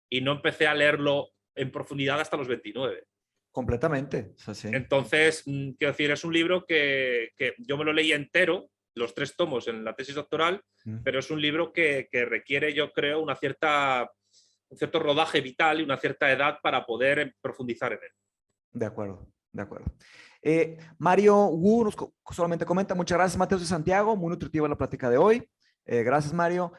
y no empecé a leerlo en profundidad hasta los 29. Completamente. O sea, sí. Entonces, quiero decir, es un libro que yo me lo leí entero, los 3 tomos en la tesis doctoral, pero es un libro que requiere, yo creo, un cierto rodaje vital y una cierta edad para poder profundizar en él. De acuerdo, de acuerdo. Mario Wu solamente comenta, muchas gracias Mateos y Santiago, muy nutritiva la plática de hoy. Gracias, Mario.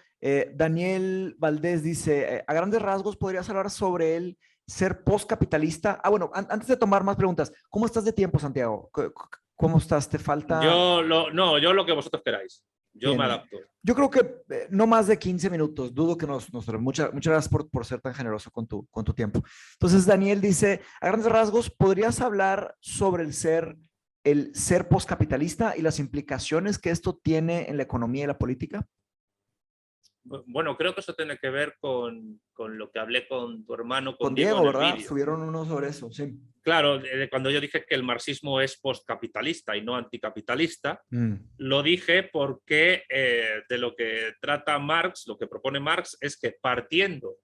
Daniel Valdés dice, a grandes rasgos, ¿podrías hablar sobre el ser postcapitalista? Ah, bueno, antes de tomar más preguntas, ¿cómo estás de tiempo, Santiago? ¿Cómo estás? ¿Te falta? No, yo lo que vosotros queráis. Yo me Bien. adapto. Yo creo que no más de 15 minutos. Dudo que muchas gracias por ser tan generoso con tu tiempo. Entonces, Daniel dice, a grandes rasgos, ¿podrías hablar sobre el ser postcapitalista y las implicaciones que esto tiene en la economía y la política? Bueno, creo que eso tiene que ver con lo que hablé con tu hermano, con Con Diego, Diego, en el ¿verdad? vídeo. Subieron uno sobre eso, sí. Claro, cuando yo dije que el marxismo es postcapitalista y no anticapitalista, lo dije porque de lo que trata Marx, lo que propone Marx es que partiendo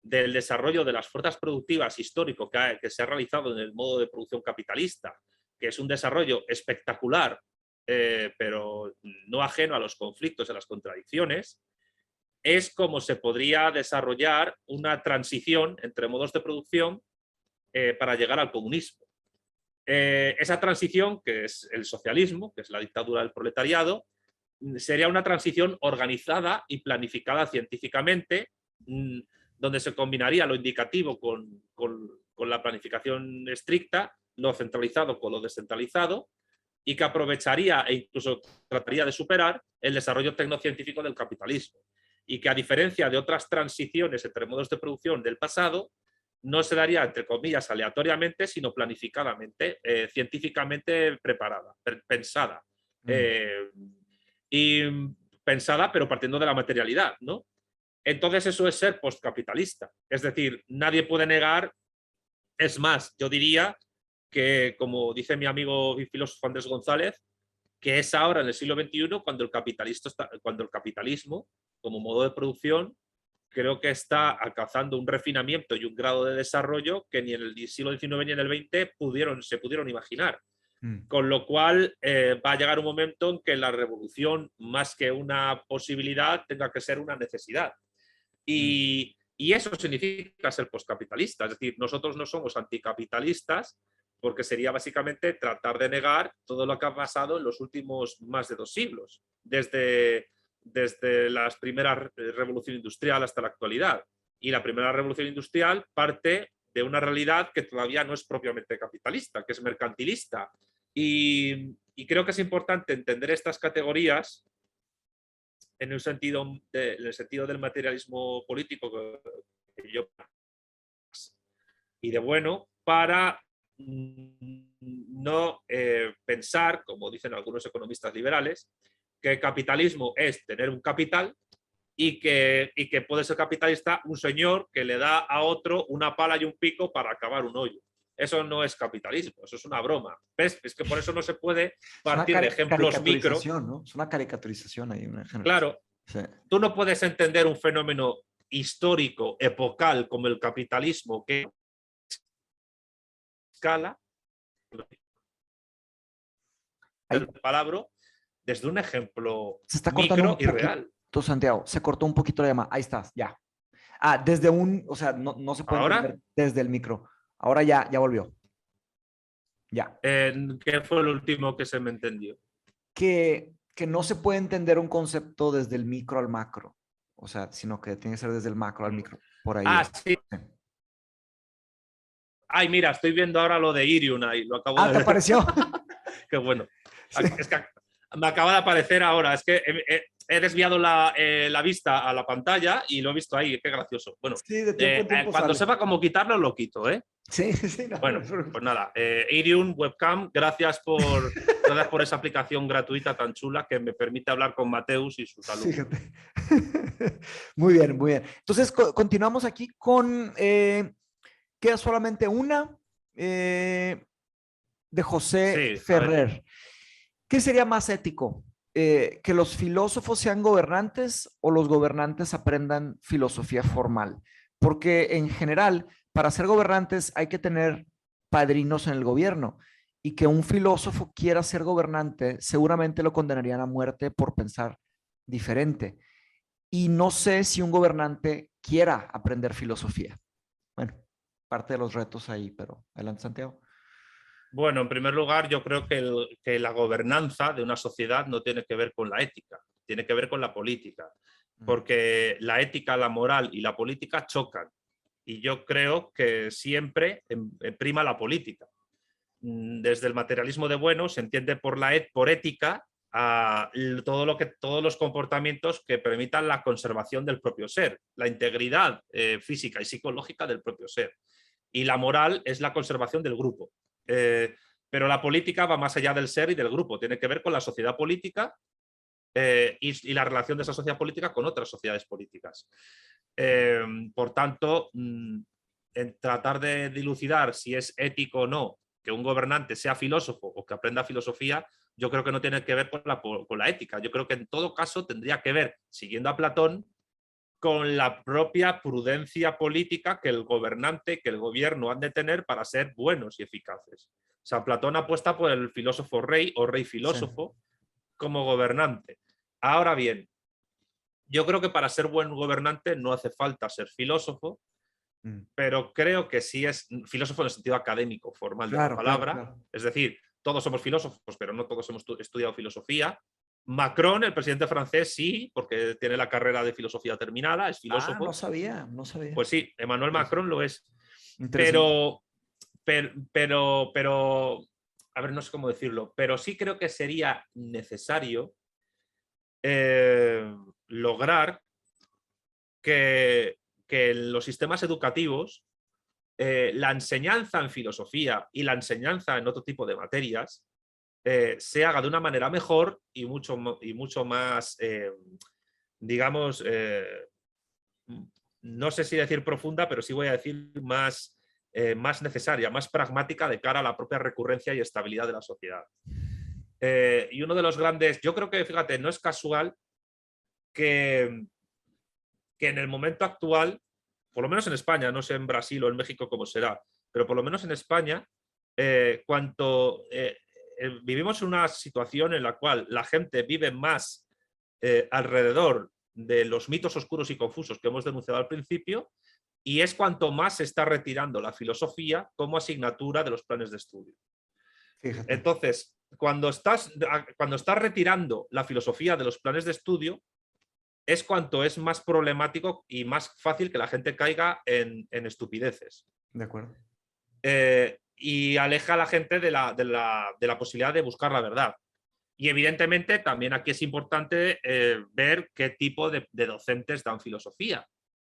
del desarrollo de las fuerzas productivas histórico que se ha realizado en el modo de producción capitalista, que es un desarrollo espectacular, pero no ajeno a los conflictos y a las contradicciones, es como se podría desarrollar una transición entre modos de producción para llegar al comunismo. Esa transición, que es el socialismo, que es la dictadura del proletariado, sería una transición organizada y planificada científicamente, donde se combinaría lo indicativo con la planificación estricta, lo centralizado con lo descentralizado, y que aprovecharía e incluso trataría de superar el desarrollo tecnocientífico del capitalismo. Y que, a diferencia de otras transiciones entre modos de producción del pasado, no se daría, entre comillas, aleatoriamente, sino planificadamente, científicamente preparada, pensada. Y pensada, pero partiendo de la materialidad, ¿no? Entonces eso es ser postcapitalista. Es decir, nadie puede negar, es más, yo diría que, como dice mi amigo y filósofo Andrés González, que es ahora en el siglo XXI cuando el capitalismo, como modo de producción, creo que está alcanzando un refinamiento y un grado de desarrollo que ni en el siglo XIX ni en el XX se pudieron imaginar. Con lo cual va a llegar un momento en que la revolución, más que una posibilidad, tenga que ser una necesidad. Y eso significa ser postcapitalista. Es decir, nosotros no somos anticapitalistas, porque sería básicamente tratar de negar todo lo que ha pasado en los últimos más de 2 siglos, desde la primera revolución industrial hasta la actualidad. Y la primera revolución industrial parte de una realidad que todavía no es propiamente capitalista, que es mercantilista. Y creo que es importante entender estas categorías en el sentido del materialismo político que yo y de bueno, para no pensar, como dicen algunos economistas liberales, que el capitalismo es tener un capital y que puede ser capitalista un señor que le da a otro una pala y un pico para acabar un hoyo. Eso no es capitalismo, eso es una broma. ¿Ves? Es que por eso no se puede partir de ejemplos micro. ¿No? Es una caricaturización ahí. Claro, sí. Tú no puedes entender un fenómeno histórico, epocal, como el capitalismo, que escala el palabra desde un ejemplo Se está cortando micro un y real. poquito, Santiago. Se cortó un poquito la llamada. Ahí estás, ya. O sea, no se puede Ahora, entender desde el micro. Ahora ya volvió. Ya. ¿qué fue lo último que se me entendió? Que no se puede entender un concepto desde el micro al macro. O sea, sino que tiene que ser desde el macro al micro. Por ahí. Sí. Ay, mira, estoy viendo ahora lo de Irium ahí. Lo acabo de ¿te ver. apareció? Qué bueno. Sí. Es que me acaba de aparecer ahora. Es que he desviado la vista a la pantalla y lo he visto ahí. Qué gracioso. Bueno, Sí, de tiempo en tiempo cuando sale. sepa cómo quitarlo, lo quito, ¿eh? Sí, sí. No, bueno, pues nada. Irium Webcam, gracias por esa aplicación gratuita tan chula que me permite hablar con Mateus y sus alumnos. Fíjate. Muy bien, muy bien. Entonces, continuamos aquí con... queda solamente una de José Ferrer. ¿Qué sería más ético? ¿Que los filósofos sean gobernantes o los gobernantes aprendan filosofía formal? Porque en general, para ser gobernantes hay que tener padrinos en el gobierno y que un filósofo quiera ser gobernante seguramente lo condenarían a muerte por pensar diferente. Y no sé si un gobernante quiera aprender filosofía. Bueno, parte de los retos ahí, pero adelante, Santiago. Bueno, en primer lugar, yo creo que la gobernanza de una sociedad no tiene que ver con la ética, tiene que ver con la política, porque la ética, la moral y la política chocan. Y yo creo que siempre prima la política. Desde el materialismo de bueno se entiende por ética a todos los comportamientos que permitan la conservación del propio ser, la integridad física y psicológica del propio ser. Y la moral es la conservación del grupo. Pero la política va más allá del ser y del grupo, tiene que ver con la sociedad política y la relación de esa sociedad política con otras sociedades políticas. Por tanto, en tratar de dilucidar si es ético o no que un gobernante sea filósofo o que aprenda filosofía, yo creo que no tiene que ver con la ética. Yo creo que en todo caso tendría que ver, siguiendo a Platón, con la propia prudencia política que el gobernante, que el gobierno han de tener para ser buenos y eficaces. O sea, Platón apuesta por el filósofo rey o rey filósofo como gobernante. Ahora bien, yo creo que para ser buen gobernante no hace falta ser filósofo, pero creo que sí es filósofo en el sentido académico, formal de la palabra. Es decir, todos somos filósofos, pero no todos hemos estudiado filosofía. Macron, el presidente francés, sí, porque tiene la carrera de filosofía terminada, es filósofo. No sabía. Pues sí, Emmanuel Macron lo es. Pero, a ver, no sé cómo decirlo, pero sí creo que sería necesario lograr que en los sistemas educativos la enseñanza en filosofía y la enseñanza en otro tipo de materias se haga de una manera mejor y mucho más, digamos, no sé si decir profunda, pero sí voy a decir más necesaria, más pragmática de cara a la propia recurrencia y estabilidad de la sociedad. Y uno de los grandes, yo creo que, fíjate, no es casual que en el momento actual, por lo menos en España, no sé en Brasil o en México cómo será, pero por lo menos en España, vivimos una situación en la cual la gente vive más alrededor de los mitos oscuros y confusos que hemos denunciado al principio, y es cuanto más se está retirando la filosofía como asignatura de los planes de estudio. Fíjate. Entonces, cuando estás retirando la filosofía de los planes de estudio, es cuanto es más problemático y más fácil que la gente caiga en estupideces. De acuerdo. Y aleja a la gente de la posibilidad de buscar la verdad. Y evidentemente también aquí es importante ver qué tipo de docentes dan filosofía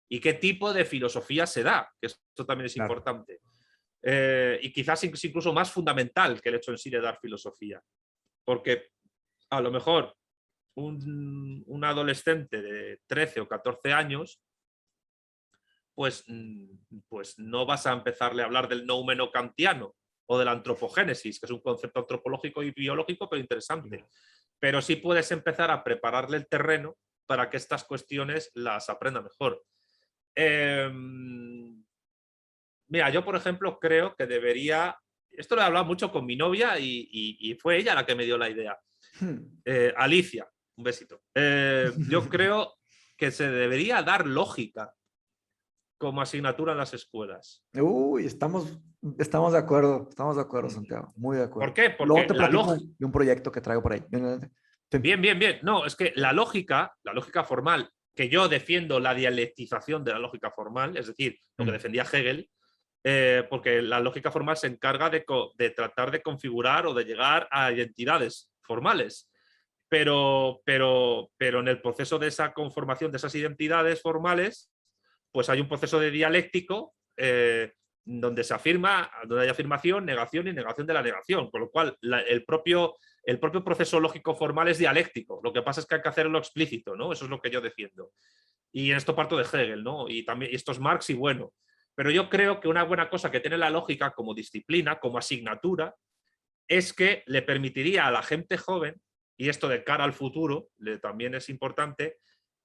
y qué tipo de filosofía se da, que esto también es importante. Y quizás incluso más fundamental que el hecho en sí de dar filosofía. Porque a lo mejor un adolescente de 13 o 14 años, pues no vas a empezarle a hablar del noumeno kantiano o de la antropogénesis, que es un concepto antropológico y biológico, pero interesante. Pero sí puedes empezar a prepararle el terreno para que estas cuestiones las aprenda mejor. Mira, yo, por ejemplo, creo que debería... Esto lo he hablado mucho con mi novia y fue ella la que me dio la idea. Alicia, un besito. Yo creo que se debería dar lógica como asignatura en las escuelas. Uy, estamos de acuerdo, Santiago, muy de acuerdo. ¿Por qué? Porque luego te platico de un proyecto que traigo por ahí. Bien. No, es que la lógica formal, que yo defiendo la dialectización de la lógica formal, es decir, lo que defendía Hegel, porque la lógica formal se encarga de tratar de configurar o de llegar a identidades formales. Pero en el proceso de esa conformación de esas identidades formales, pues hay un proceso de dialéctico donde se afirma, donde hay afirmación, negación y negación de la negación, con lo cual el propio proceso lógico formal es dialéctico. Lo que pasa es que hay que hacerlo explícito, ¿no? Eso es lo que yo defiendo. Y en esto parto de Hegel, ¿no? Y también esto es Marx y bueno. Pero yo creo que una buena cosa que tiene la lógica como disciplina, como asignatura, es que le permitiría a la gente joven, y esto de cara al futuro también es importante,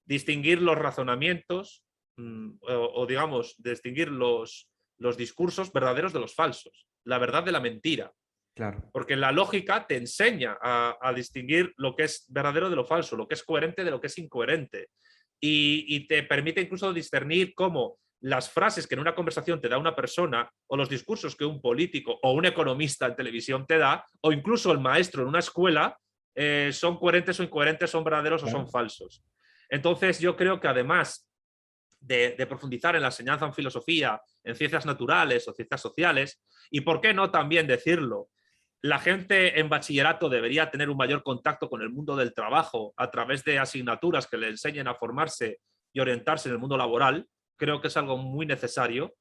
distinguir los razonamientos o digamos, distinguir los discursos verdaderos de los falsos, la verdad de la mentira. Claro. Porque la lógica te enseña a distinguir lo que es verdadero de lo falso, lo que es coherente de lo que es incoherente. Y te permite incluso discernir cómo las frases que en una conversación te da una persona, o los discursos que un político o un economista en televisión te da, o incluso el maestro en una escuela, son coherentes o incoherentes, son verdaderos o son falsos. Entonces yo creo que además de profundizar en la enseñanza en filosofía, en ciencias naturales o ciencias sociales, y por qué no también decirlo, la gente en bachillerato debería tener un mayor contacto con el mundo del trabajo a través de asignaturas que le enseñen a formarse y orientarse en el mundo laboral. Creo que es algo muy necesario.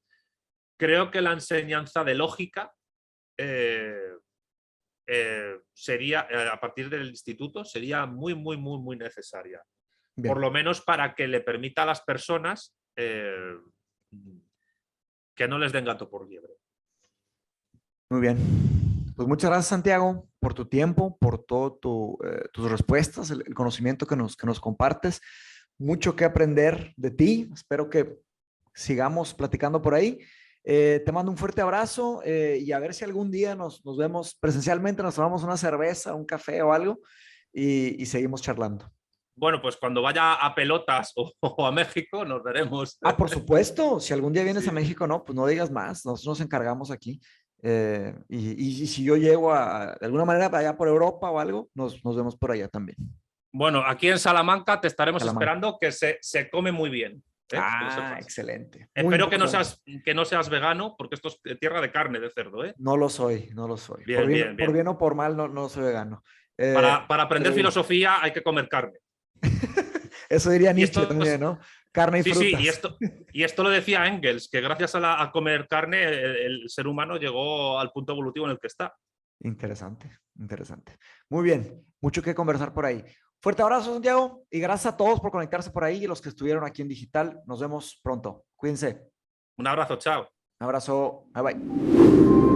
Creo que la enseñanza de lógica sería, a partir del instituto, sería muy, muy, muy, muy necesaria. Bien. Por lo menos para que le permita a las personas que no les den gato por liebre. Muy bien. Pues muchas gracias, Santiago, por tu tiempo, por todo tus respuestas, el conocimiento que nos compartes. Mucho que aprender de ti. Espero que sigamos platicando por ahí. Te mando un fuerte abrazo y a ver si algún día nos vemos presencialmente, nos tomamos una cerveza, un café o algo y seguimos charlando. Bueno, pues cuando vaya a Pelotas o a México nos veremos. Ah, por supuesto. Si algún día vienes Sí. a México, no, pues no digas más. Nosotros nos encargamos aquí. Y si yo llego de alguna manera allá por Europa o algo, nos vemos por allá también. Bueno, aquí en Salamanca te estaremos Salamanca. esperando, que se come muy bien. Ah, excelente. Muy Espero que importante. no seas vegano, porque esto es tierra de carne de cerdo. No lo soy, no lo soy. Bien, bien, Por bien. bien o por mal, no soy vegano. Para aprender filosofía hay que comer carne. Eso diría Y Nietzsche esto también, ¿no? Carne y sí, frutas. sí, y esto lo decía Engels, que gracias a comer carne el ser humano llegó al punto evolutivo en el que está. Interesante, interesante. Muy bien, mucho que conversar por ahí. Fuerte abrazo, Santiago, y gracias a todos por conectarse por ahí y los que estuvieron aquí en digital. Nos vemos pronto. Cuídense. Un abrazo, chao. Un abrazo. Bye bye.